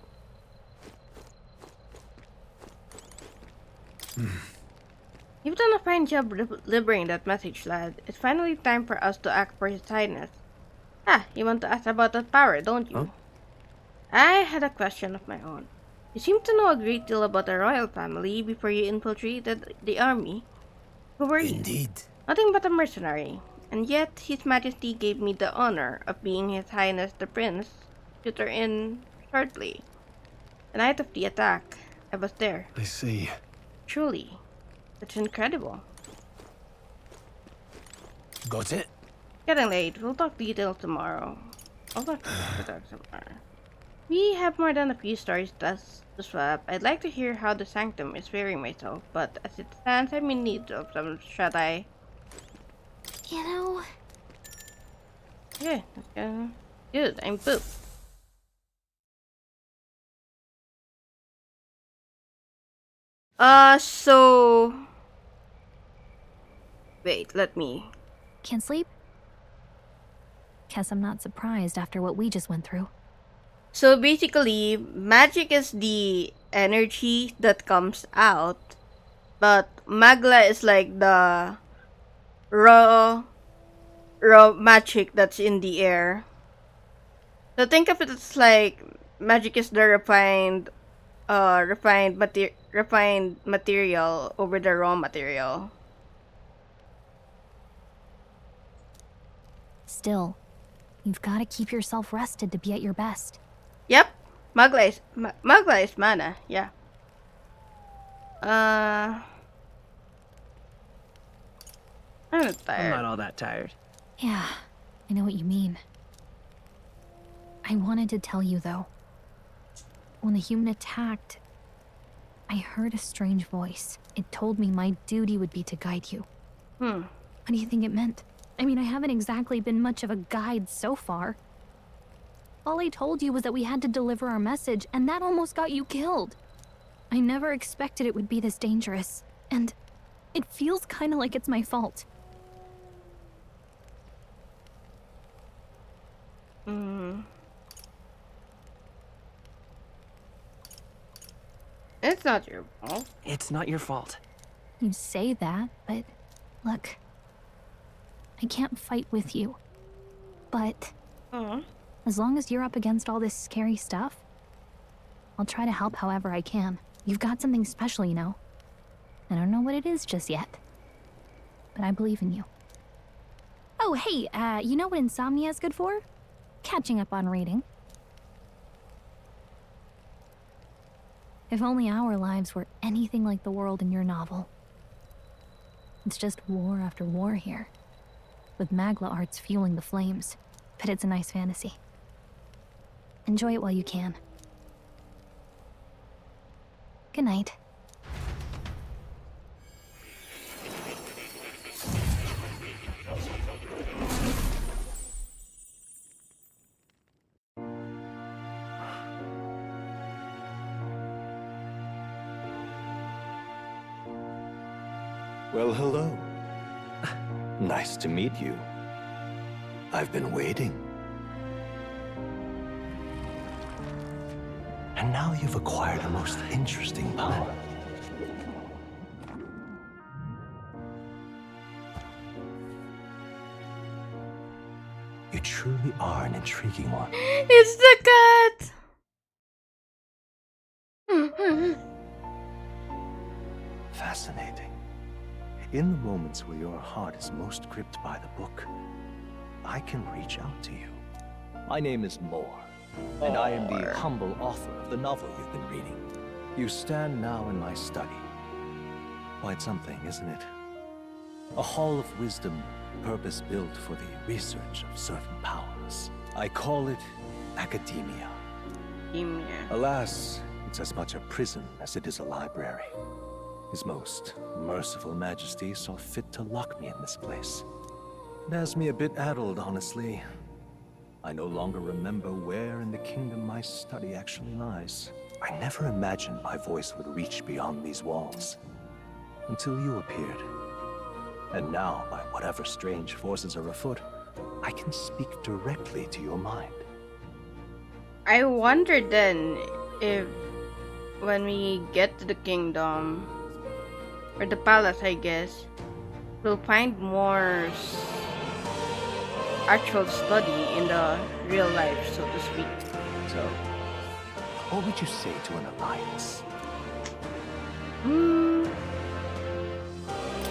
You've done a fine job delivering that message, lad. It's finally time for us to act for His Highness. Ah, you want to ask about that power, don't you? Huh? I had a question of my own. You seem to know a great deal about the royal family before you infiltrated the army. Who were you? Indeed. Nothing but a mercenary. And yet, His Majesty gave me the honor of being His Highness the Prince, tutor in shortly. The night of the attack, I was there. I see. Truly, it's incredible. Got it? Getting late. We'll talk details tomorrow. We'll talk tomorrow. We have more than a few stories to swap. I'd like to hear how the Sanctum is faring myself, but as it stands, I'm in need of some shut-eye. you know, Yeah, that's good. Good, I'm poop. So... Wait, let me... can't sleep? Guess I'm not surprised after what we just went through. So basically, magic is the energy that comes out, but magla is like the raw magic that's in the air. So think of it as like magic is the refined material over the raw material. Still, you've got to keep yourself rested to be at your best. Yep, magla is mana. Yeah. I'm tired. I'm not all that tired. Yeah, I know what you mean. I wanted to tell you, though. When the human attacked, I heard a strange voice. It told me my duty would be to guide you. What do you think it meant? I mean, I haven't exactly been much of a guide so far. All I told you was that we had to deliver our message, and that almost got you killed. I never expected it would be this dangerous, and it feels kind of like it's my fault. It's not your fault. It's not your fault. You say that, but look, I can't fight with you. But as long as you're up against all this scary stuff, I'll try to help however I can. You've got something special, you know. I don't know what it is just yet, but I believe in you. Oh, hey, you know what insomnia is good for? Catching up on reading. If only our lives were anything like the world in your novel. It's just war after war here, with Magla arts fueling the flames, but it's a nice fantasy. Enjoy it while you can. Good night. Well, hello. Nice to meet you. I've been waiting. And now you've acquired a most interesting power. You truly are an intriguing one. It's the cat! In the moments where your heart is most gripped by the book, I can reach out to you. My name is Moore, and I am the humble author of the novel you've been reading. You stand now in my study. Quite something, isn't it? A hall of wisdom, purpose-built for the research of certain powers. I call it academia. Alas, it's as much a prison as it is a library. His most merciful majesty saw fit to lock me in this place. It has me a bit addled, honestly. I no longer remember where in the kingdom my study actually lies. I never imagined my voice would reach beyond these walls. Until you appeared. And now, by whatever strange forces are afoot, I can speak directly to your mind. I wonder then if when we get to the kingdom, or the palace I guess, we'll find more actual study in the real life, so to speak. So, what would you say to an alliance?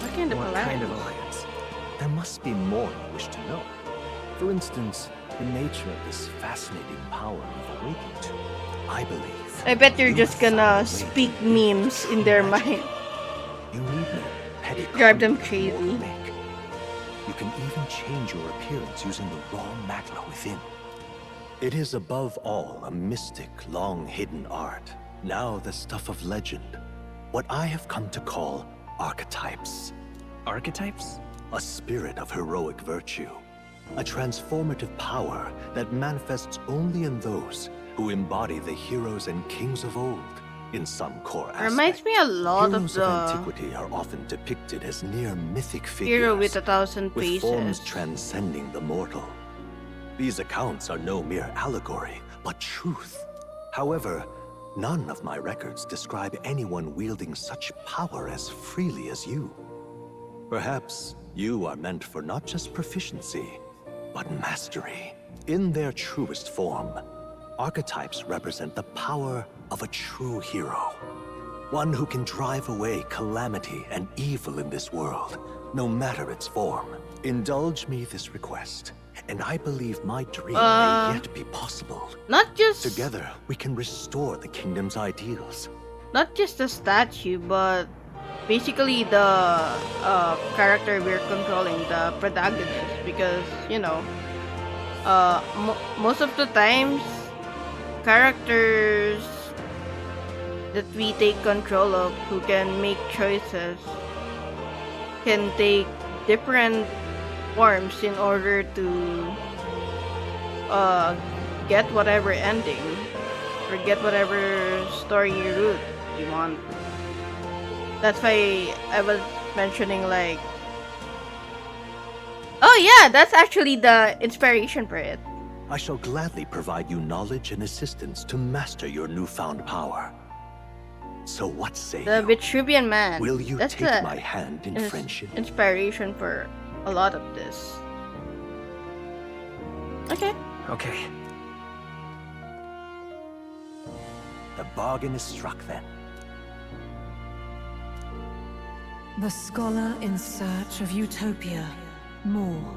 What kind of alliance? There must be more you wish to know. For instance, the nature of this fascinating power you've awakened to. I believe. I bet you're just gonna speak memes in their mind. You need no petty Drive them crazy. You can even change your appearance using the raw magla within. It is above all a mystic, long-hidden art. Now the stuff of legend. What I have come to call archetypes. Archetypes? A spirit of heroic virtue. A transformative power that manifests only in those who embody the heroes and kings of old in some core aspect. Reminds me a lot Heroes of the antiquity are often depicted as near mythic figures, Hero with 1,000 with faces. forms transcending the mortal. These accounts are no mere allegory, but truth. However, none of my records describe anyone wielding such power as freely as you. Perhaps you are meant for not just proficiency, but mastery. In their truest form, archetypes represent the power of a true hero. One who can drive away calamity and evil in this world, no matter its form. Indulge me this request, and I believe my dream may yet be possible. Not just Together, we can restore the kingdom's ideals. Not just the statue, but basically the character we're controlling, the protagonist, because you know, most of the times characters that we take control of, who can make choices, can take different forms in order to get whatever ending or get whatever story route you want. That's why I was mentioning, like, oh yeah, that's actually the inspiration for it. I shall gladly provide you knowledge and assistance to master your newfound power. So what say The you? Vitruvian Man. Will you That's take the my hand in friendship? Inspiration for a lot of this. Okay. Okay. The bargain is struck then. The scholar in search of utopia, more.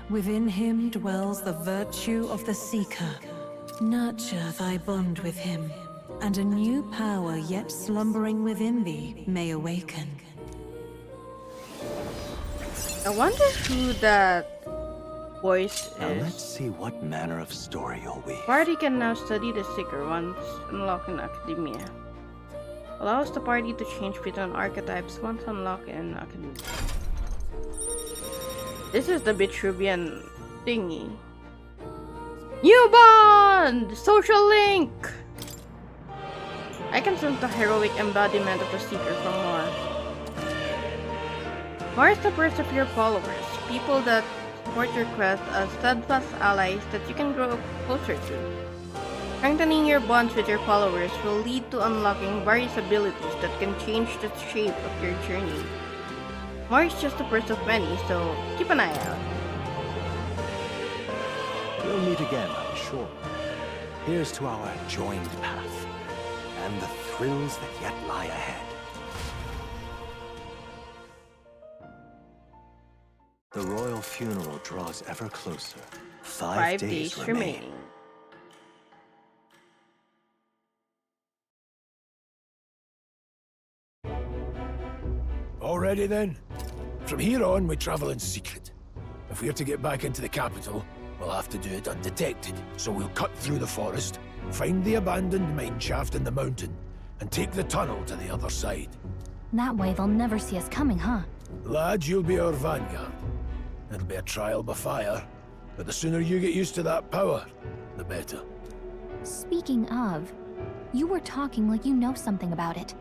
Within him dwells the virtue of the seeker. Nurture thy bond with him, and a new power yet slumbering within thee may awaken. I wonder who that voice Now is. let's see what manner of story you'll weave. Party can now study the Seeker once unlocked in Academia. Allows the party to change between archetypes once unlocked in Academia. This is the Vitruvian thingy. New bond! Social link! I can sense the heroic embodiment of the Seeker from More. More is the first of your followers, people that support your quest as steadfast allies that you can grow closer to. Strengthening your bonds with your followers will lead to unlocking various abilities that can change the shape of your journey. More is just the first of many, so keep an eye out. We'll meet again, I'm sure. Here's to our joined path, and the thrills that yet lie ahead. The royal funeral draws ever closer. 5 days remaining. Already then? From here on, we travel in secret. If we're to get back into the capital, we'll have to do it undetected. So we'll cut through the forest, find the abandoned mine shaft in the mountain, and take the tunnel to the other side. That way they'll never see us coming, huh? Lad, you'll be our vanguard. It'll be a trial by fire, but the sooner you get used to that power, the better. Speaking of, you were talking like you know something about it.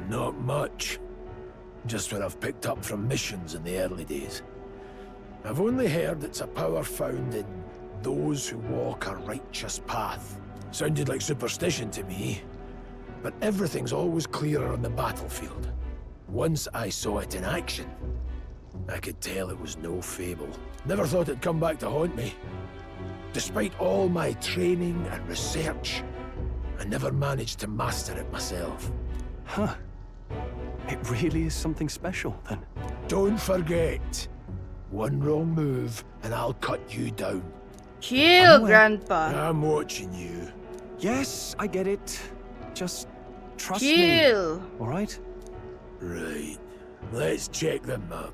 Not much. Just what I've picked up from missions in the early days. I've only heard it's a power found in those who walk a righteous path. Sounded like superstition to me, but everything's always clearer on the battlefield. Once I saw it in action, I could tell it was no fable. Never thought it'd come back to haunt me. Despite all my training and research, I never managed to master it myself. Huh. It really is something special, then. Don't forget, one wrong move and I'll cut you down. Chill, Grandpa. I'm watching you. Yes, I get it. Just trust Chill. me. All right? Right. Let's check the map.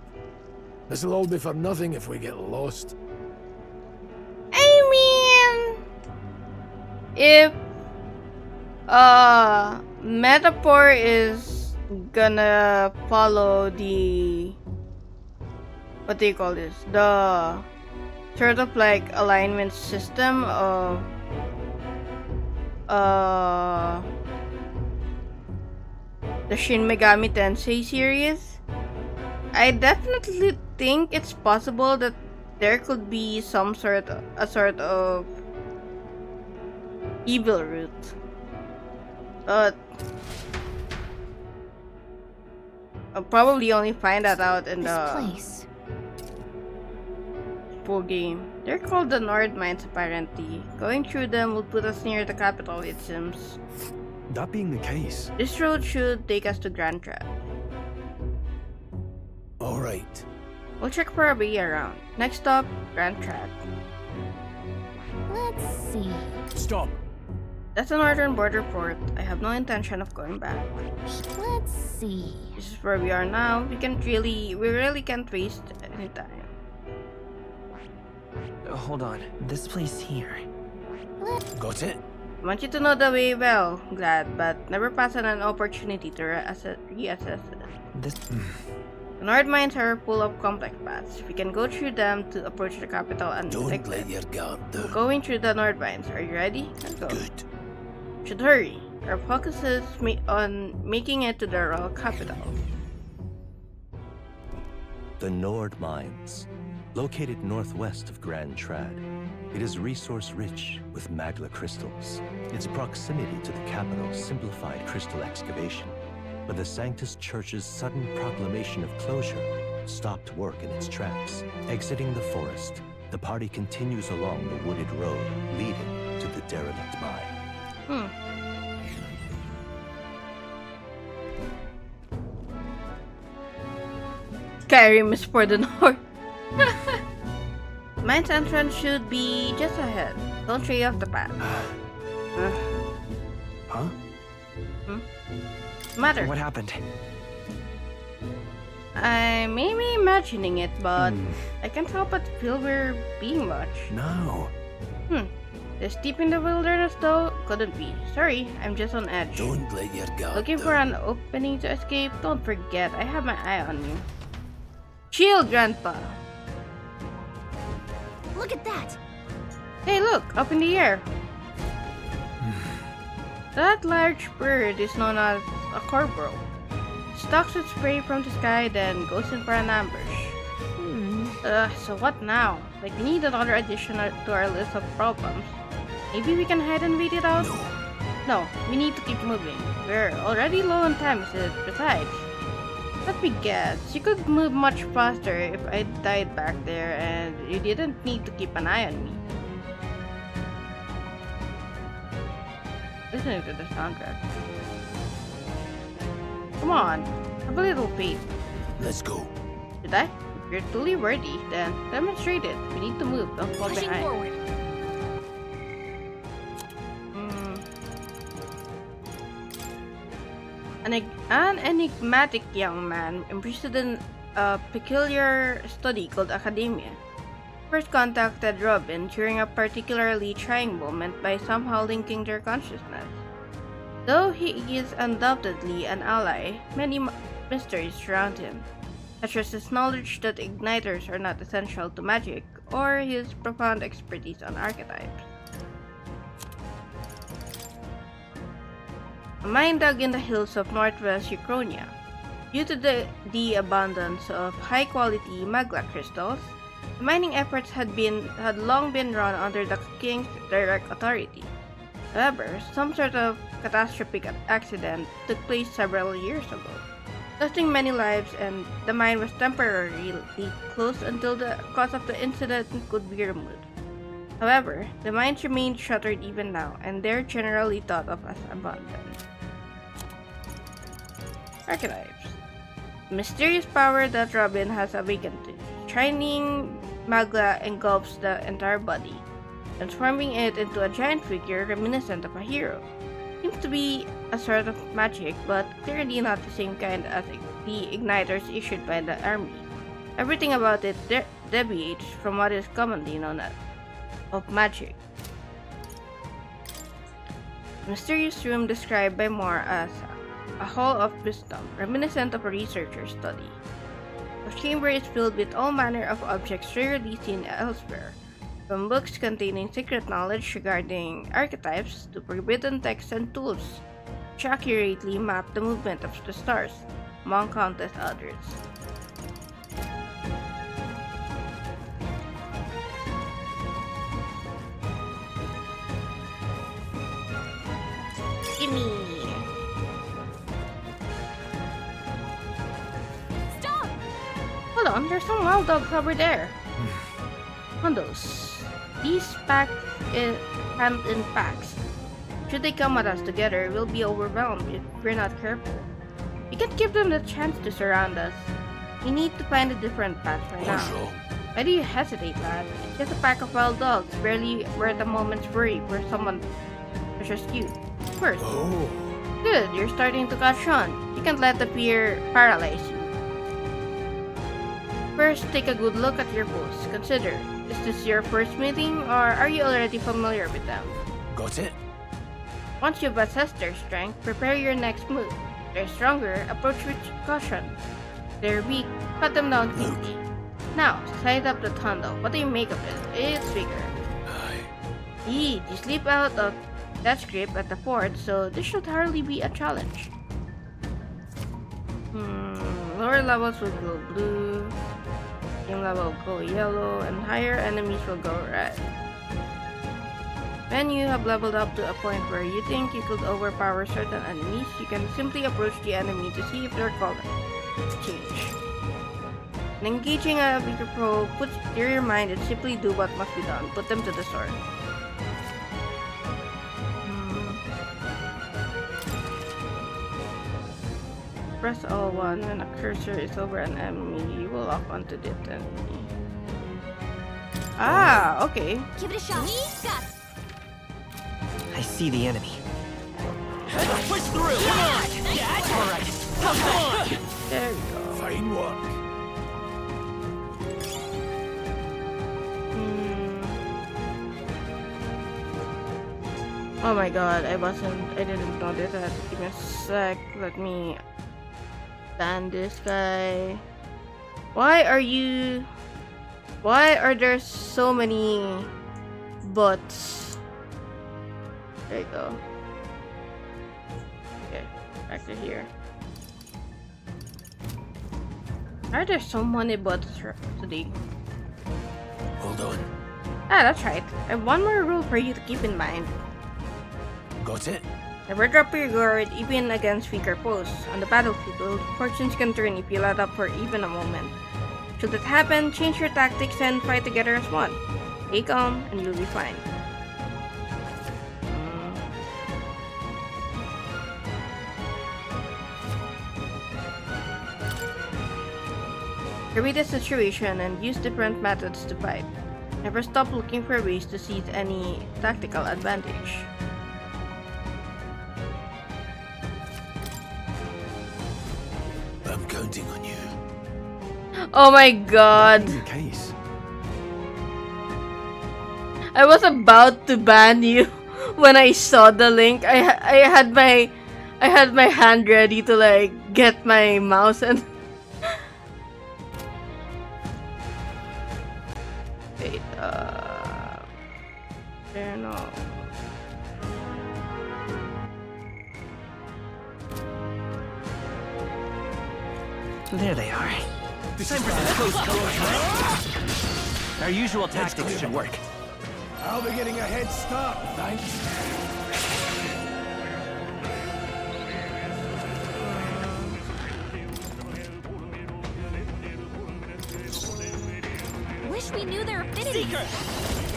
This'll all be for nothing if we get lost. I mean, if Metaphor is gonna follow the, what do you call this? The sort of like alignment system of the Shin Megami Tensei series, I definitely think it's possible that there could be a sort of evil route. But I'll probably only find that out in the full game. They're called the Nord Mines apparently. Going through them will put us near the capital, it seems. That being the case, this road should take us to Grand Trad. Alright. We'll check for a way around. Next stop, Grand Trad. Let's see. Stop. That's the northern border port. I have no intention of going back. Let's see. This is where we are now. We really can't waste any time. Hold on. This place here. Got it? I want you to know the way well, Glad, but never pass on an opportunity to reassess it. This. The Nord Mines are full of complex paths. We can go through them to approach the capital and Don't let your guard down. We're going through the Nord Mines. Are you ready? Let's go. Good. Should hurry. Our focus is on making it to the royal capital. The Nord Mines, located northwest of Grand Trad. It is resource-rich with magla crystals. Its proximity to the capital simplified crystal excavation, but the Sanctus Church's sudden proclamation of closure stopped work in its tracks. Exiting the forest, the party continues along the wooded road leading to the derelict mine. Skyrim is for the north. Mine's entrance should be just ahead. Don't stray off the path. Huh? What's the matter? What happened? I may be imagining it, but I can't help but feel we're being watched. No. This deep in the wilderness, though, couldn't be. Sorry, I'm just on edge. Don't let your guard Looking down. for an opening to escape? Don't forget, I have my eye on you. Chill, Grandpa. Look at that! Hey, look, up in the air. That large bird is known as a corporal. Stalks its prey from the sky, then goes in for an ambush. So what now? Like, we need another addition to our list of problems. Maybe we can hide and wait it out? No, we need to keep moving. We're already low on time, besides. Let me guess, you could move much faster if I died back there and you didn't need to keep an eye on me. Listening to the soundtrack. Come on, have a little faith. Let's go. Did I? You're truly worthy, then demonstrate it. We need to move, don't fall Pushing behind. forward. An enigmatic young man imprisoned in a peculiar study called academia first contacted Robin during a particularly trying moment by somehow linking their consciousness. Though he is undoubtedly an ally, many mysteries surround him, such as his knowledge that igniters are not essential to magic or his profound expertise on archetypes. A mine dug in the hills of northwest Ukrainia. Due to the abundance of high-quality magla crystals, the mining efforts had long been run under the king's direct authority. However, some sort of catastrophic accident took place several years ago, costing many lives, and the mine was temporarily closed until the cause of the incident could be removed. However, the mines remain shuttered even now, and they're generally thought of as abandoned. Archetypes. The mysterious power that Robin has awakened. Shining magla engulfs the entire body, transforming it into a giant figure reminiscent of a hero. Seems to be a sort of magic, but clearly not the same kind as the igniters issued by the army. Everything about it deviates from what is commonly known as of magic. The mysterious room described by Moore as a hall of wisdom, reminiscent of a researcher's study. The chamber is filled with all manner of objects rarely seen elsewhere, from books containing secret knowledge regarding archetypes to forbidden texts and tools, which accurately map the movement of the stars, among countless others. Gimme! Stop! Hold on, there's some wild dogs over there. Hondos. These camp in packs. Should they come at us together, we'll be overwhelmed if we're not careful. We can't give them the chance to surround us. We need to find a different path for now. Why do you hesitate, lad? It's just a pack of wild dogs, barely worth a moment's worry for someone such as you. First. Good, you're starting to catch on. You can't let the fear paralyze you. First, take a good look at your foes. Consider, is this your first meeting, or are you already familiar with them? Got it? Once you've assessed their strength, prepare your next move. If they're stronger, approach with caution. If they're weak, cut them down quickly. Now, size up the Tondo. What do you make of it? It's bigger. You slip out of that script at the fort, so this should hardly be a challenge. Lower levels will go blue, medium level will go yellow, and higher enemies will go red. When you have leveled up to a point where you think you could overpower certain enemies, you can simply approach the enemy to see if their color change. In engaging a weaker foe, put clear your mind and simply do what must be done. Put them to the sword. Press L1 when a cursor is over an enemy. You will lock onto the enemy. Ah, okay. Give it a shot. I see the enemy. Push through! Come on! Alright, come on! There we go. Fine work. Oh my god, I didn't notice that. Give me a sec. Let me ban this guy. Why are there so many bots? There you go. Okay, back to here. Why are there so many bots today? Hold on. Ah, that's right. I have one more rule for you to keep in mind. Got it? Never drop your guard, even against weaker foes. On the battlefield, fortunes can turn if you let up for even a moment. Should that happen, change your tactics and fight together as one. Stay calm, and you'll be fine. I read the situation and use different methods to fight. Never stop looking for ways to seize any tactical advantage. I'm counting on you. Oh my god. Case. I was about to ban you when I saw the link. I had my hand ready to like get my mouse and wait, there no. There they are. Time for some close quarters. Our usual tactics should work. I'll be getting a head start, thanks. Wish we knew their affinities. Seeker!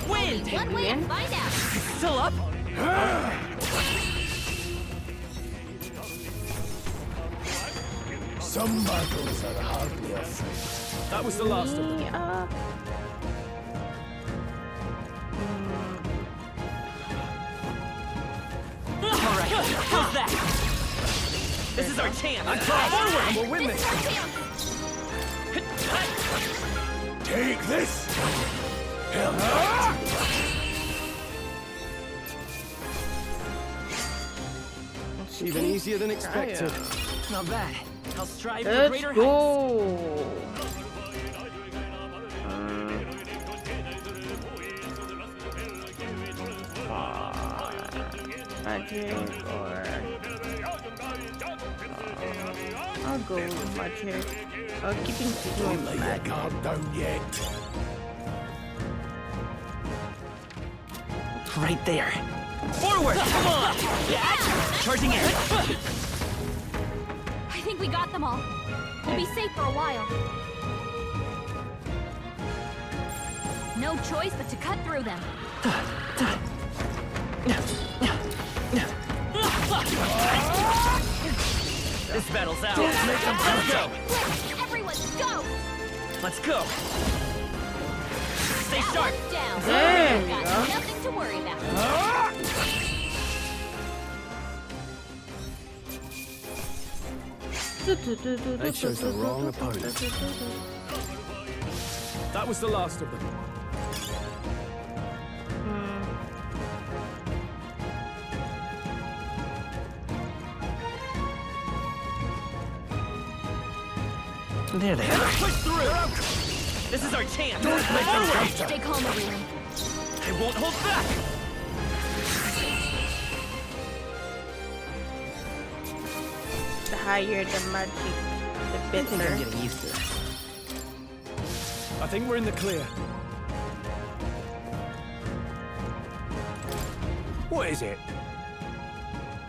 Wind! Only one way to find out. Still up? Some battles are hardly a friend. That was the last of them. Alright, how's that? This is our chance! Forward! We'll win this! Take this! Hell Even easier than expected. Not bad. I'll strive for Let's greater go. Magic or I'll go with magic. Keeping going with magic. Calm down yet. Right there. Forward! Come on! Yeah! Charging in! I think we got them all. We'll be safe for a while. No choice but to cut through them. This battle's out. Don't make them go. Everyone, go! Let's go. Stay sharp. Down. There we Got go. nothing to worry about. They chose the wrong opponent. That was the last of them. There they are. Push through! This is our chance! Don't make them wait! Stay calm, everyone. I won't hold back! The higher the magic, the I think I'm better. getting used to this. I think we're in the clear. What is it?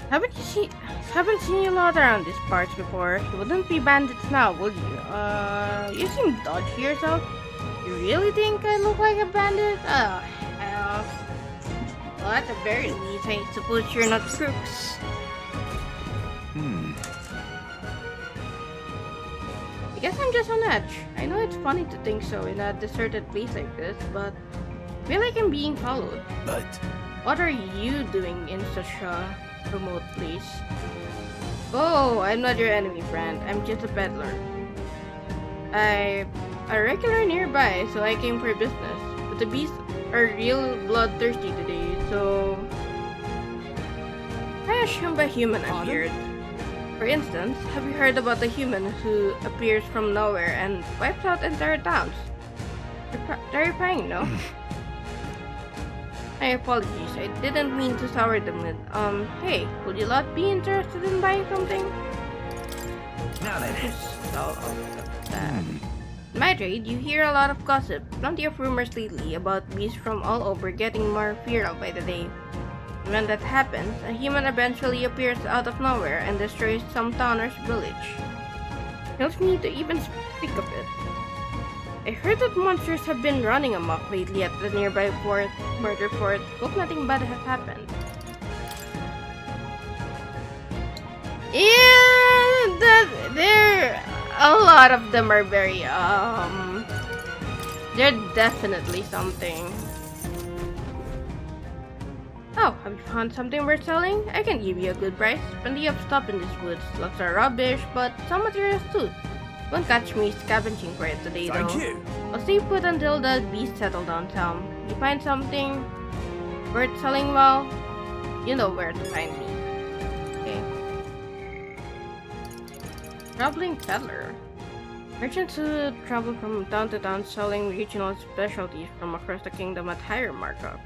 Haven't seen you a lot around these parts before. You wouldn't be bandits now, would you? You seem dodgy yourself. You really think I look like a bandit? Oh, hell. Well, at the very least, I suppose you're not crooks. I guess I'm just on edge. I know it's funny to think so in a deserted place like this, but I feel like I'm being followed. But what are you doing in such a remote place? Oh, I'm not your enemy, friend. I'm just a peddler. I'm a regular nearby, so I came for business. But the beasts are real bloodthirsty today, so I assume by human appeared. For instance, have you heard about the human who appears from nowhere and wipes out entire towns? Terrifying, no? My apologies, I didn't mean to sour the mood. Hey, would you lot be interested in buying something? Now then. In my trade, you hear a lot of gossip, plenty of rumors lately about beasts from all over getting more feral by the day. And when that happens, a human eventually appears out of nowhere and destroys some town or village. Kills me to even speak of it. I heard that monsters have been running amok lately at the nearby murder fort. Hope nothing bad has happened. Yeah, a lot of them are very, they're definitely something. Oh, have you found something worth selling? I can give you a good price. Plenty of stuff in these woods. Lots of rubbish, but some materials too. Won't catch me scavenging for it today, though. Thank you. I'll stay put until the beast settle downtown. You find something worth selling, well, you know where to find me. Okay. Traveling peddler. Merchants who travel from town to town selling regional specialties from across the kingdom at higher markup.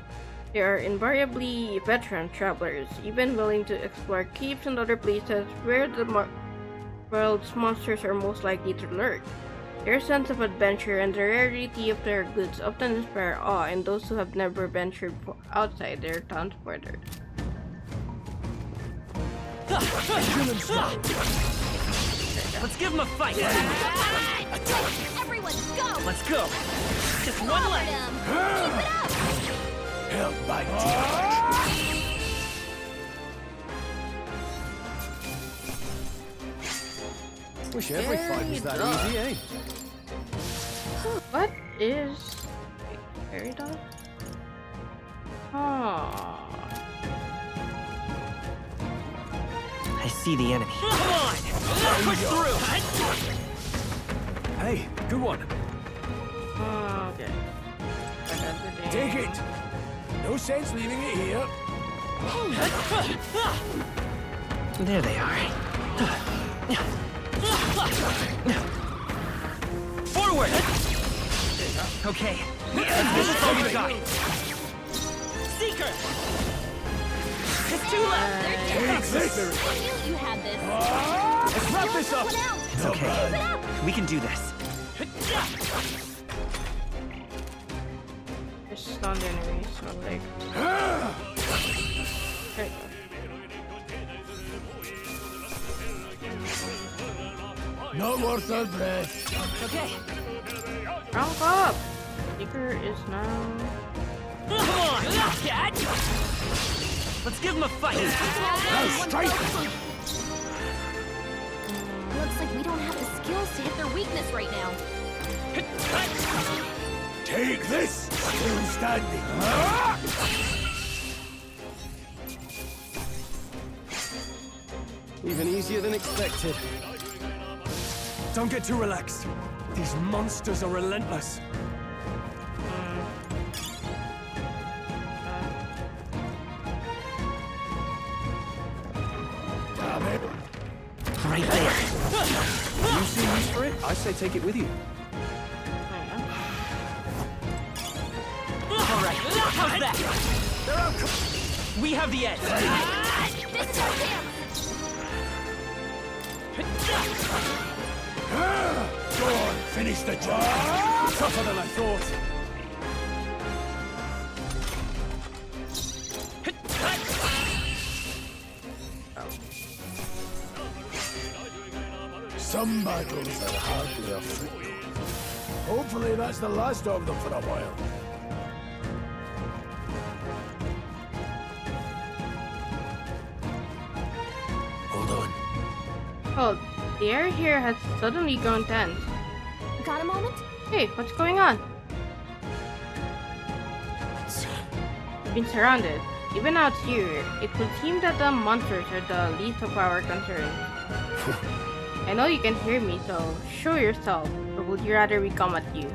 They are invariably veteran travelers, even willing to explore caves and other places where the world's monsters are most likely to lurk. Their sense of adventure and the rarity of their goods often inspire awe in those who have never ventured outside their town's borders. Let's give him a fight! Everyone, go! Let's go! Just one left! Keep it up! Held by George. Wish every fight was that easy, eh? What is fairy dog? Oh. I see the enemy. Come on! Push through! Hey, good one. Oh, okay. Take it. No sense leaving it here. There they are. Forward! Okay. Let's go, you got. Seeker! Just two left! I knew you had this! Let's wrap this up! It's okay. We can do this. There's stunned enemies, so like. There you go. Not worth our breath. Okay. Rank up! Seeker is now. Come on! Cat! Let's give him a fight! Now strike! Looks like we don't have the skills to hit their weakness right now. Take this! Still standing. Even easier than expected. Don't get too relaxed. These monsters are relentless. Damn it. Right there. You see use for it? I say take it with you. Alright, how's that? We have the edge! This is our chance! Go on, finish the job. Tougher than I thought. Some battles are hardly a footnote. Hopefully that's the last of them for a while. Hold on. Oh, the air here has suddenly grown tense. Got a moment? Hey, what's going on? We've been surrounded. Even out here, it would seem that the monsters are the least of our concerns. I know you can hear me, so show yourself, or would you rather we come at you?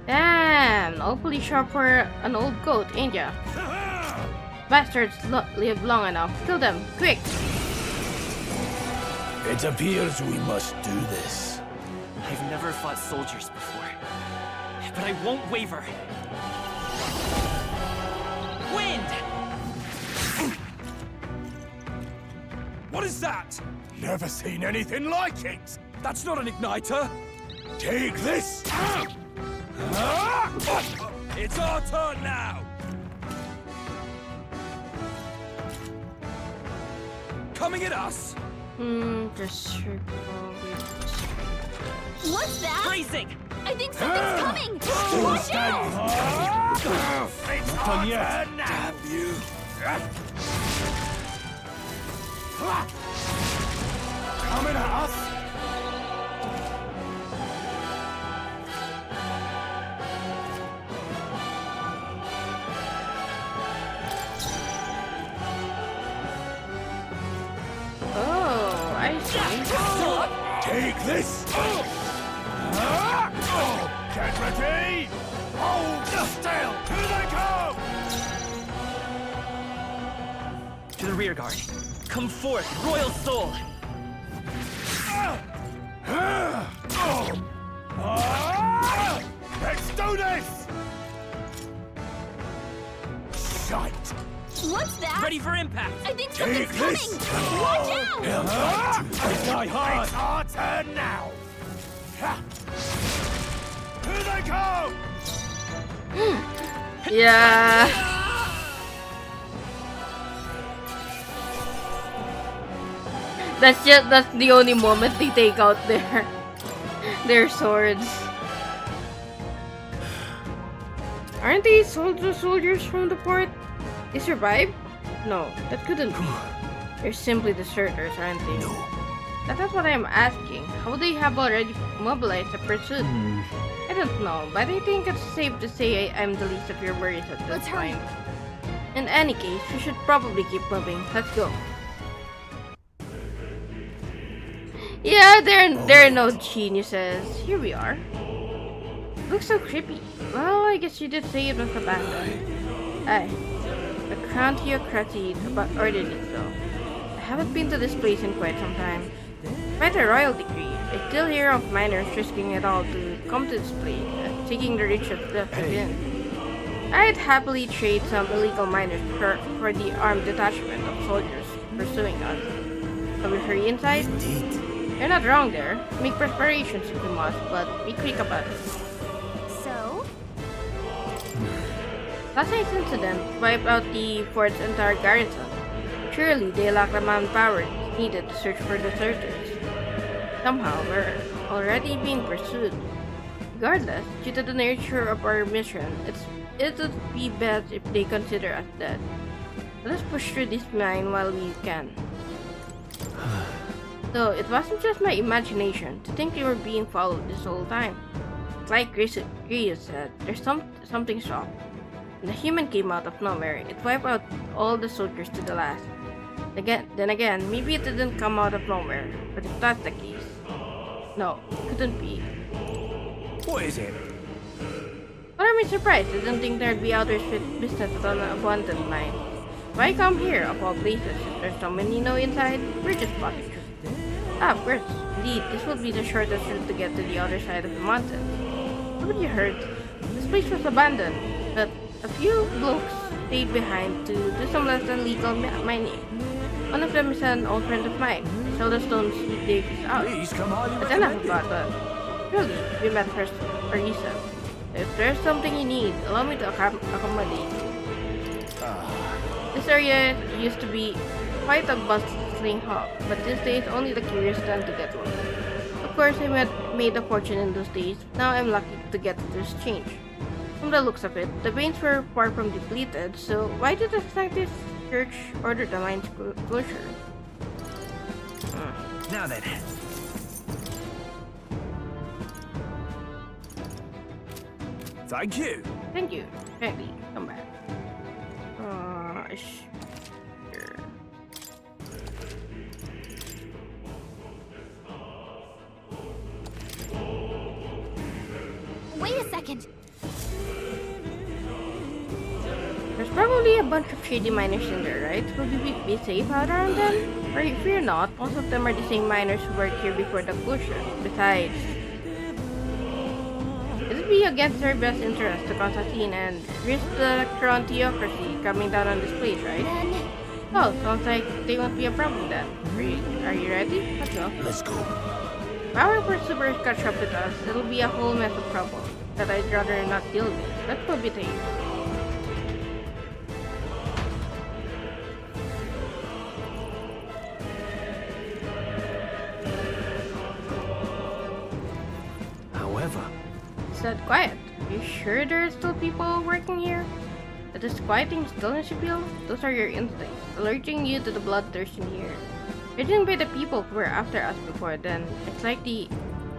Damn, awfully sharp for an old goat, ain't ya? Bastards live long enough. Kill them, quick! It appears we must do this. I've never fought soldiers before, but I won't waver. Wind! What is that? Never seen anything like it. That's not an igniter. Take this. It's our turn now. Coming at us. Just sure. What's that? Bracing! I think something's coming! Watch out! Not done yet. Damn you! Coming at us! Take this! Get ready! Hold still! Here they come! To the rear guard. Come forth, royal soul! Let's do this! Shite! What's that? Ready for impact! I think Take something's this! coming! Watch out! Die hard! It's our turn now! Here they come! Yeah. That's the only moment they take out their swords. Aren't these soldiers from the port? They survived? No, that couldn't be. They're simply deserters, aren't they? No. That's what I'm asking. How would they have already mobilized a pursuit? I don't know, but I think it's safe to say I'm the least of your worries at this point. In any case, we should probably keep moving. Let's go. Yeah, there are no geniuses. Here we are. Looks so creepy. Well, I guess you did say it was abandoned. Aye. The crown theocracy ordered it so. I haven't been to this place in quite some time. Despite a royal decree, I still hear of miners risking it all to come to this place, taking the rich of death within. I'd happily trade some illegal miners for the armed detachment of soldiers pursuing us. Shall we hurry inside? You're not wrong there. Make preparations if you must, but be quick about it. So? Last night's incident wiped out the fort's entire garrison. Surely they lack the manpower needed to search for deserters. Somehow, we're already being pursued. Regardless, due to the nature of our mission, it would be best if they consider us dead. Let us push through this mine while we can. Though it wasn't just my imagination to think we were being followed this whole time. Like Grius said, there's something's wrong. When the human came out of nowhere, it wiped out all the soldiers to the last. Then again, maybe it didn't come out of nowhere, but if that's the case, no, it couldn't be. What is it? What am I surprised? I didn't think there'd be outer business at an abandoned mine. Why come here, of all places, if there's someone you know inside? We're just passing through. Ah, of course. Indeed, this will be the shortest route to get to the other side of the mountains. Haven't you heard? This place was abandoned, but a few blokes stayed behind to do some less than legal mining. One of them is an old friend of mine. I saw the stones he digs out. But then I forgot that. Really, we met first for a reason. If there's something you need, allow me to accommodate you. This area used to be quite a bustling hub, but these days only the curious tend to get one. Of course, I made a fortune in those days. Now I'm lucky to get this change. From the looks of it, the veins were far from depleted, so why did the Sanctus Church order the mine's closure? Now then. Thank you. Thank you. Kindly, come back. Sure. Wait a second. There's probably a bunch of shady miners in there, right? Will you be safe out around them? Or if you're not, most of them are the same miners who worked here before the closure. Besides, it would be against their best interest to cause a scene and risk the crown theocracy coming down on this place, right? Oh, sounds like they won't be a problem then. Are you ready? Let's go. Let's go. If our pursuers catch up with us, it'll be a whole mess of trouble that I'd rather not deal with. Let's go, behave. However, It's that quiet. Are you sure there are still people working here? That this quieting stillness you feel? Those are your instincts, alerting you to the bloodthirsty here. Judging by the people who were after us before then, it's like the...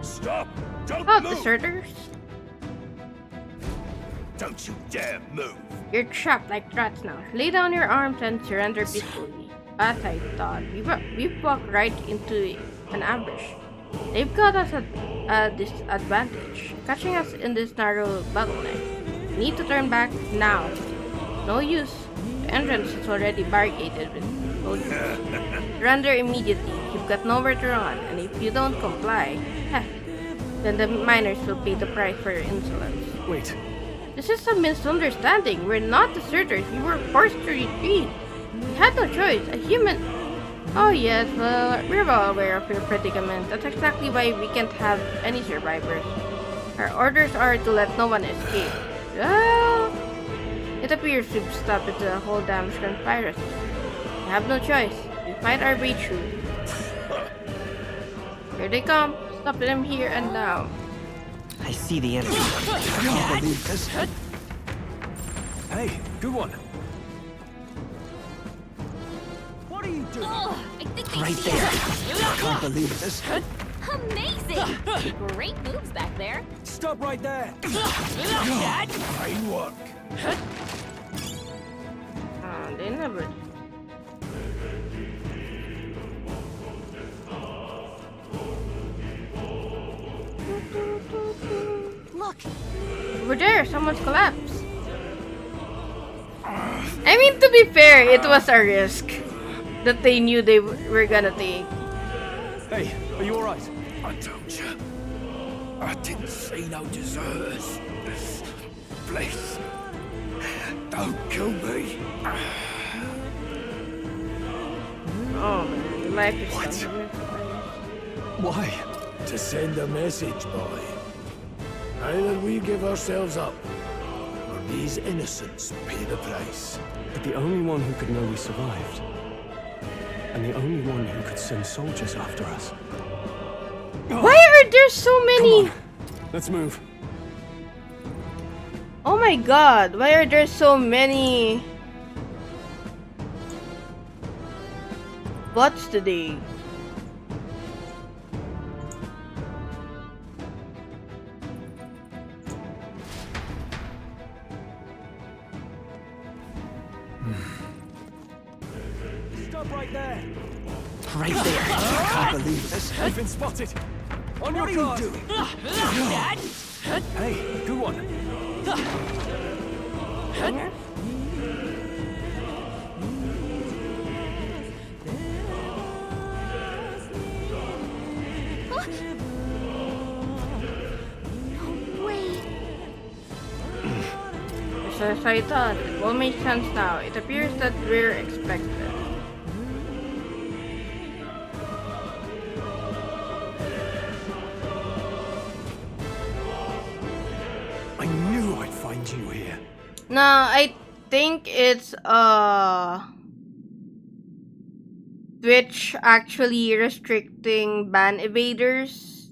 Stop! Don't move! Deserters? Don't you dare move! You're trapped like rats now. Lay down your arms and surrender peacefully. As I thought, we've walked right into an ambush. They've got us at a disadvantage, catching us in this narrow bottleneck. We need to turn back now. No use. The entrance is already barricaded with soldiers. Surrender immediately. You've got nowhere to run, and if you don't comply, then the miners will pay the price for your insolence. Wait. This is a misunderstanding. We're not deserters. We were forced to retreat. We had no choice. A human... Oh yes, well, we're well aware of your predicament. That's exactly why we can't have any survivors. Our orders are to let no one escape. Well, it appears we've stopped the whole damn conspiracy. We have no choice. We fight our way through. Here they come. Stop them here and now. I see the enemy. I can't believe this. Hey, good one. What are you doing? I think they Right see there. us. I can't believe this. Amazing! Great moves back there. Stop right there. Fine work. They never. Look! Over there, someone's collapsed. I mean, to be fair, it was a risk that they knew they were gonna take. Hey, are you alright? I told you. I didn't see no deserters. Please. Don't kill me. Oh man, the life is What? so Why? To send a message, boy. Either we give ourselves up, or these innocents pay the price. But the only one who could know we survived. And the only one who could send soldiers after us. Why are there so many? Come on. Let's move. Oh my god, why are there so many bots today? Stop right there. Right there. I can't believe this. I've been spotted. On your guard. Hey, good one. As I thought, it all makes sense now. It appears that we're expected. I knew I'd find you here. No, I think it's Twitch actually restricting ban evaders.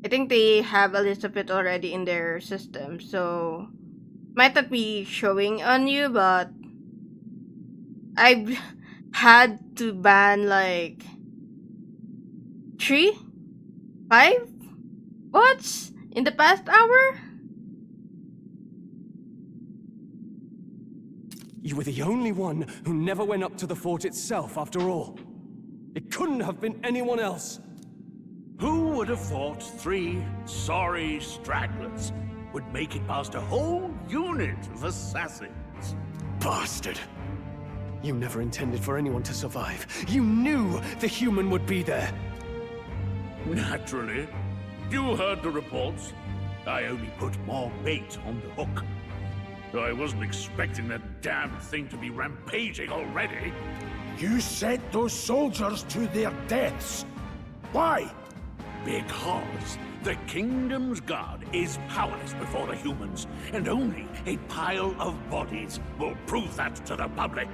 I think they have a list of it already in their system, so might not be showing on you, but I've had to ban like 3, 5 bots in the past hour. You were the only one who never went up to the fort itself, after all. It couldn't have been anyone else. Who would have thought 3 sorry stragglers would make it past a whole unit of assassins? Bastard. You never intended for anyone to survive. You knew the human would be there. Naturally. You heard the reports. I only put more bait on the hook. I wasn't expecting that damn thing to be rampaging already. You sent those soldiers to their deaths. Why? Because the Kingdom's God is powerless before the humans, and only a pile of bodies will prove that to the public.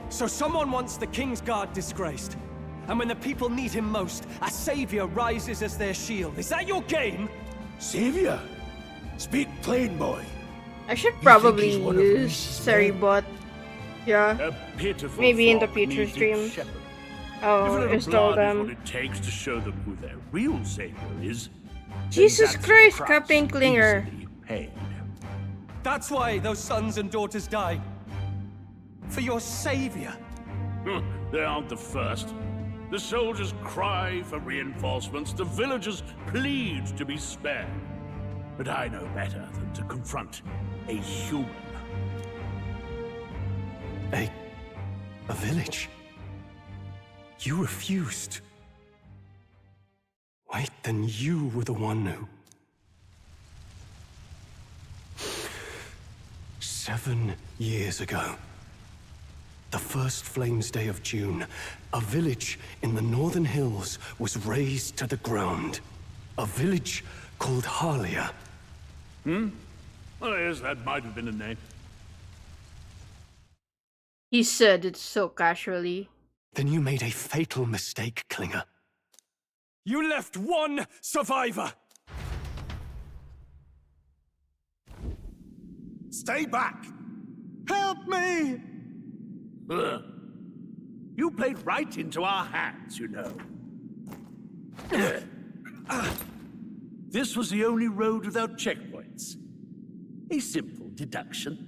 So someone wants the King's Guard disgraced. And when the people need him most, a savior rises as their shield. Is that your game? Savior? Speak plain, boy. I should probably use Seribot. Yeah. Maybe in the future streams. Oh, install them. What it takes to show them who their real savior is. Jesus Christ, Captain Klinger. Paid. That's why those sons and daughters died. For your savior. They aren't the first. The soldiers cry for reinforcements, the villagers plead to be spared. But I know better than to confront a human. A village? You refused. Wait, then you were the one who... 7 years ago, the first Flames Day of June, a village in the northern hills was razed to the ground. A village called Harlia. Well, yes, that might have been a name. He said it so casually. Then you made a fatal mistake, Klinger. You left one survivor! Stay back! Help me! You played right into our hands, you know. This was the only road without checkpoints. A simple deduction.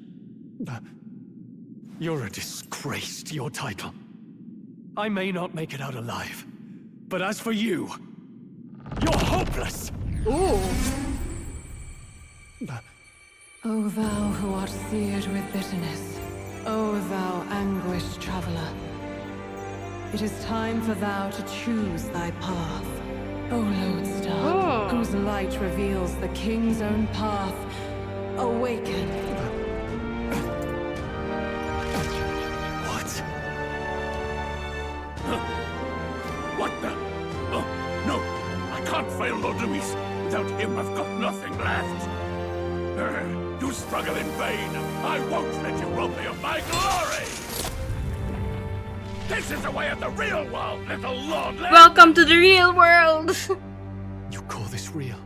You're a disgrace to your title. I may not make it out alive, but as for you, you're hopeless! Ooh. O thou who art seared with bitterness, O thou anguished traveler, it is time for thou to choose thy path. O lodestar, whose light reveals the king's own path, awaken. What the? Oh, no! I can't fail Lord Luis. Without him, I've got nothing left. You struggle in vain. I won't let you rob me of my glory! This is the way of the real world, little Lord. Welcome to the real world! You call this real?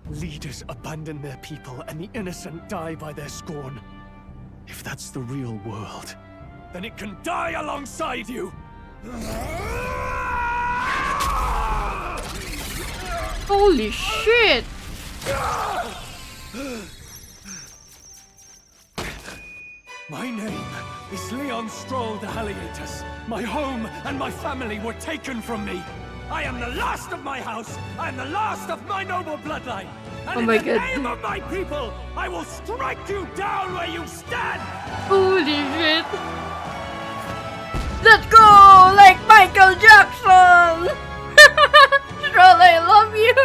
Leaders abandon their people and the innocent die by their scorn. If that's the real world, then it can die alongside you! Holy shit! My name is Leon Stroll de Haliatus. My home and my family were taken from me. I am the last of my house. I am the last of my noble bloodline. And Oh my in the God. name of my people, I will strike you down where you stand. Holy shit! Let's go! Like Michael Jackson! Stroll, I love you!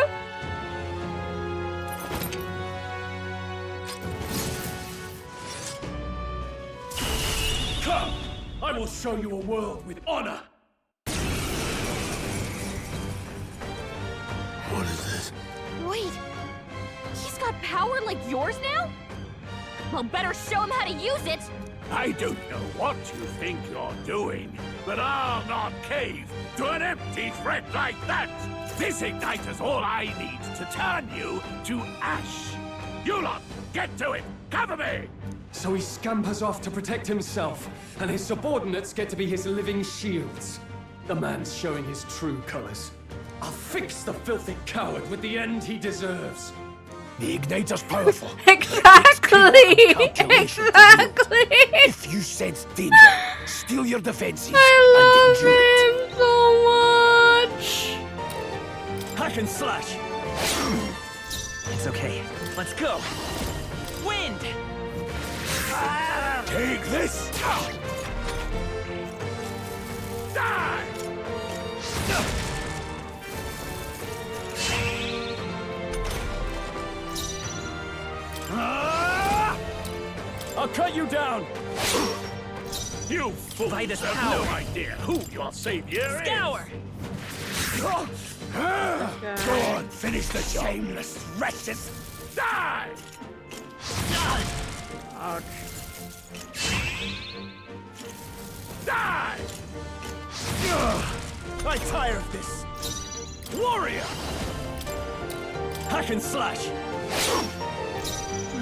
Come, I will show you a world with honor. What is this? Wait, he's got power like yours now? Well, better show him how to use it. I don't know what you think you're doing, but I'll not cave to an empty threat like that! This igniter's all I need to turn you to ash! You lot, get to it! Cover me! So he scampers off to protect himself, and his subordinates get to be his living shields. The man's showing his true colors. I'll fix the filthy coward with the end he deserves. The igniter's powerful. Exactly! Exactly! If you sense danger, steel your defenses I and love him so much! Hack and slash! It's okay. Let's go. Wind! Take this! Die! I'll cut you down! You fools By the have power. no idea who your savior Scour! Go on, finish the job. Shameless wretches! Die! Die! I'm tired of this! Warrior! Hack and slash!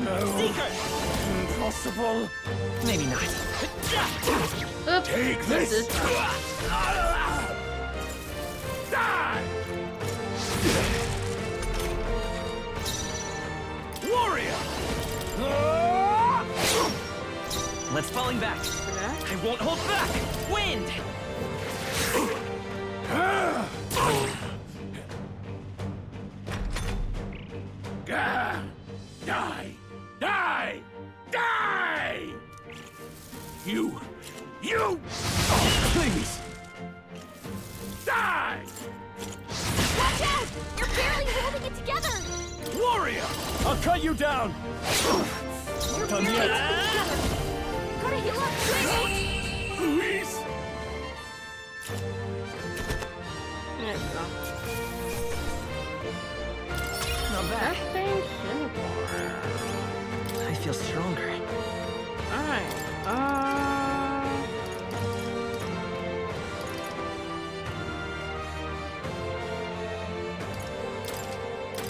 No. Seeker! Impossible. Maybe not. Oops. Take this! Die! Warrior! Let's falling back. I won't hold back. Wind! Die! Die! Die! You! Please! Die! Watch out! You're barely holding it together! Warrior! I'll cut you down! You're Done barely yet? holding it together! Gotta heal up, quick! Luis! There you go. Not bad. That's simple. I feel stronger. Alright.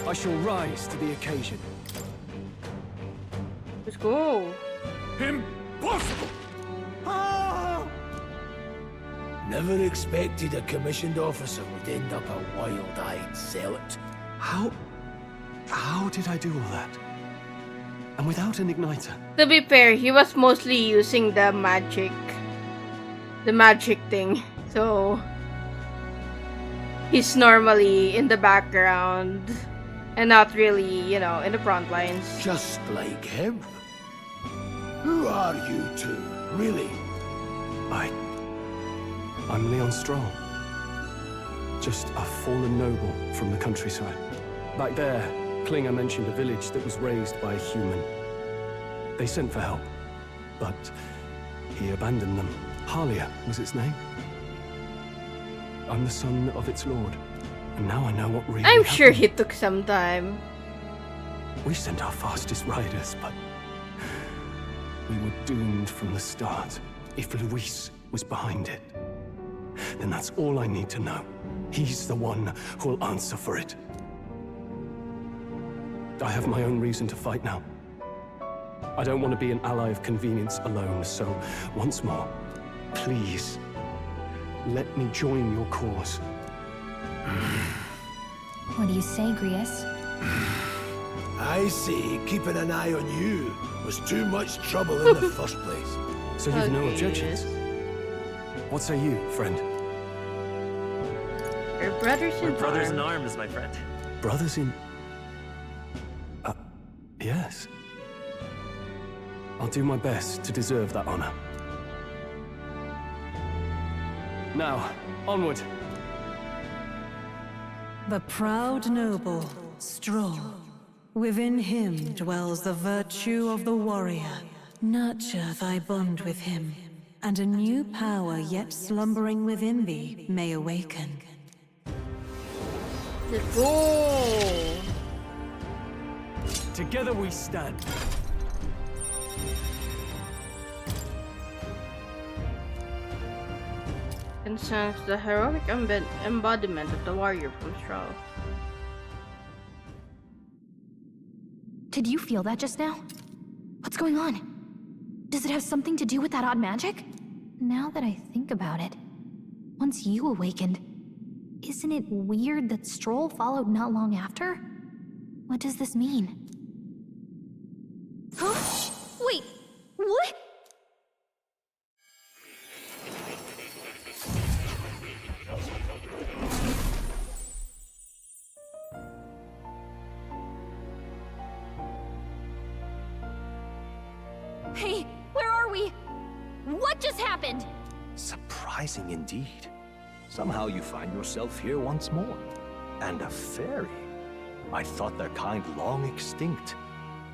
I shall rise to the occasion. Let's go. Impossible! Never expected a commissioned officer would end up a wild-eyed zealot. How did I do all that? And without an igniter? To be fair, he was mostly using the magic thing. So he's normally in the background and not really, in the front lines. Just like him. Who are you two, really? I'm Leon Stroll. Just a fallen noble from the countryside. Back there, Klinger mentioned a village that was raised by a human. They sent for help, but he abandoned them. Halia was its name. I'm the son of its lord, and now I know what really I'm happened. sure he took some time. We sent our fastest riders, but we were doomed from the start. If Luis was behind it, then that's all I need to know. He's the one who'll answer for it. I have my own reason to fight now. I don't want to be an ally of convenience alone, so once more, please, let me join your cause. What do you say, Grius? I say keeping an eye on you was too much trouble in the first place. So you've no objections? What say you, friend? We're brothers in We're brothers in arms. arms, my friend. Brothers in... yes. I'll do my best to deserve that honor. Now, onward. The proud noble, Stroll. Within him dwells the virtue of the warrior. Nurture thy bond with him, and a new power yet slumbering within thee may awaken. Let's go. Together we stand. And sense the heroic embodiment of the warrior from Stroll. Did you feel that just now? What's going on? Does it have something to do with that odd magic? Now that I think about it, once you awakened, isn't it weird that Stroll followed not long after? What does this mean? Huh? Wait, what? Hey, where are we? What just happened? Surprising indeed. Somehow you find yourself here once more. And a fairy. I thought their kind long extinct.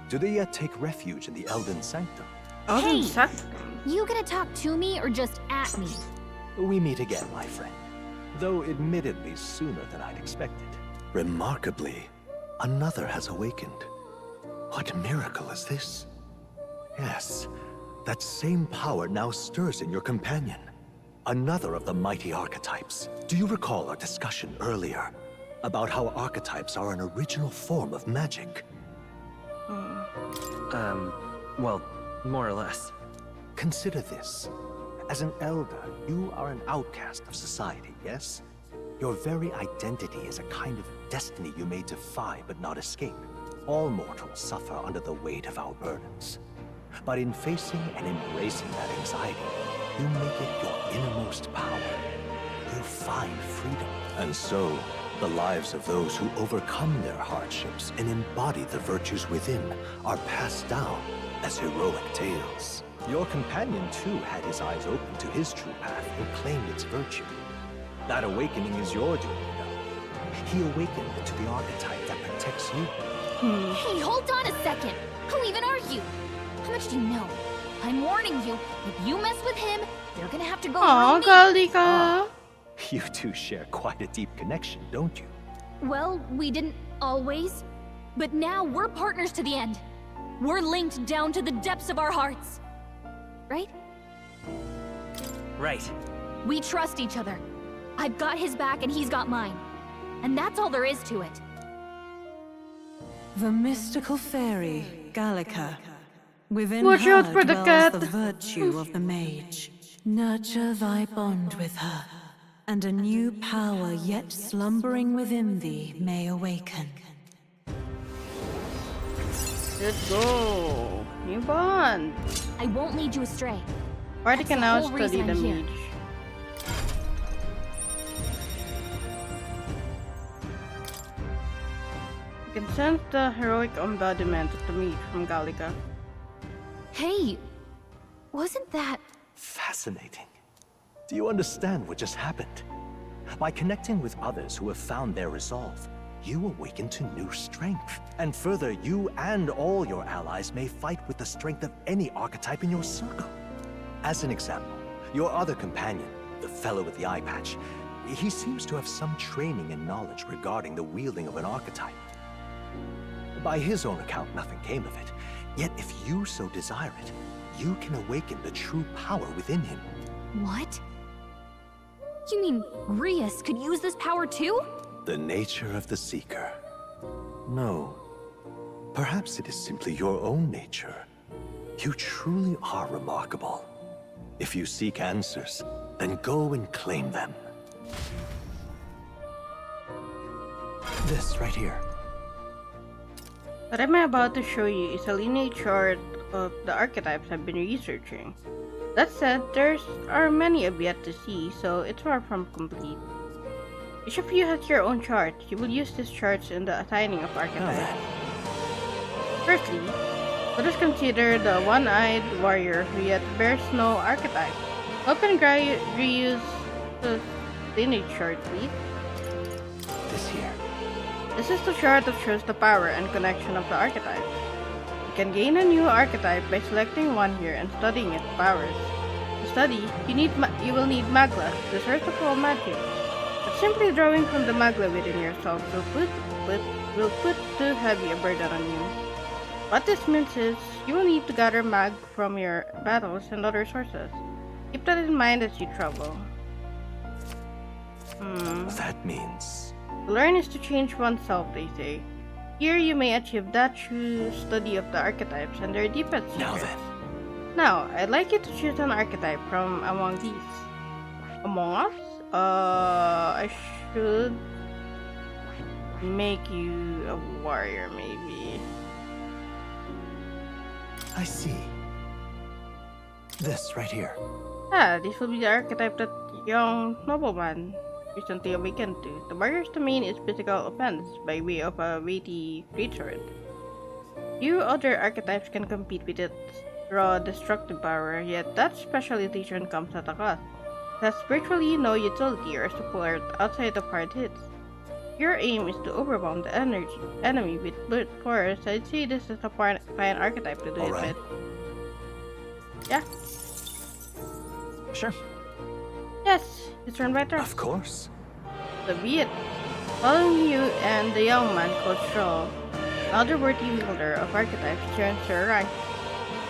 Do they yet take refuge in the Elden Sanctum? Hey, you gonna talk to me or just at me? We meet again, my friend. Though admittedly sooner than I'd expected. Remarkably, another has awakened. What miracle is this? Yes, that same power now stirs in your companion. Another of the mighty archetypes. Do you recall our discussion earlier about how archetypes are an original form of magic? Well, more or less. Consider this. As an elder, you are an outcast of society, yes? Your very identity is a kind of destiny you may defy but not escape. All mortals suffer under the weight of our burdens. But in facing and embracing that anxiety, you make it your innermost power. will find freedom. And so, the lives of those who overcome their hardships and embody the virtues within are passed down as heroic tales. Your companion, too, had his eyes open to his true path and claimed its virtue. That awakening is your doing, you know. He awakened to the archetype that protects you. Hey, hold on a second. Who even are you? How much do you know? I'm warning you, if you mess with him, you're gonna have to go Aw, through me. Gallica. You two share quite a deep connection, don't you? Well, we didn't always. But now we're partners to the end. We're linked down to the depths of our hearts. Right? Right. We trust each other. I've got his back and he's got mine. And that's all there is to it. The mystical fairy, Gallica. Within Watch her out for the dwells cat. the virtue of the mage. Nurture thy bond with her, and a new power yet slumbering within thee may awaken. Let's go. New bond. I won't lead you astray. Party can now whole study reason the I'm here. mage. You can sense the heroic embodiment of the mage from Gallica. Hey, wasn't that... Fascinating. Do you understand what just happened? By connecting with others who have found their resolve, you awaken to new strength. And further, you and all your allies may fight with the strength of any archetype in your circle. As an example, your other companion, the fellow with the eye patch, he seems to have some training and knowledge regarding the wielding of an archetype. By his own account, nothing came of it. Yet if you so desire it, you can awaken the true power within him. What? You mean Grius could use this power too? The nature of the Seeker. No. Perhaps it is simply your own nature. You truly are remarkable. If you seek answers, then go and claim them. This right here. What I'm about to show you is a lineage chart of the archetypes I've been researching. That said, there are many I've yet to see, so it's far from complete. Each of you has your own chart. You will use these charts in the assigning of archetypes. Firstly, let us consider the one-eyed warrior who yet bears no archetype. Open Grius' lineage chart, please. This here. This is the chart that shows the power and connection of the archetypes. You can gain a new archetype by selecting one here and studying its powers. To study, you will need Magla, the source of all magic. But simply drawing from the Magla within yourself will put too heavy a burden on you. What this means is, you will need to gather Mag from your battles and other sources. Keep that in mind as you travel. That means... To learn is to change oneself, they say. Here you may achieve that true study of the archetypes and their deepest secrets. Now, I'd like you to choose an archetype from among these. Among us? I should make you a warrior, maybe. I see. This right here. Ah, this will be the archetype that young nobleman recently awakened to. The warrior's domain is physical offense by way of a weighty greatsword. Few other archetypes can compete with its raw destructive power, yet that specialization comes at a cost. It has virtually no utility or support outside of hard hits. Your aim is to overwhelm the enemy with brute force. I'd say this is a fine archetype to do it with. Yeah. Sure. Yes, it's run by turn. Of course. So be it. Following you and the young man called Stroll, another worthy wielder of archetypes turns to your rank.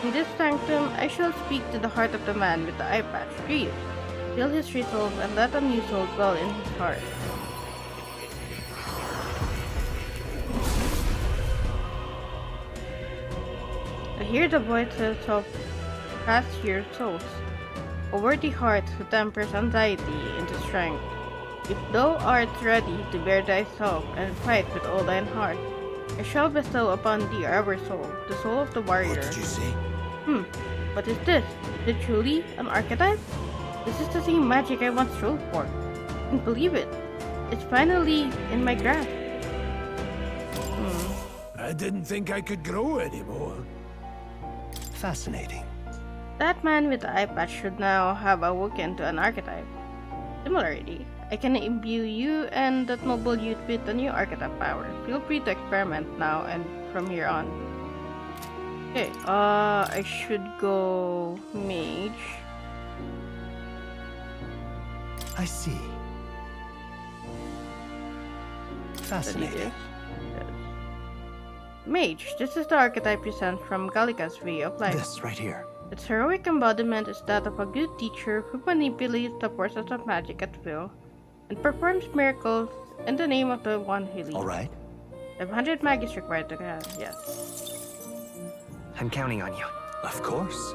In this sanctum, I shall speak to the heart of the man with the eye patch, Grius. Feel his resolve and let a new soul dwell in his heart. I hear the voices of past year souls. A worthy heart who tempers anxiety into strength. If thou art ready to bear thyself and fight with all thine heart, I shall bestow upon thee our soul, the soul of the warrior. What did you say? What is this? Is it truly an archetype? This is the same magic I once strove for. can't believe it. It's finally in my grasp. I didn't think I could grow anymore. Fascinating. That man with the eye patch should now have awoken to an archetype. Similarly, I can imbue you and that noble youth with a new archetype power. Feel free to experiment now and from here on. Okay, I should go mage. I see. Fascinating. Mage, this is the archetype you sent from Gallica's way of life. This right here. Its heroic embodiment is that of a good teacher who manipulates the forces of magic at will and performs miracles in the name of the one who leads. Alright. 500 mag is required to cast, yes. I'm counting on you. Of course.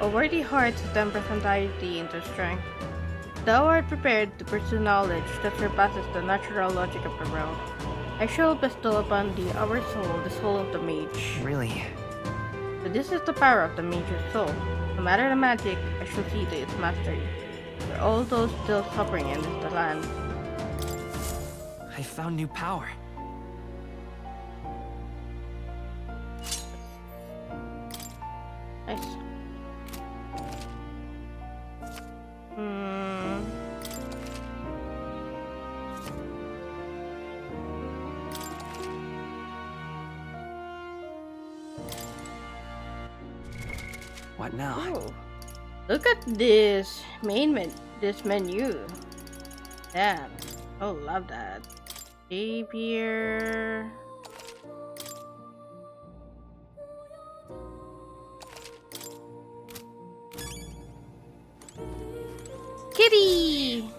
A worthy heart to temper entirety into strength. Thou art prepared to pursue knowledge that surpasses the natural logic of the world. I shall bestow upon thee our soul, the soul of the mage. Really? So this is the power of the mage's soul. No matter the magic, I shall see to its mastery. For all those still suffering in this land. I found new power. Nice. What now? Oh, look at this this menu. Damn. Oh, love that. Savior. Kitty!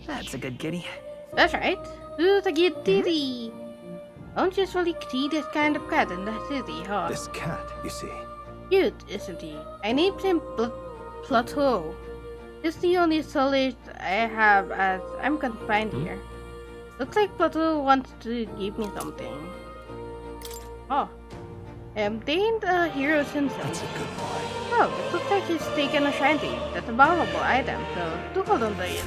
That's a good kitty. That's right. Who's a good kitty? Don't usually see this kind of cat in the city, huh? This cat, you see. Cute, isn't he? I named him Plateau. He's the only solace I have as I'm confined here. Looks like Plateau wants to give me something. Oh. They ain't a hero himself. That's a good boy. Oh, it looks like he's taken a shiny. That's a valuable item, so do hold on to it.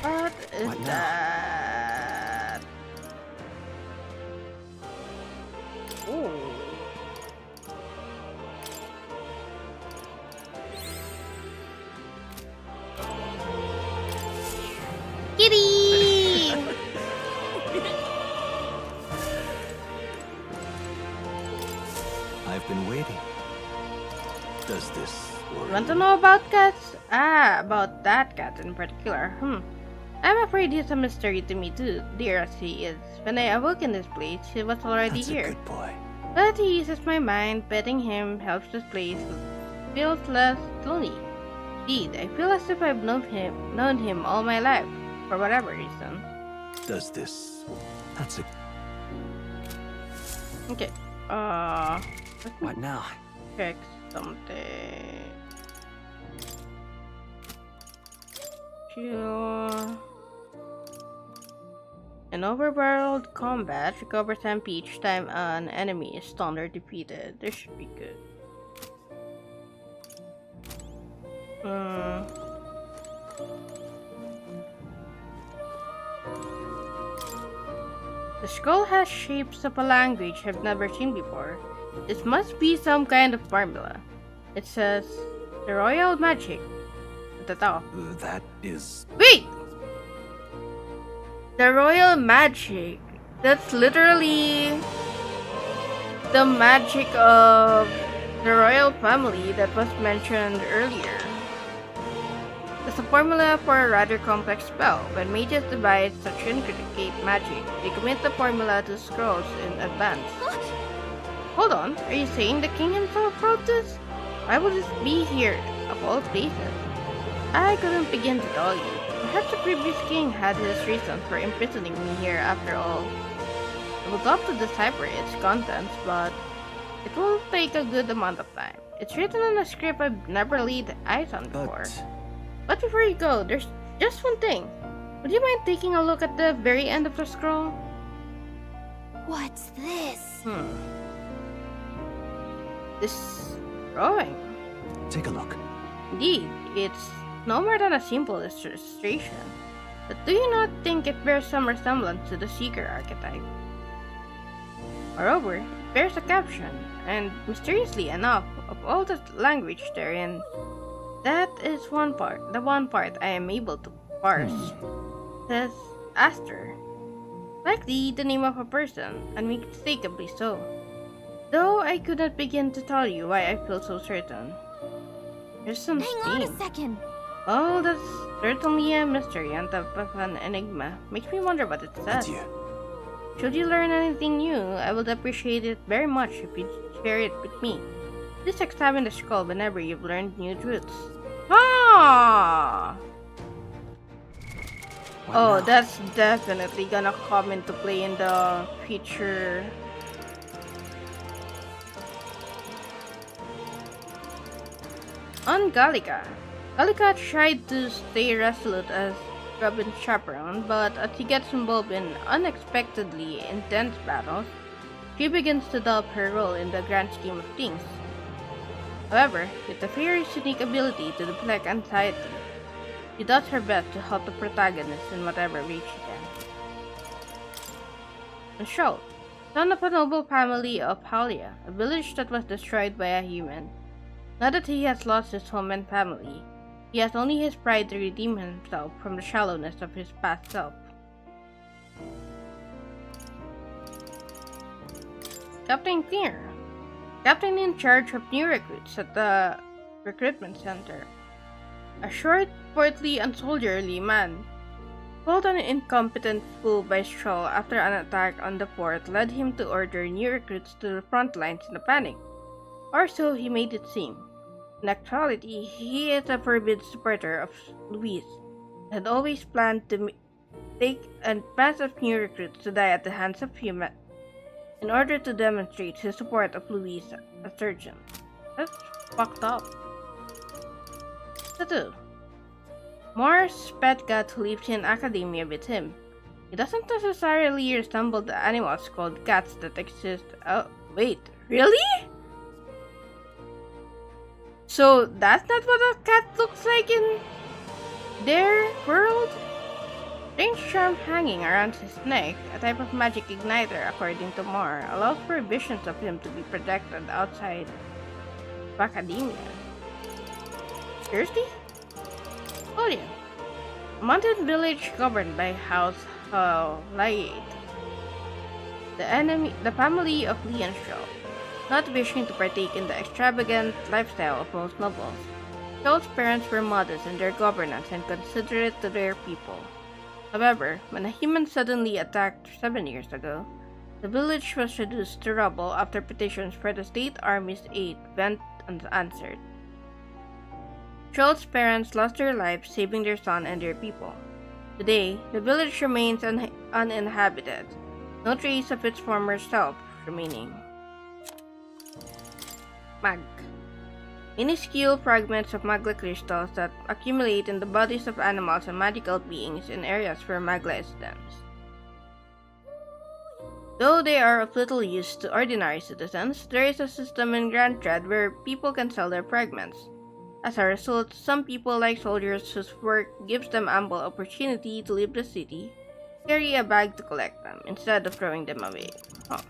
What is that? Ooh. Kitty! I've been waiting. Does this worry You want to know about cats? Ah, about that cat in particular. I'm afraid he's a mystery to me too, dear as he is. When I awoke in this place, he was already That's here. a good boy. But he eases my mind, petting him helps this place feels less lonely. Indeed, I feel as if I've known him all my life, for whatever reason. Does this... That's a... Okay, What now? check something. Sure. In overworld combat, recovers MP each time an enemy is stunned or defeated. This should be good. The scroll has shapes of a language I've never seen before. This must be some kind of formula. It says, the royal magic at the top. That is... Wait! The royal magic. That's literally the magic of the royal family that was mentioned earlier. It's a formula for a rather complex spell. When mages devise such intricate magic, they commit the formula to scrolls in advance. Hold on, are you saying the king himself wrote this? Why would this be here, of all places? I couldn't begin to tell you. Perhaps the previous king had his reasons for imprisoning me here after all. I would love to decipher its contents, but it will take a good amount of time. It's written in a script I've never laid eyes on before. But before you go, there's just one thing. Would you mind taking a look at the very end of the scroll? What's this? This drawing. Take a look. Indeed, it's no more than a simple illustration. But do you not think it bears some resemblance to the Seeker archetype? Moreover, it bears a caption, and mysteriously enough, of all the language therein, that is the one part I am able to parse. Says Aster. Likely the name of a person, unmistakably so. Though I could not begin to tell you why I feel so certain. There's some Hang on a second. Oh, that's certainly a mystery on top of an enigma. Makes me wonder what it says. Should you learn anything new, I would appreciate it very much if you'd share it with me. Please examine the scroll whenever you've learned new truths. Ah! Oh, that's definitely gonna come into play in the future. On Gallica. Gallica tried to stay resolute as Robin's chaperone, but as he gets involved in unexpectedly intense battles, she begins to doubt her role in the grand scheme of things. However, with the fairy's unique ability to deflect anxiety, she does her best to help the protagonist in whatever way she can. And Shroud, son of a noble family of Halia, a village that was destroyed by a human. Now that he has lost his home and family, he has only his pride to redeem himself from the shallowness of his past self. Captain Clear, captain in charge of new recruits at the recruitment center. A short, portly, and soldierly man, called an incompetent fool by Stroll after an attack on the fort led him to order new recruits to the front lines in a panic. Or so he made it seem. In actuality, he is a fervent supporter of Louise, and had always planned to take a mass of new recruits to die at the hands of human in order to demonstrate his support of Louise as surgeon. That's fucked up. Tattoo. Mor's pet cat who lives in academia with him. He doesn't necessarily resemble the animals called cats that exist. Oh, wait, really? So that's not what a cat looks like in their world? Strange charm hanging around his neck, a type of magic igniter according to Mar, allows for visions of him to be projected outside of academia. Seriously? Oh yeah. A mountain village governed by House Lyade. The family of Leonstrel, not wishing to partake in the extravagant lifestyle of most nobles. Charles' parents were modest in their governance and considerate to their people. However, when a human suddenly attacked 7 years ago, the village was reduced to rubble after petitions for the state army's aid went unanswered. Charles' parents lost their lives saving their son and their people. Today, the village remains uninhabited, no trace of its former self remaining. Mag. Minuscule fragments of magla crystals that accumulate in the bodies of animals and magical beings in areas where magla is dense. Though they are of little use to ordinary citizens, there is a system in Grand Trad where people can sell their fragments. As a result, some people, like soldiers whose work gives them ample opportunity to leave the city, carry a bag to collect them instead of throwing them away. Huh.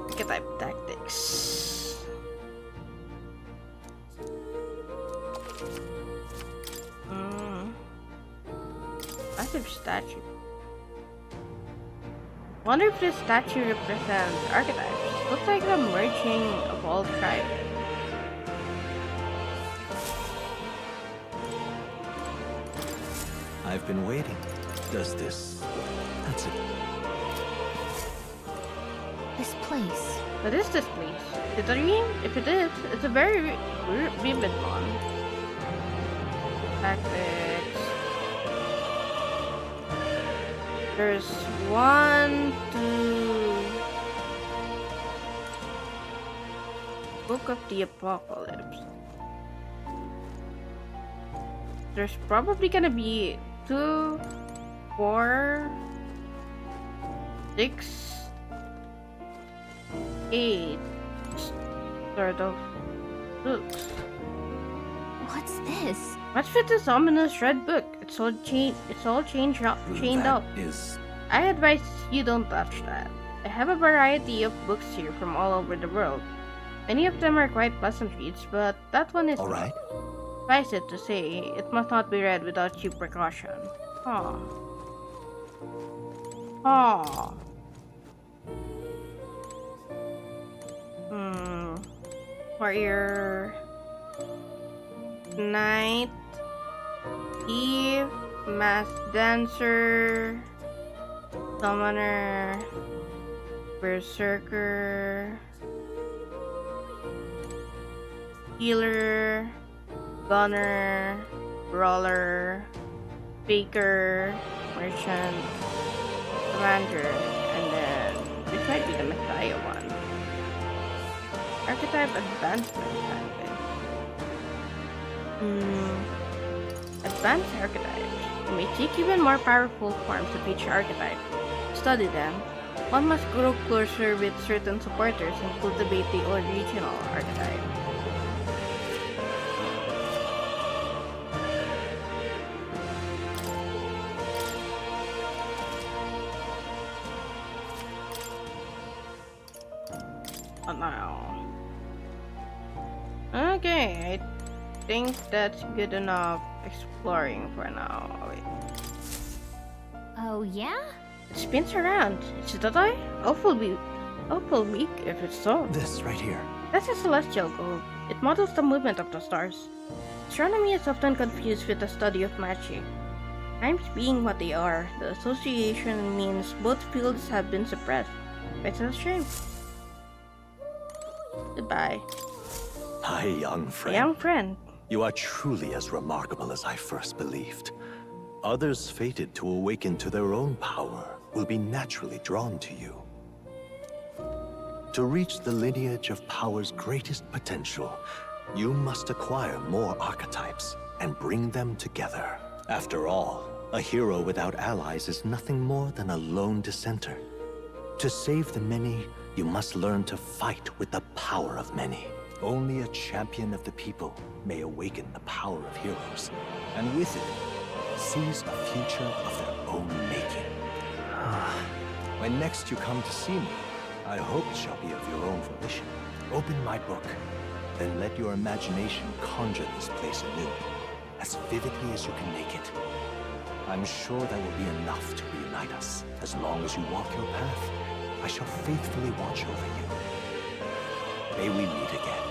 Archetype tactics. Massive statue. Wonder if this statue represents archetypes. Looks like the merging of all tribes. I've been waiting. Does this? That's it. This place. What is this place? Is it a dream? If it is, it's a very vivid one. Tactics. There's 1, 2. Book of the Apocalypse. There's probably gonna be 2, 4, 6, 8 sort of books. What's this? What's with this ominous red book? It's all chained up. I advise you don't touch that. I have a variety of books here from all over the world. Many of them are quite pleasant reads, but that one is all right. Suffice it to say, it must not be read without due precaution. Warrior, Knight, Eve, Mass Dancer, Summoner, Berserker, Healer, Gunner, Brawler, Faker, Merchant, Commander, and then which might be the Messiah one. Archetype Advancement, I think. Advanced Archetypes. You may take even more powerful forms of each archetype. To study them, one must grow closer with certain supporters and cultivate the original archetype. Now. Okay, I think that's good enough exploring for now. Wait. Oh yeah? It spins around. Is it a toy? Awful weak if it's so. This right here. That's a celestial globe. It models the movement of the stars. Astronomy is often confused with the study of magic. Times being what they are, the association means both fields have been suppressed. It's a shame. Goodbye. Hi, young friend. Young friend. You are truly as remarkable as I first believed. Others fated to awaken to their own power will be naturally drawn to you. To reach the lineage of power's greatest potential, you must acquire more archetypes and bring them together. After all, a hero without allies is nothing more than a lone dissenter. To save the many, you must learn to fight with the power of many. Only a champion of the people may awaken the power of heroes, and with it, seize a future of their own making. When next you come to see me, I hope it shall be of your own volition. Open my book, then let your imagination conjure this place anew, as vividly as you can make it. I'm sure that will be enough to reunite us. As long as you walk your path, I shall faithfully watch over you. May we meet again.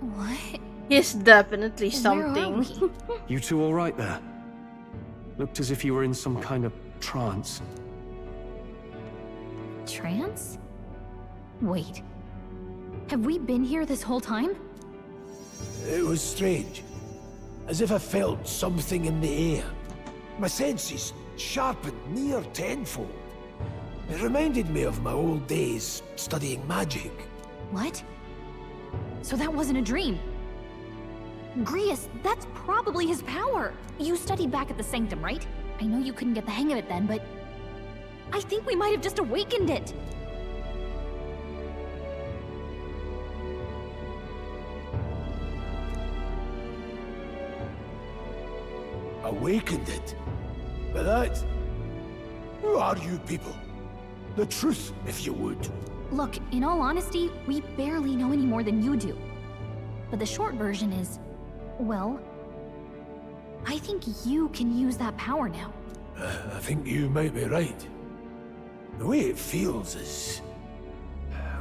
What? He's definitely something. You two all right there? Looked as if you were in some kind of trance. Trance? Wait. Have we been here this whole time? It was strange. As if I felt something in the air. My senses sharpened near tenfold. It reminded me of my old days studying magic. What? So that wasn't a dream. Grius, that's probably his power. You studied back at the Sanctum, right? I know you couldn't get the hang of it then, but I think we might have just awakened it. Awakened it? But that... Who are you people? The truth, if you would. Look, in all honesty, we barely know any more than you do. But the short version is, well, I think you can use that power now. I think you might be right. The way it feels is...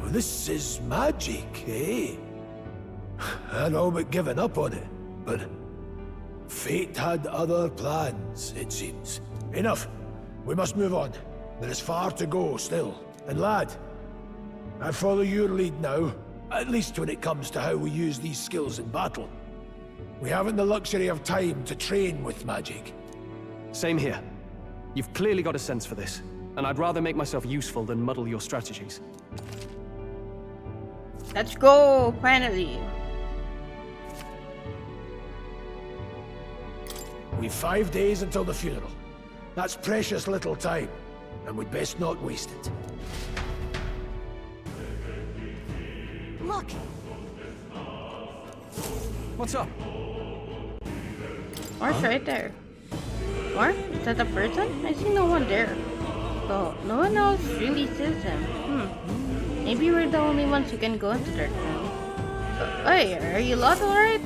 Well, this is magic, eh? I'd all but given up on it, but... Fate had other plans, it seems. Enough. We must move on. There is far to go still. And lad, I follow your lead now, at least when it comes to how we use these skills in battle. We haven't the luxury of time to train with magic. Same here. You've clearly got a sense for this, and I'd rather make myself useful than muddle your strategies. Let's go, finally. We've 5 days until the funeral. That's precious little time, and we'd best not waste it. Look! What's up? Mark's right there. Mark? Is that a person? I see no one there. Oh, no one else really sees him. Maybe we're the only ones who can go into that room. Hey, are you lot alright?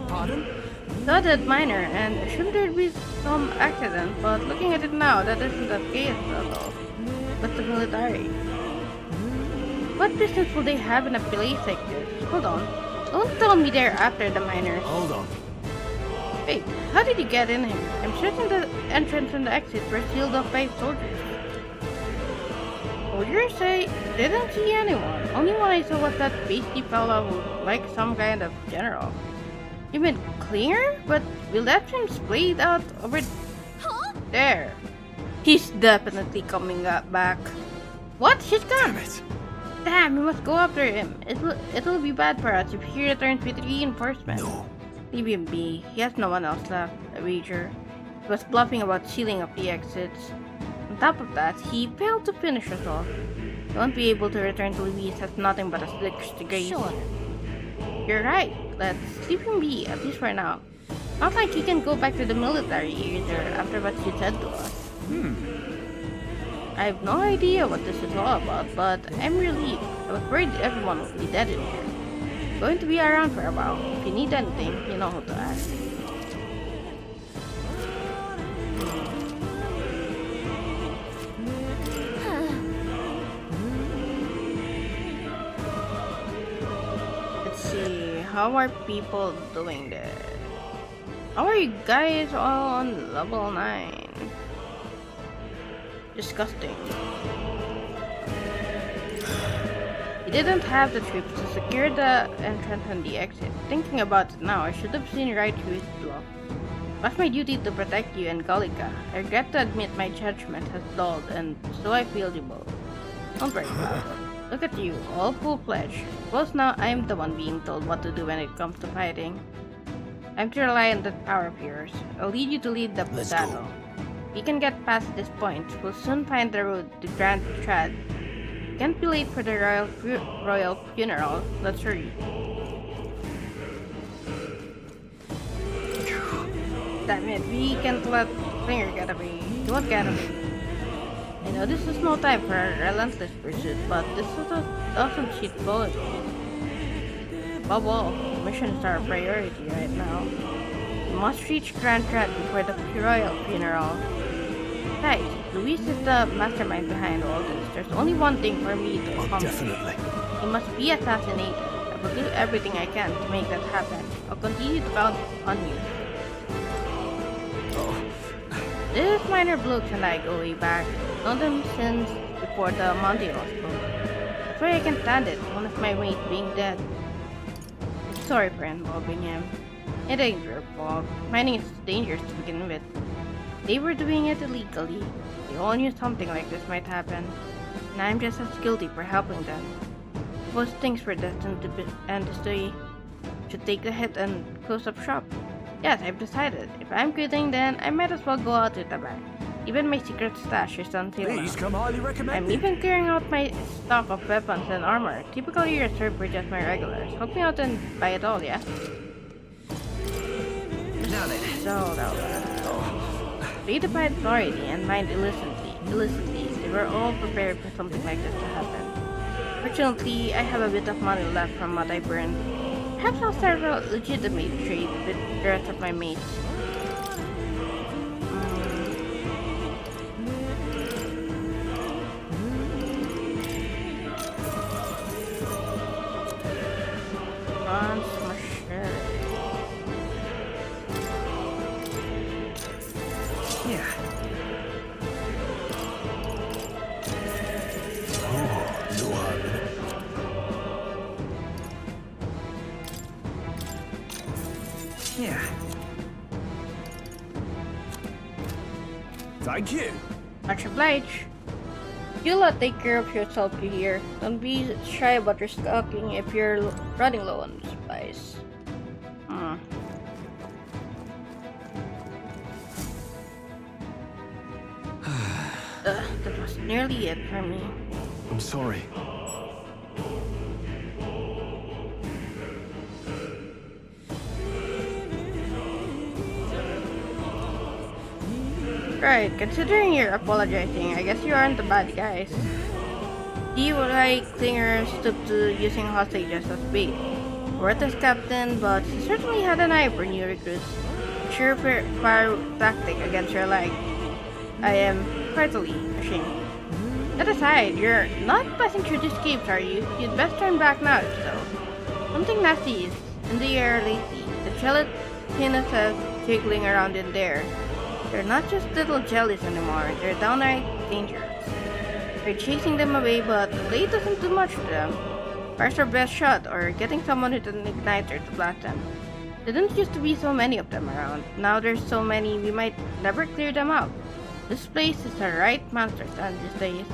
Pardon? Saw that miner and assumed there'd be some accident, but looking at it now, that isn't the case at all. But the military. What business would they have in a place like this? Hold on. Don't tell me they're after the miners. Hold on. Wait, how did you get in here? I'm certain the entrance and the exits were sealed off by soldiers. Soldiers? I didn't see anyone. Only one I saw was that pasty fellow who looked like some kind of general. You mean Klinger? But will that seem splayed out over there? He's definitely coming back. What? He's gone! Damn it! Damn, we must go after him. It'll be bad for us if he returns with reinforcements. No. Leave him be. He has no one else left, a wager. He was bluffing about sealing up the exits. On top of that, he failed to finish us off. He won't be able to return to Luis as nothing but a slick disgrace. Sure. You're right. Let's leave him be, at least for now. Not like he can go back to the military either after what he said to us. I have no idea what this is all about, but I'm relieved. I was worried everyone would be dead in here. Going to be around for a while. If you need anything, you know who to ask. Let's see, how are people doing this? How are you guys all on level 9? Disgusting. He didn't have the troops to secure the entrance and the exit. Thinking about it now, I should have seen right through his bluff. It was my duty to protect you and Gallica. I regret to admit my judgment has dulled, and so I feel you both. Don't worry about it. Look at you, all full-fledged. Suppose now I'm the one being told what to do when it comes to fighting. I'm to rely on that power of yours. I'll lead you to lead the battle. If we can get past this point, we'll soon find the road to Grand Trad. Can't be late for the royal funeral. Let's hurry. Damn it, we can't let Klinger get away. He won't get away. I know this is no time for a relentless pursuit, but this doesn't cheat bullets. Above all, the mission is our priority right now. We must reach Grand Trad before the royal funeral. Besides, Luis is the mastermind behind all this. There's only one thing for me to accomplish. Definitely. He must be assassinated. I will do everything I can to make that happen. I'll continue to count on you. This minor blokes and I go way back. Known them since before the mountain was built. That's why I can't stand it, one of my mates being dead. I'm sorry for involving him. It ain't your fault. Mining is dangerous to begin with. They were doing it illegally. They all knew something like this might happen. And I'm just as guilty for helping them. Suppose things were destined to end this way. Should take the hit and close up shop. Yes, I've decided. If I'm quitting, then I might as well go out with a bang. Even my secret stash is on sale now. Come highly recommended. I'm even clearing out my stock of weapons and armor, typically reserved for just my regulars. Help me out and buy it all, yeah? Now then. So, they defied authority and mined illicitly. They were all prepared for something like this to happen. Fortunately, I have a bit of money left from what I burned. Perhaps I'll start a legitimate trade with the rest of my mates. Bronze machete. Yeah. No harm in it. Yeah. Thank you. Much obliged. You lot take care of yourself here. Don't be shy about restocking if you're running low on supplies. That's nearly it for me. I'm sorry. Right, considering you're apologizing, I guess you aren't the bad guys. The like clingers stoop to using hostages as bait. Worth as captain, but he certainly had an eye for new recruits. Surefire tactic against your leg. I am heartily ashamed. That aside, you're not passing through these caves, are you? You'd best turn back now if so. Something nasty is in the air lately. The gelatinousness jiggling around in there. They're not just little jellies anymore, they're downright dangerous. We're chasing them away, but the blade doesn't do much to them. Fire's our best shot, or getting someone with an igniter to blast them. There didn't used to be so many of them around. Now there's so many, we might never clear them out. This place is a right monster stand these days.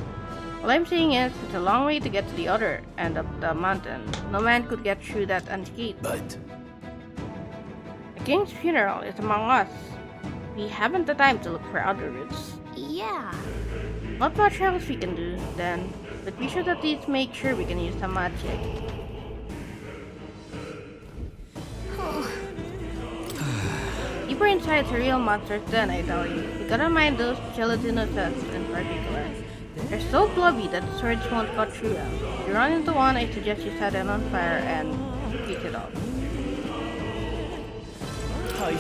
All I'm saying is, it's a long way to get to the other end of the mountain. No man could get through that unscathed. But The king's funeral is among us. We haven't the time to look for other routes. Yeah. Not much else we can do, then. But we should at least make sure we can use some magic. Deeper inside's a real monster's den, I tell you. You gotta mind those gelatinousness in particular. They're so blubby that the swords won't cut through them. If you run into one, I suggest you set it on fire and pick it up. Hi.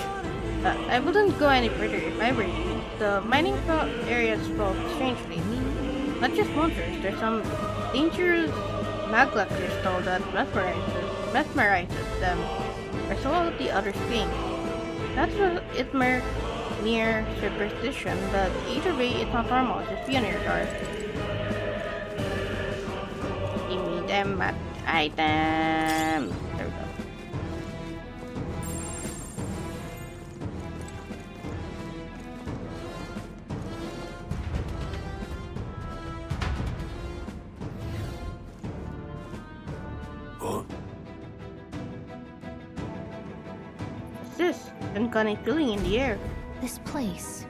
I wouldn't go any further if I were you. The mining area is full of strangely. Not just monsters, there's some dangerous magma crystal that mesmerizes them, or so the others think. That's what it mere superstition, but either way it's not normal, just be on your guard. Give me them items. There we go. What's this? Uncanny feeling in the air. This place.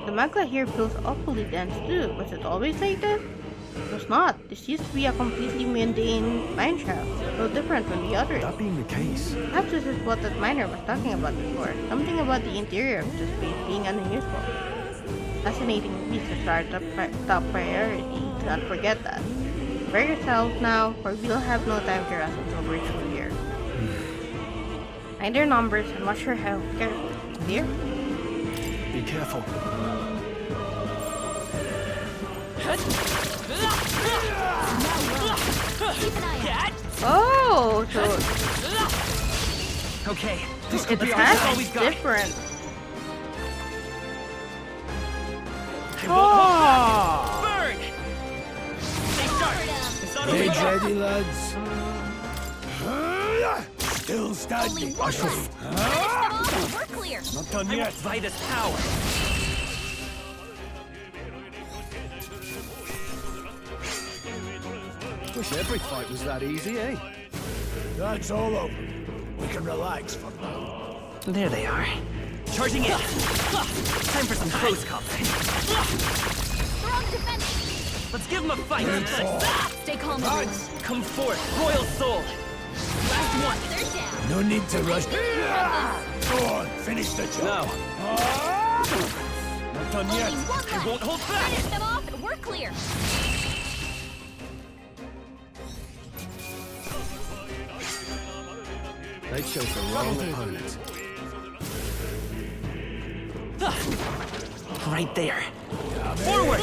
The magma here feels awfully dense too. Was it always like this? It was not. This used to be a completely mundane mine shaft, no different from the others. That being the case, Perhaps this is what that miner was talking about before. Something about the interior of this place being unusual. Fascinating piece to start top priority. Do not forget that. Prepare yourself now, for we'll have no time to rest until we're through here. Mind their numbers and watch your health carefully. Clear? be careful. Oh, so okay, this it could be has all we've got. different. Oh! Burn! Stay sharp. It's not Rage over. ready, lads. Still standing. We're clear. Not done I yet. want Vitus power. Wish every fight was that easy, eh? That's all over. We can relax for now. There they are. Charging in. Time for some close combat. Strong defense. Let's give him a fight. Stay calm, everyone. Come forth, Royal Soul. Last one. They're down. No need to rush. Go on, finish the job. Not done Only yet. one I left. won't hold back. Finish them off and we're clear. They chose the wrong opponent. Right there. Forward.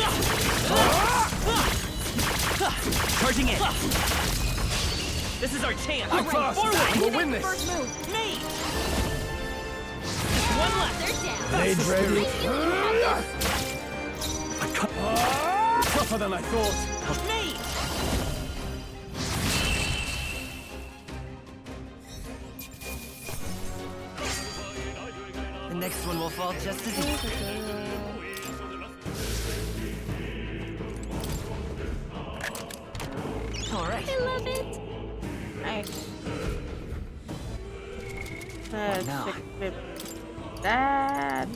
Charging in. This is our chance. Go fast. Forward. We'll win this. First move. Me. Just one left. They're down. Blade ready. Tougher than I thought. Me. The next one will fall just as easy. All right. I love it. Nice. now? Let's equip that.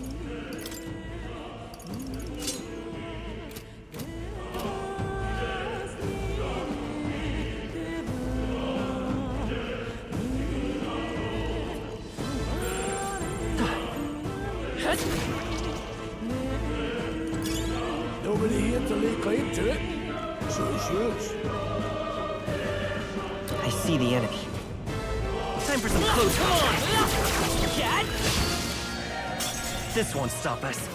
nobody here to lay claim to it, so it's yours. I see the enemy. Time for some close. Come on! Cat! This won't stop us.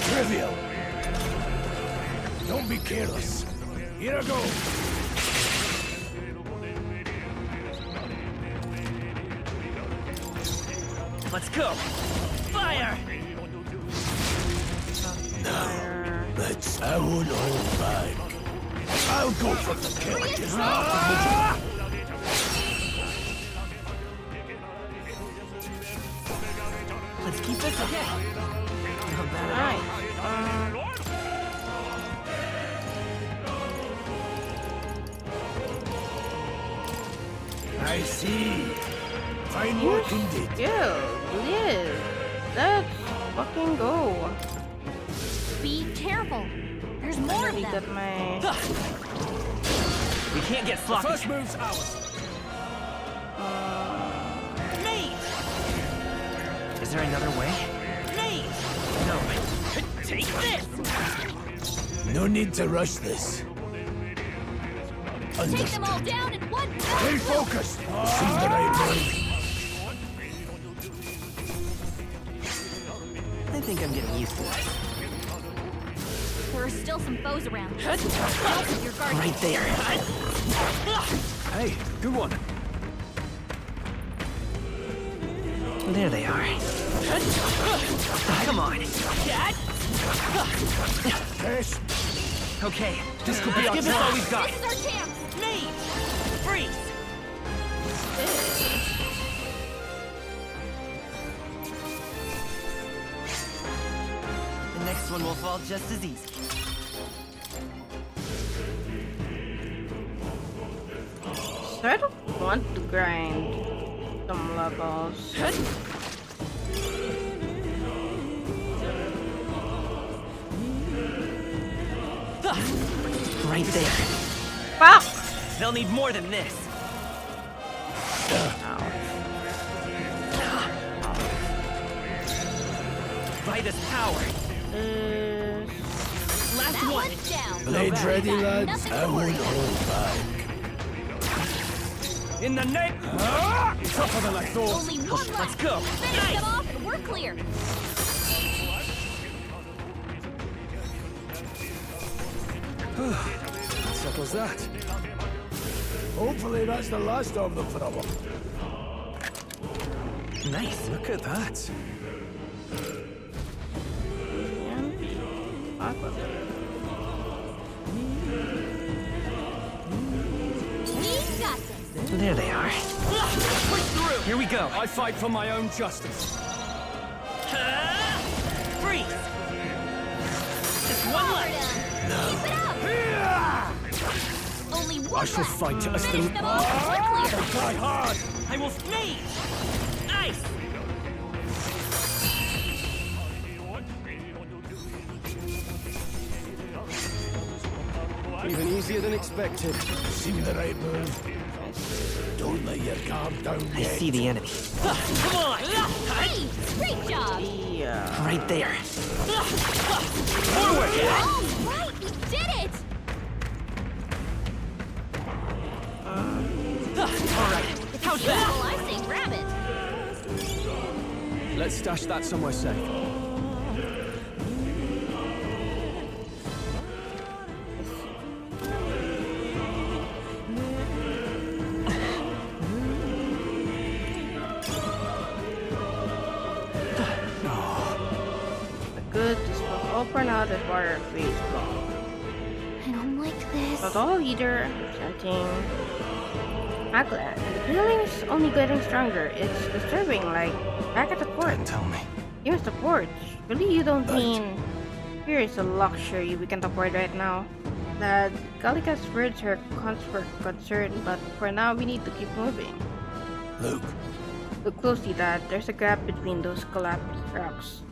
Trivial. Don't be careless. Here I go. Let's go! Fire! Now, I won't hold back. I'll go for the kill. Let's keep this okay. Alright. I see. Fine work indeed. Liz. Let's fucking go. Be careful. There's more of them. We can't get sloppy. The first move's ours. Mate! Is there another way? Mate! No. Take this! No need to rush this. Take them all down in one. Stay focused. See the right move. I think I'm getting used to this. There are still some foes around. Help your guard. Right there. Hey, good one. There they are. Come on. Yes. Okay, this could be our chance. This is all we've got. This is our chance. Mate! Freeze! The next one will fall just as easy. So I don't want to grind some levels. Right there. Fuck! They'll need more than this. By this power. Last one. Down. Blades ready, lads. I won't hold back. In the net! Tougher than I thought. Only one left. Let's go. Finish them off and we're clear. That settles that. Hopefully that's the last of them for a while. Nice. Look at that. We've got this. There they are. Push through! Here we go. I fight for my own justice. Freeze! Just one left. Keep it up. Only one I shall left. fight us Finish through. them off and we're clear. Try hard. I will sneeze! Nice! Even easier than expected. See the right move. Don't let your guard down I yet. see the enemy. Come on! Hey, great job. Yeah. Right there. Forward. All right, we did it. Alright, how's that? Well, I say grab it. Let's stash that somewhere safe. Good. This will open out the water freeze block. I don't like this. But all leader presenting Magla, and the feeling is only getting stronger. It's disturbing, like back at the port. Tell me. Here's the port. Really, you don't mean here is a luxury we can afford right now. That Gallica's words are concerned, but for now we need to keep moving. Look. Look closely, Dad. There's a gap between those collapsed rocks.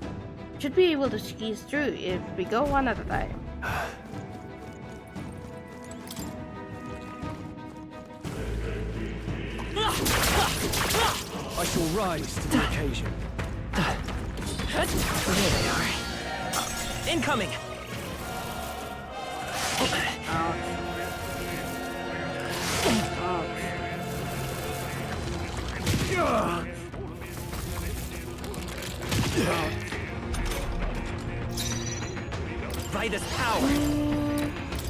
Should be able to squeeze through if we go one at a time. I shall rise to the occasion. There they are. Incoming! Vitus power!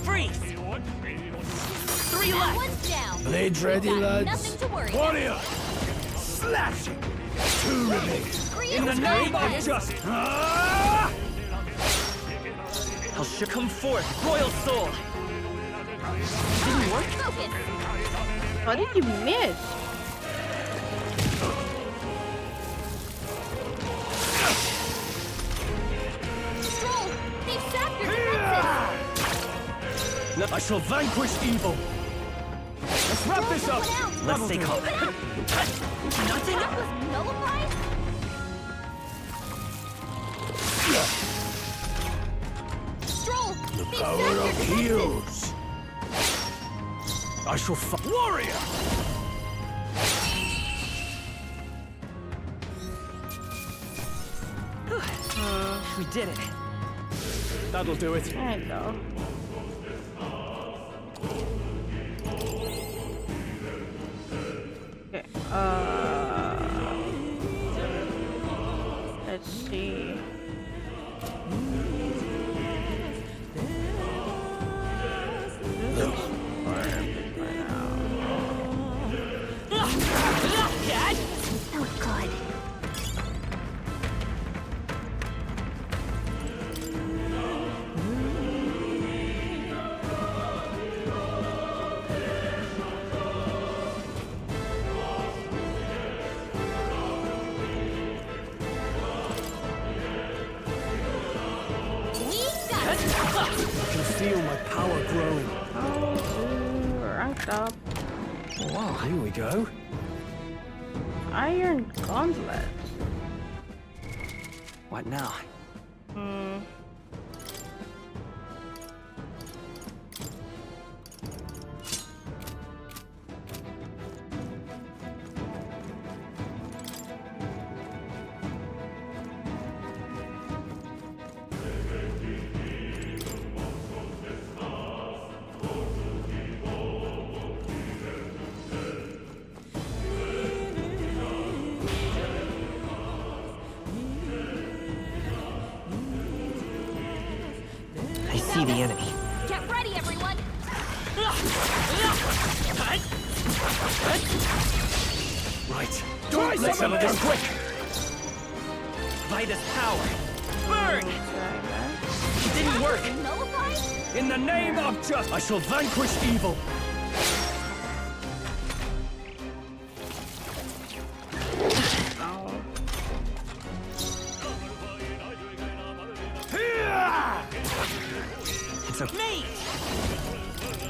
Freeze! 3 left! One's down. Blades ready, We've got lads. Nothing to worry Warrior! Slashing! 2 remain. In the name of justice! I'll come forth, Royal Soul! Didn't work? Focus. How did you miss? Stroll, they've sapped your defenses. I shall vanquish evil. Let's wrap this up. Let's stay calm. Nothing was nullified? Stroll, The they've power sapped your of defenses. heroes. I shall warrior! We did it. That'll do it. I know. Okay. Let's see. That was good. I can feel my power growing. Oh, ranked up. Wow, here we go. Iron Gauntlet. What now? I see the enemy. Get ready, everyone. Right. Let's settle this quick. Vitus power. Burn! It didn't work. Nullified? In the name of justice, I shall vanquish evil. It's a Mate!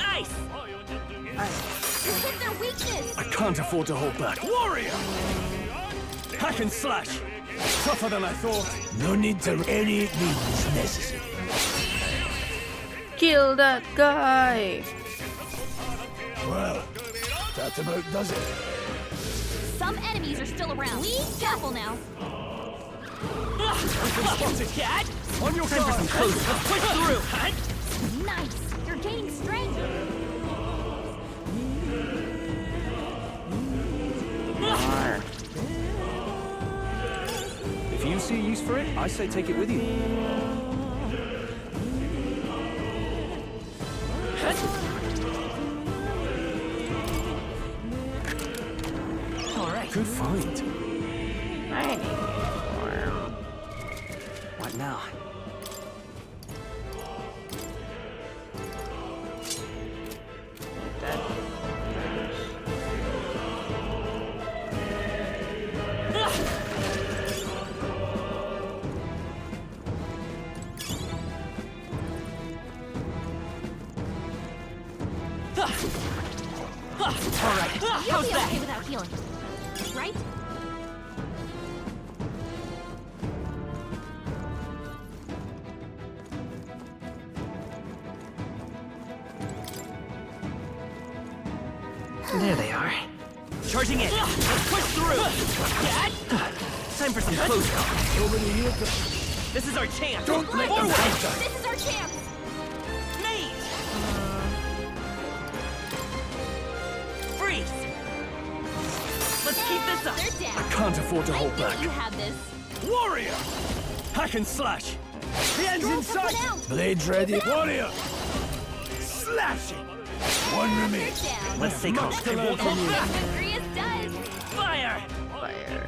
Ice! You hit their weakness! I can't afford to hold back. Warrior! Hack and slash. Tougher than I thought. No need to any means necessary. Kill that guy. Well, that about does it. Some enemies are still around. Careful now. Spotted. Cat! On your time for some guard. close. Let's push through. Nice! You're gaining strength! If you see use for it, I say take it with you. Alright. Good find. I need What now? Alright, you'll be okay without healing. Right? There they are. Charging in. Let's push through. Time Time for some close combat. Over here. This is our chance. Don't let them Forward. counter. This is our chance. Mage. Freeze. Let's keep this up. They're down. I can't afford to hold back. You have this. Warrior. Hack and slash. The end's in sight. Blades ready. Warrior. Slashing. One remains. Let's take off. Victory is done. Fire. Fire.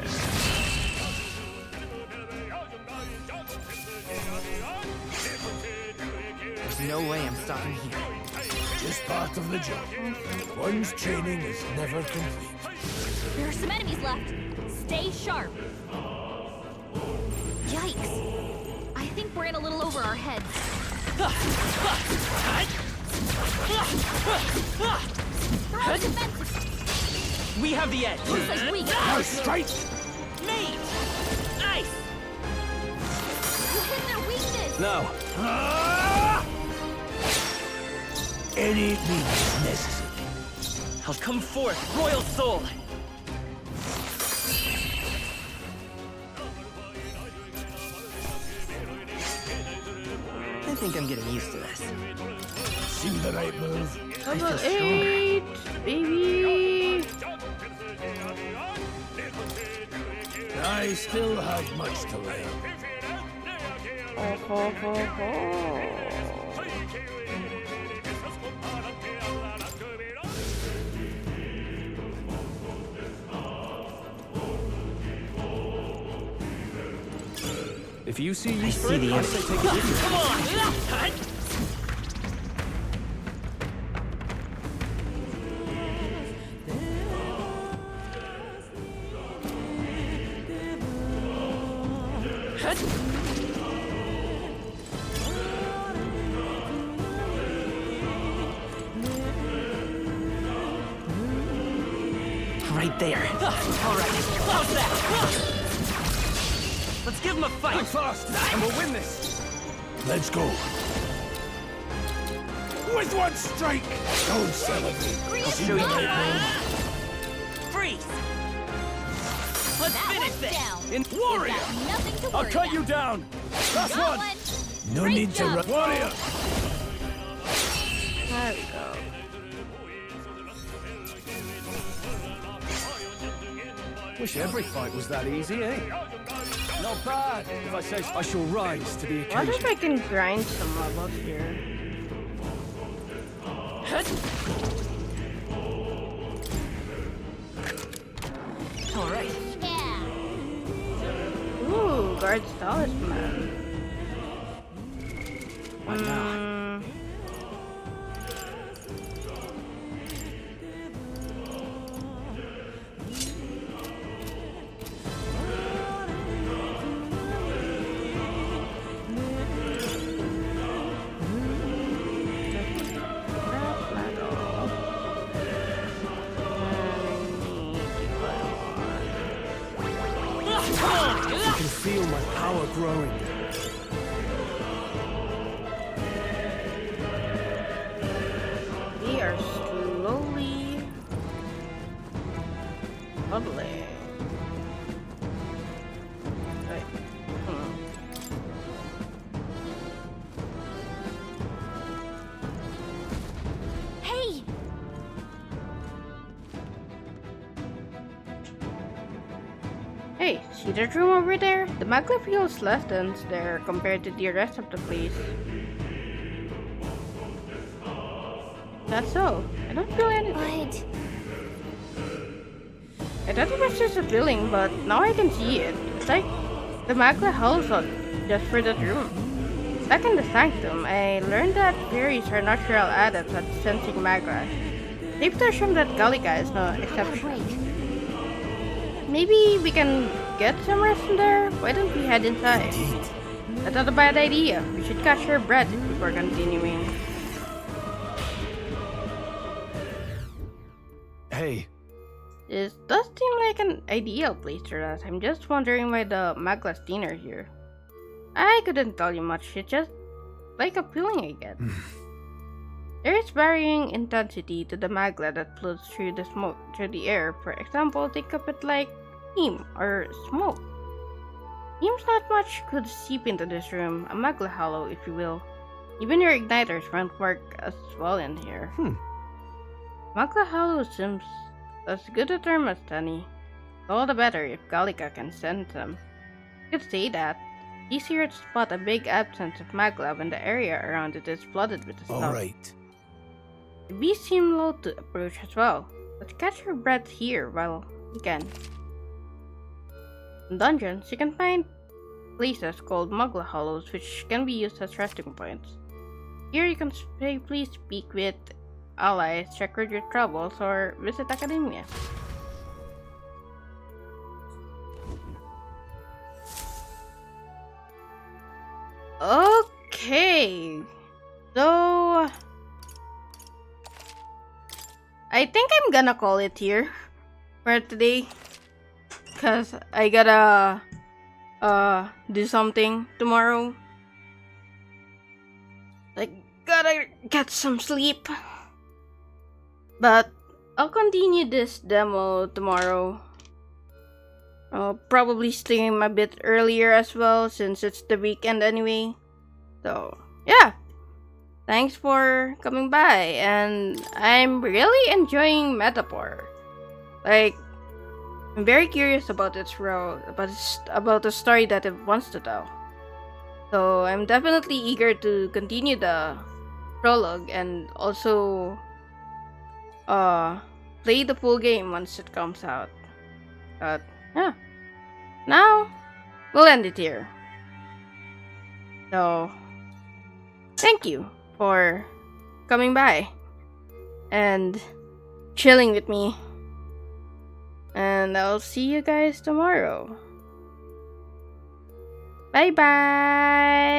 There's no way I'm stopping here. Just part of the job. One's training is never complete. There are some enemies left. Stay sharp. Yikes. I think we're in a little over our heads. Throw defensive. We have the edge. Looks like we got Now it. strike. Mage. Ice. You hit their weakness. Now. Any means necessary. I'll come forth, Royal Soul. I think I'm getting used to this. Seem the right move. Level 8, baby. I still have much to learn. Oh, ho, ho, ho. If you see I see the I say end. take it with you. Come on. Right there. All right. How's that? Let's give him a fight. I'm fast, and we'll win this. Let's go. With one strike. Don't celebrate. I'll show you. Freeze. Let's finish this. Down. Warrior. You've got nothing to I'll worry cut about. you down. Last Got one. No Great need to job. run. Warrior. There we go. Wish every fight was that easy, eh? Not bad. If I say so. I shall rise to the What occasion. if I can grind some levels here? All right. Yeah. Ooh, guard's talisman. What now? I can feel my power growing. We are slowly bubbling. Right. Hey! Hey, see that room over there? The magma feels less dense there compared to the rest of the place. That's so. I don't feel anything. I thought it was just a feeling, but now I can see it. It's like the magma holds us just for that room. Back in the sanctum, I learned that fairies are natural adepts at sensing magma. Safe to assume that Gallica is no exception. Maybe we can get some rest in there? Why don't we head inside? That's not a bad idea. We should catch our breath before continuing. Hey. This does seem like an ideal place to rest. I'm just wondering why the Maglastin are here. I couldn't tell you much. It's just like a feeling I get. There is varying intensity to the magla that floats through the smoke, through the air. For example, think of it like steam or smoke. Seems not much could seep into this room. A Magla Hollow, if you will. Even your igniters won't work as well in here. Magla Hollow seems as good a term as any. All the better if Gallica can send them. You could say that. It's easier to spot a big absence of Magla when the area around it is flooded with the stuff. Alright. The beasts seem low to approach as well, but catch your breath here while you can. In dungeons, you can find places called Magla Hollows which can be used as resting points. Here you can safely speak with allies, record your troubles, or visit academia. Okay, so I think I'm gonna call it here for today, cause I gotta do something tomorrow. I gotta get some sleep, but I'll continue this demo tomorrow. I'll probably stream a bit earlier as well since it's the weekend anyway. So, yeah. Thanks for coming by, and I'm really enjoying Metaphor. Like, I'm very curious about its role, about the story that it wants to tell. So, I'm definitely eager to continue the prologue and also play the full game once it comes out. But yeah, now we'll end it here. So thank you for coming by and chilling with me, and I'll see you guys tomorrow. Bye bye.